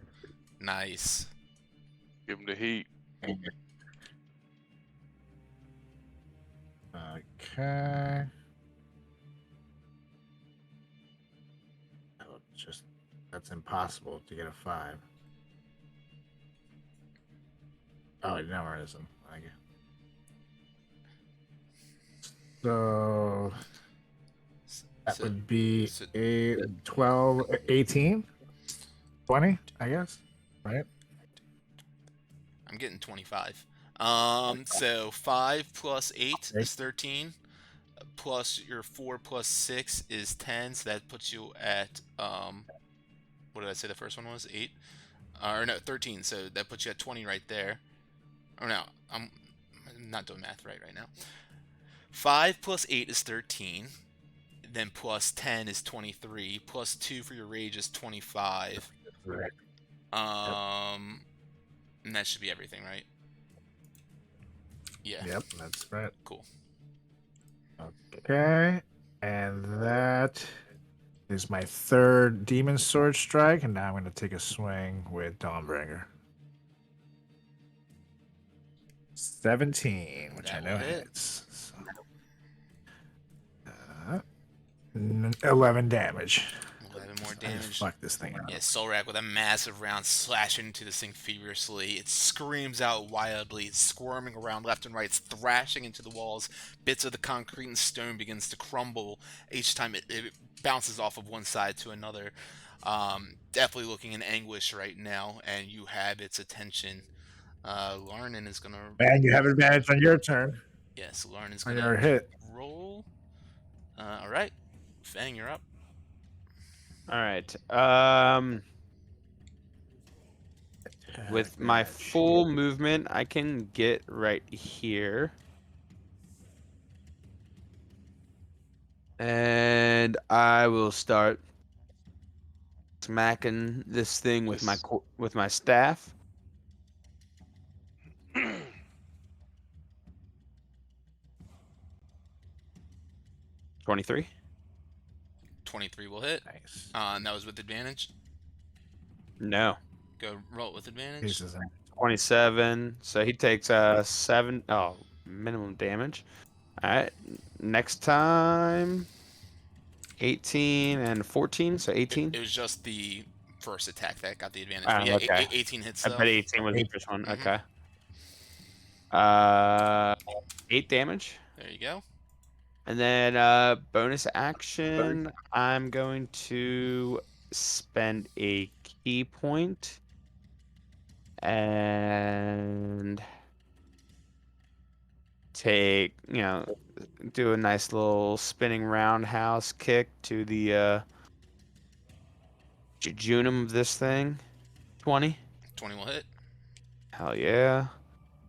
S2: nice.
S4: give him the heat.
S1: Okay. That's impossible to get a 5. Oh, no, it isn't. So that
S2: So-
S1: would be
S2: so-
S1: 8, 12, 18, 20, I guess. Right?
S2: I'm getting 25. So 5 plus 8 is 13. Plus your 4 plus 6 is 10. So that puts you at what did I say the first one was? 8? Or no, 13. So that puts you at 20 right there. Or no, I'm not doing math right now. 5 plus 8 is 13. Then plus 10 is 23. Plus 2 for your rage is 25.
S1: Right.
S2: And that should be everything, right? Yeah.
S1: Yep, that's right.
S2: Cool.
S1: Okay. And that is my third demon sword strike, and now I'm going to take a swing with Dawnbringer. 17, which
S2: That
S1: I know
S2: will hit.
S1: hits. So, 11 damage.
S2: 11 more
S1: I just
S2: damage.
S1: fucked this thing up.
S2: Yeah, Solrak with a massive round slashing into this thing furiously. It screams out wildly, it's squirming around left and right, it's thrashing into the walls. Bits of the concrete and stone begins to crumble each time it bounces off of one side to another. Definitely looking in anguish right now, and you have its attention. Larnin is gonna.
S1: And you have advantage on your turn.
S2: Yes, Larnin is
S1: On
S2: gonna
S1: your hit.
S2: roll. All right, Fang, you're up.
S3: All right. With my full movement, I can get right here. And I will start smacking this thing with my staff. 23.
S2: 23 will hit.
S1: Nice.
S2: And that was with advantage.
S3: No.
S2: Go roll it with advantage.
S1: Pieces in.
S3: 27. So he takes 7 minimum damage. All right. Next time 18 and 14, so 18.
S2: It was just the first attack that got the advantage. But
S3: Oh,
S2: yeah,
S3: okay.
S2: 18 hits
S3: I
S2: though.
S3: bet 18 was the first one.
S2: Mhm.
S3: Okay. 8 damage.
S2: There you go.
S3: And then bonus action, I'm going to spend a key point and take, do a nice little spinning roundhouse kick to the jejunum of this thing. 20.
S2: 20 will hit.
S3: Hell yeah.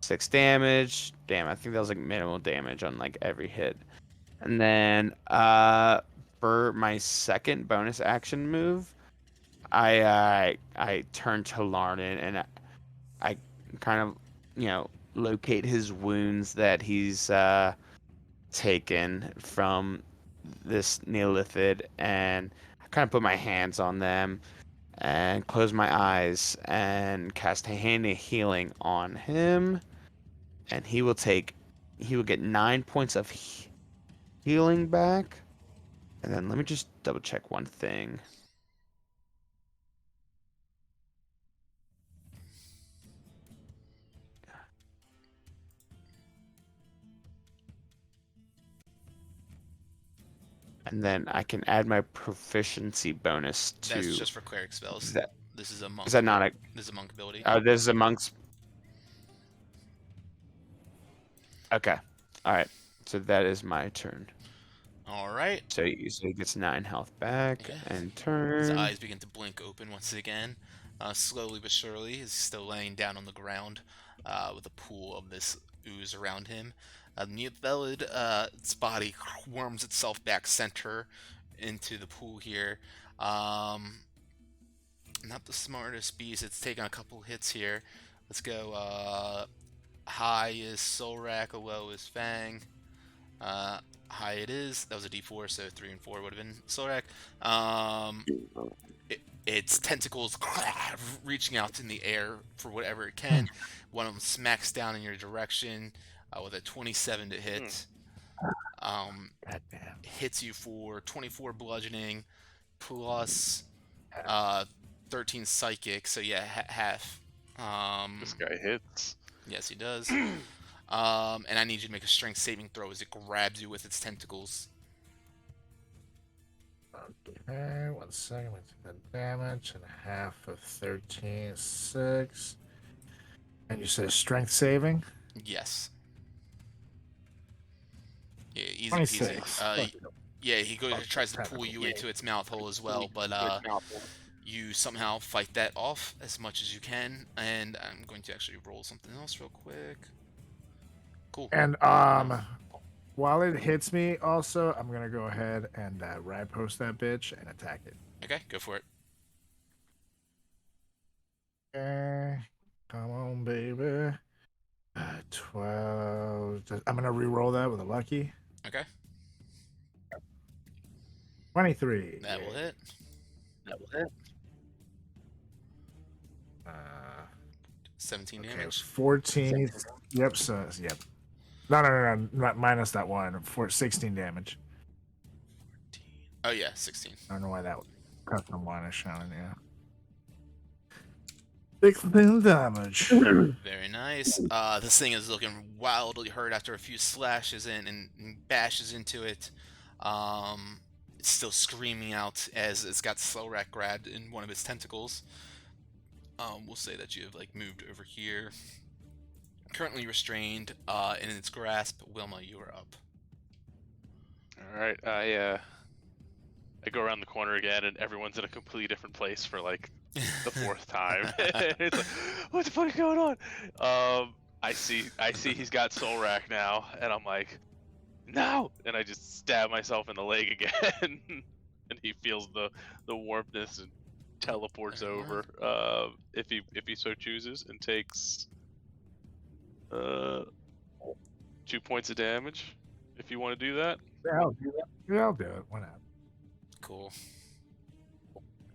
S3: 6 damage. Damn, I think that was like minimal damage on like every hit. And then for my second bonus action move, I turn to Larnin and I kind of, locate his wounds that he's taken from this Neolithid, and I kind of put my hands on them and close my eyes and cast a hand of healing on him, and he will get 9 points of healing back. And then let me just double check one thing. And then I can add my proficiency bonus to
S2: That's just for cleric spells.
S3: that.
S2: This is a monk.
S3: Is that not a?
S2: This is a monk ability.
S3: Oh, this is a monk's. Okay. All right. So that is my turn.
S2: All right.
S3: So he gets 9 health back
S2: Yeah.
S3: and
S2: His
S3: turn.
S2: eyes begin to blink open once again. Slowly but surely, he's still laying down on the ground with a pool of this ooze around him. Neophelid, its body worms itself back center into the pool here. Not the smartest beast. It's taken a couple hits here. Let's go. High is Solrak, low is Fang. High it is. That was a D4, so 3 and 4 would have been Solrak. Its tentacles reaching out in the air for whatever it can. One of them smacks down in your direction with a 27 to hit. Hits you for 24 bludgeoning plus 13 psychic. So yeah, half.
S4: This guy hits.
S2: Yes, he does. And I need you to make a strength saving throw as it grabs you with its tentacles.
S1: Okay, 1 second. We take that damage and half of 13, 6. And you said strength saving?
S2: Yes. Yeah, easy
S1: 26.
S2: peasy. Yeah, he tries to pull you into its mouth hole as well, but you somehow fight that off as much as you can. And I'm going to actually roll something else real quick. Cool.
S1: And while it hits me, also, I'm gonna go ahead and ride post that bitch and attack it.
S2: Okay, go for it.
S1: Okay, come on, baby. 12. I'm gonna re-roll that with a lucky.
S2: Okay.
S1: 23.
S2: That will hit. 17
S1: Okay,
S2: damage.
S1: 14. Yep. So yep. No. Not minus that one. 16 damage.
S2: Oh yeah, 16.
S1: I don't know why that custom line is showing. Yeah. 16 damage.
S2: Very nice. This thing is looking wildly hurt after a few slashes and bashes into it. It's still screaming out as it's got Slowrak grabbed in one of its tentacles. We'll say that you have moved over here. Currently restrained in its grasp. Wilma, you are up.
S4: All right, I go around the corner again, and everyone's in a completely different place for the 4th time. It's like, what the fuck is going on? I see he's got Solrak now, and I'm like, no! And I just stab myself in the leg again, and he feels the warmness and teleports over, if he so chooses, and takes 2 points of damage. If you want to do that.
S1: Yeah, I'll do that. Yeah, I'll do it. Why not?
S2: Cool.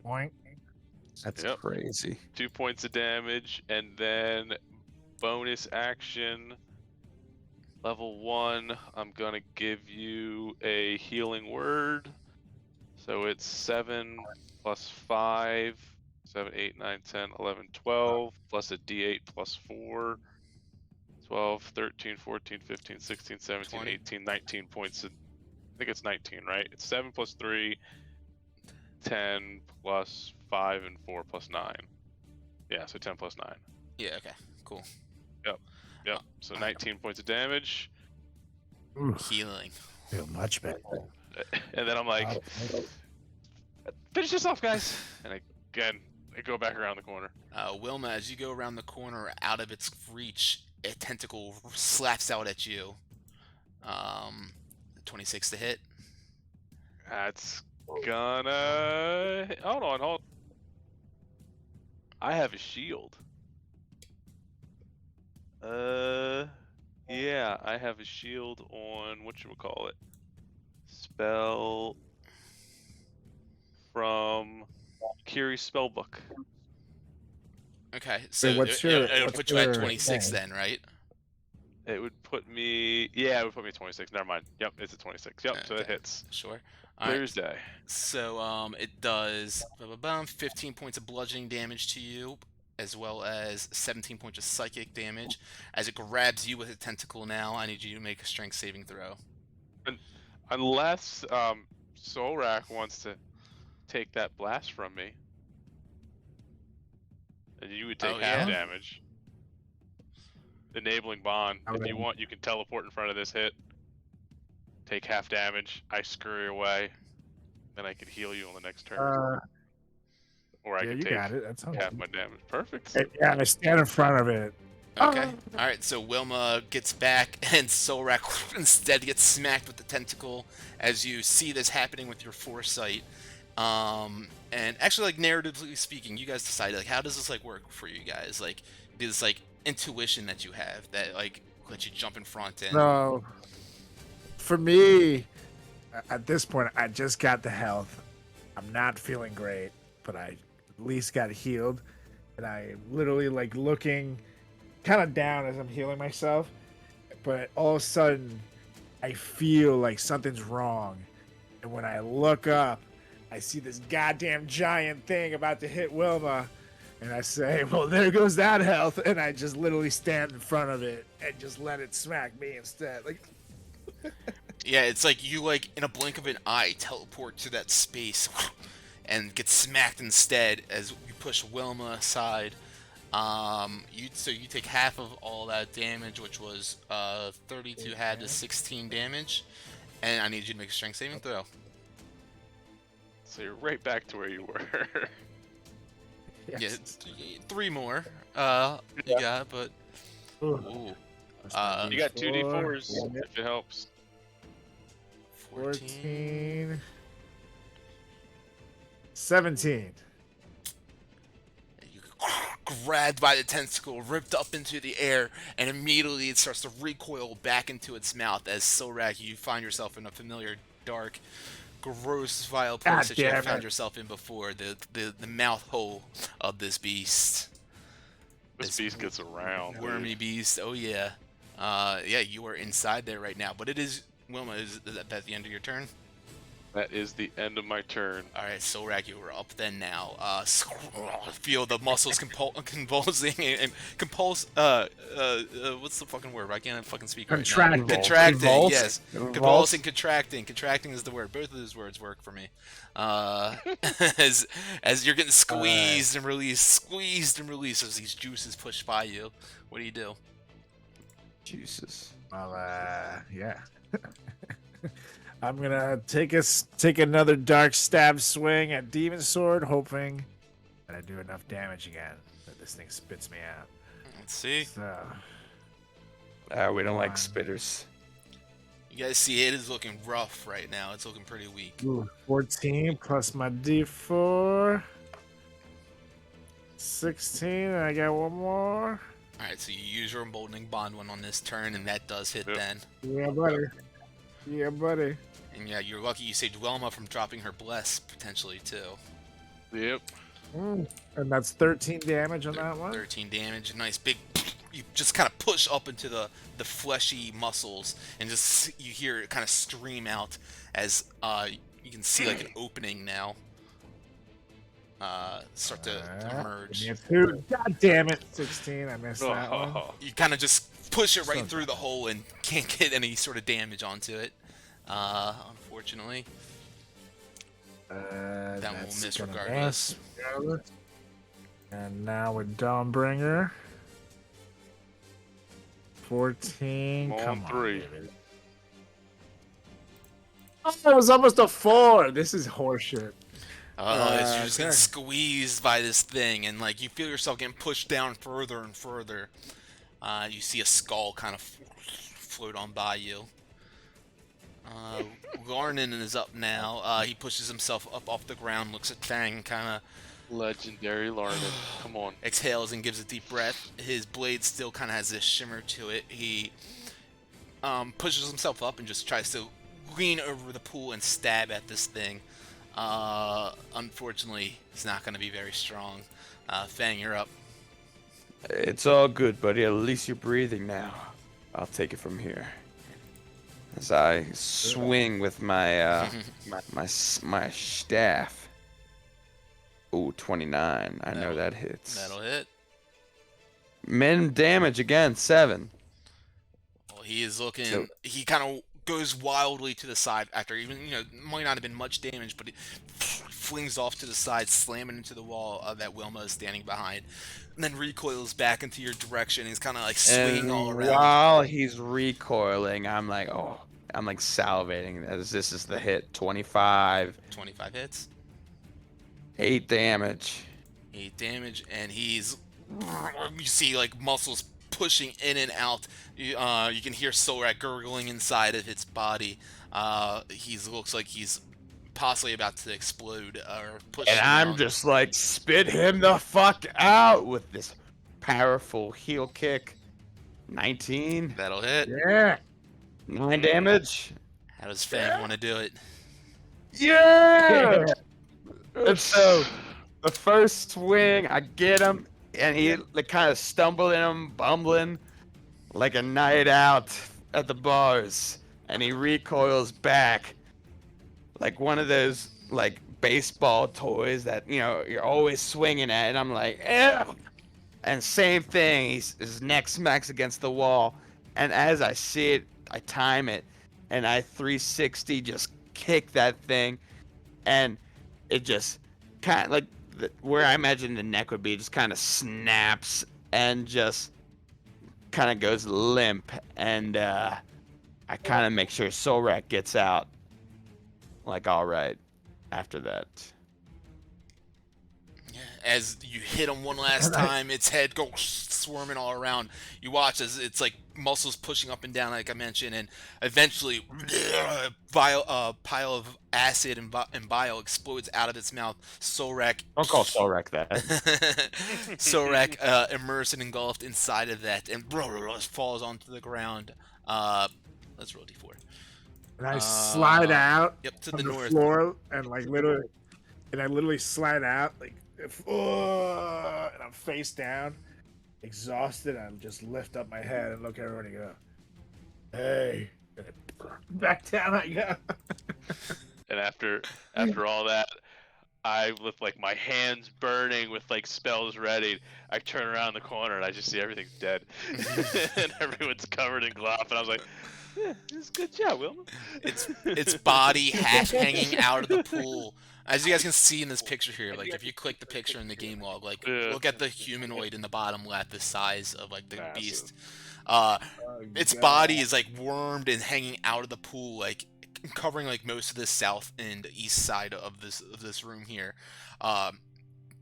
S1: Point.
S3: That's
S4: Yep.
S3: crazy.
S4: 2 points of damage, and then bonus action, level 1. I'm gonna give you a healing word. So it's 7 plus 5, 7, 8, 9, 10, 11, 12, plus a d8 plus 4, 12, 13, 14, 15, 16, 17,
S2: 20.
S4: 18, 19 points. I think it's 19, right? It's 7 plus 3, 10 plus 5, and 4 plus 9. Yeah, so 10 plus 9.
S2: Yeah, okay, cool.
S4: Yep. So 19 points of damage.
S1: Oof,
S2: Healing.
S1: feel much better.
S4: And then I'm like, finish this off, guys. And I go back around the corner.
S2: Wilma, as you go around the corner, out of its reach, a tentacle slaps out at you. 26 to hit.
S4: That's gonna... Hold on. I have a shield. Yeah, I have a shield on whatchamacallit. Spell from Kiri's spellbook.
S2: Okay, so it'll put you at 26 then, right?
S4: It would put me... Yeah, it would put me at 26. Never mind. Yep, it's at 26. Yep, so it
S2: Okay.
S4: hits.
S2: Sure.
S4: Clear as day.
S2: So it does 15 points of bludgeoning damage to you, as well as 17 points of psychic damage. As it grabs you with a tentacle now, I need you to make a strength saving throw.
S4: Unless Solrak wants to take that blast from me. And you would take half damage. Enabling bond. If you want, you can teleport in front of this hit. Take half damage. I scurry away. Then I can heal you on the next turn. Or I can take
S1: got it. That's
S4: half my damage. Perfect.
S1: Yeah, I stand in front of it.
S2: Okay. All right. So Wilma gets back, and Solrak instead gets smacked with the tentacle. As you see this happening with your foresight, and actually, like narratively speaking, you guys decided like how does this like work for you guys? Like this like intuition that you have that like lets you jump in front and.
S1: No, for me, at this point, I just got the health. I'm not feeling great, but I at least got healed, and I literally like looking kind of down as I'm healing myself, but all of a sudden I feel like something's wrong, and when I look up I see this goddamn giant thing about to hit Wilma, and I say, well, there goes that health, and I just literally stand in front of it and just let it smack me instead. Like,
S2: yeah, it's like you like in a blink of an eye teleport to that space and get smacked instead as you push Wilma aside. You take half of all that damage, which was 32 had to 16 damage, and I need you to make a strength saving throw.
S4: So you're right back to where you were.
S2: Yes. Yeah, 3 more. You got, but ooh.
S4: You got 2d4s if it helps.
S1: 14, 17.
S2: You grabbed by the tentacle, ripped up into the air, and immediately it starts to recoil back into its mouth as Solrak, you find yourself in a familiar, dark, gross, vile place that you have found yourself in before, the mouth hole of this beast.
S4: This beast gets around.
S2: Wormy beast, oh yeah. Yeah, you are inside there right now, but it is, Wilma, is that at the end of your turn?
S4: That is the end of my turn.
S2: Alright, Solrak, you are up then now. Feel the muscles convulsing and what's the fucking word? I can't fucking speak right now. Contracting, yes. Convulsing, contracting. Contracting is the word. Both of those words work for me. As you're getting squeezed and released as these juices push by you. What do you do?
S3: Juices.
S1: Well, yeah. I'm gonna take another dark stab swing at Demon Sword, hoping that I do enough damage again that this thing spits me out.
S2: Let's see.
S1: So,
S3: We don't like spitters.
S2: You guys see it is looking rough right now. It's looking pretty weak.
S1: 14 plus my D4. 16, and I got one more.
S2: Alright, so you use your emboldening bond one on this turn, and that does hit then.
S1: Yeah, buddy. Yeah, buddy.
S2: And yeah, you're lucky you saved Wilma from dropping her bless, potentially, too.
S4: Yep.
S1: And that's 13 damage on that one?
S2: 13 damage. Nice big... You just kind of push up into the fleshy muscles, and just you hear it kind of scream out as you can see like an opening now start to emerge.
S1: God damn it, 16. I missed that one.
S2: You kind of just push it right through the hole and can't get any sort of damage onto it. Unfortunately, that will miss regardless.
S1: And now with Dawnbringer. 14. Come on,
S4: 3.
S1: baby. Oh, it was almost a 4. This is horseshit.
S2: It's just getting squeezed by this thing, and like you feel yourself getting pushed down further and further. You see a skull kind of float on by you. Garnin is up now. He pushes himself up off the ground, looks at Fang, kind of
S4: Legendary Larnin. Come on.
S2: exhales and gives a deep breath. His blade still kind of has this shimmer to it. He pushes himself up and just tries to lean over the pool and stab at this thing. Unfortunately, it's not going to be very strong. Fang, you're up.
S3: It's all good, buddy. At least you're breathing now. I'll take it from here. As I swing with my my staff. Ooh, 29. I know that hits.
S2: That'll hit.
S3: Min damage again, 7.
S2: Well, he is looking. He kind of goes wildly to the side after even might not have been much damage, but he flings off to the side, slamming into the wall that Wilma is standing behind, and then recoils back into your direction. He's kind of like swinging all around.
S3: While he's recoiling, I'm like salivating as this is the hit. 25.
S2: 25 hits.
S3: 8 damage.
S2: 8 damage, and he's. You see like muscles pushing in and out. You can hear Solrak gurgling inside of its body. He looks like he's possibly about to explode or push.
S3: And I'm just like, spit him the fuck out with this powerful heel kick. 19.
S2: That'll hit.
S1: Yeah.
S3: 9 damage.
S2: How does Fang want to do it?
S3: Yeah! And so, the first swing, I get him, and he like kind of stumbling, bumbling, like a night out at the bars, and he recoils back, like one of those like baseball toys that you're always swinging at. And I'm like, ew! And same thing, his neck smacks against the wall, and as I see it, I time it, and I 360 just kick that thing, and it just kind of like where I imagine the neck would be, just kind of snaps and just kind of goes limp, and I kind of make sure Solrak gets out like all right after that.
S2: As you hit him one last time, its head goes swarming all around. You watch as it's like muscles pushing up and down, like I mentioned, and eventually a pile of acid and bile explodes out of its mouth. Solrak.
S3: Don't call Solrak that.
S2: Solrak immersed and engulfed inside of that and falls onto the ground. Let's roll d4.
S1: And I slide out
S2: to
S1: from
S2: the
S1: the
S2: north.
S1: floor and I literally slide out and I'm face down, exhausted. I just lift up my head and look at everyone and go, "Hey," back down I go.
S4: And after all that, I with like my hands burning with like spells ready, I turn around the corner and I just see everything's dead, and everyone's covered in glop. And I was like, "Yeah, this is a good job, Wilma."
S2: Its body half hanging out of the pool. As you guys can see in this picture here, like if you click the picture in the game log, like look at the humanoid in the bottom left, the size of like the beast. Its body is like wormed and hanging out of the pool, like covering like most of the south and east side of this room here.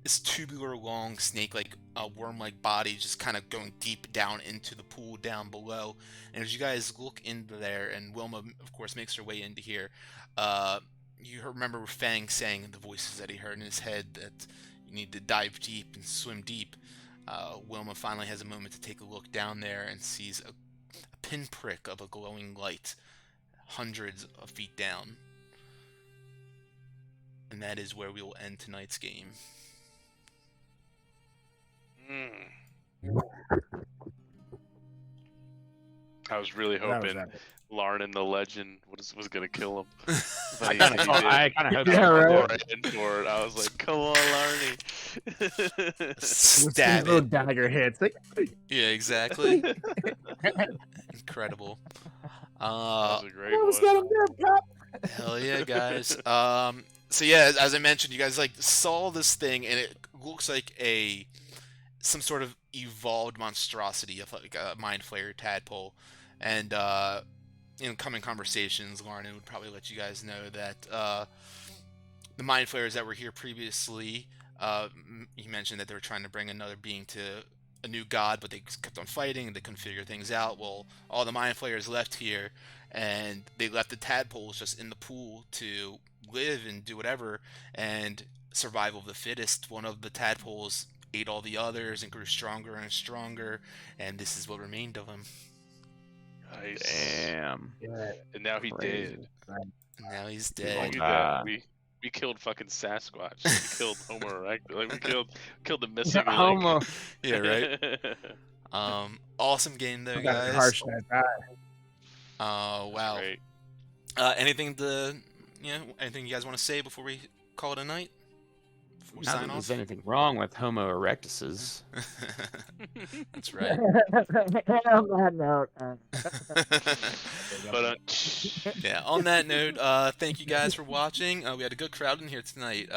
S2: This tubular, long, snake-like, worm-like body just kind of going deep down into the pool down below. And as you guys look into there, and Wilma, of course, makes her way into here, you remember Fang saying in the voices that he heard in his head that you need to dive deep and swim deep. Wilma finally has a moment to take a look down there and sees a pinprick of a glowing light hundreds of feet down. And that is where we will end tonight's game.
S4: I was really hoping Larnin the legend was gonna kill him. But
S3: I
S4: he
S3: kind of
S4: did.
S3: hope
S1: Yeah,
S3: so.
S1: right.
S4: Ran for it. I was like, "Come on, Larney."
S2: Stab
S1: little
S2: it.
S1: dagger hits. Like,
S2: Yeah, exactly. Incredible.
S4: That was a great
S1: almost
S4: one.
S1: got him there, Pop.
S2: Hell yeah, guys. So yeah, as I mentioned, you guys like saw this thing, and it looks like some sort of evolved monstrosity of like a mind flayer tadpole. And in coming conversations, Lauren would probably let you guys know that the mind flayers that were here previously, he mentioned that they were trying to bring another being to a new god, but they kept on fighting and they couldn't figure things out. Well, all the mind flayers left here, and they left the tadpoles just in the pool to live and do whatever. And survival of the fittest. One of the tadpoles ate all the others and grew stronger and stronger, and this is what remained of him.
S4: Nice.
S3: Damn.
S4: And now he
S3: Crazy.
S4: did.
S2: And now he's
S4: Look
S2: dead.
S4: at that. We killed fucking Sasquatch. We killed Homo erectus. Like we killed the missing link.
S3: Homo.
S2: Yeah, right. Awesome game though,
S1: Got
S2: guys.
S1: harsh that eye.
S2: Wow.
S4: Great.
S2: Anything you guys want to say before we call it a night? Before we
S3: Not
S2: sign
S3: that
S2: off?
S3: there's anything wrong with Homo erectuses.
S2: That's right.
S1: On that note,
S4: But
S2: Yeah. On that note, thank you guys for watching. We had a good crowd in here tonight.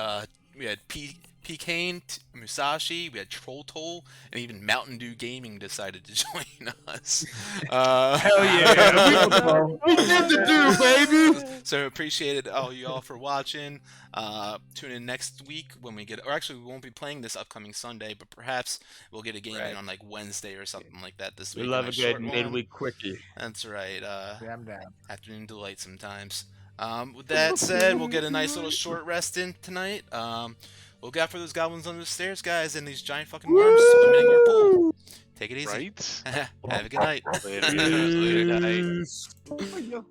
S2: We had P Kane, Musashi, we had Troll Toll, and even Mountain Dew Gaming decided to join us.
S3: Hell yeah.
S1: we did the do, baby.
S2: So appreciated all you all for watching. Tune in next week when we get, or actually we won't be playing this upcoming Sunday, but perhaps we'll get a game in on like Wednesday or something like that this
S3: We
S2: week.
S3: love
S2: on
S3: a good
S2: short one.
S3: midweek quickie.
S2: That's right.
S1: I'm down.
S2: Afternoon delight sometimes. With that said, we'll get a nice little short rest in tonight. Look out for those goblins under the stairs, guys, and these giant fucking worms swimming in your pool. Take it easy.
S4: right?
S2: Have a good night.
S4: Later. Later night.
S1: Oh,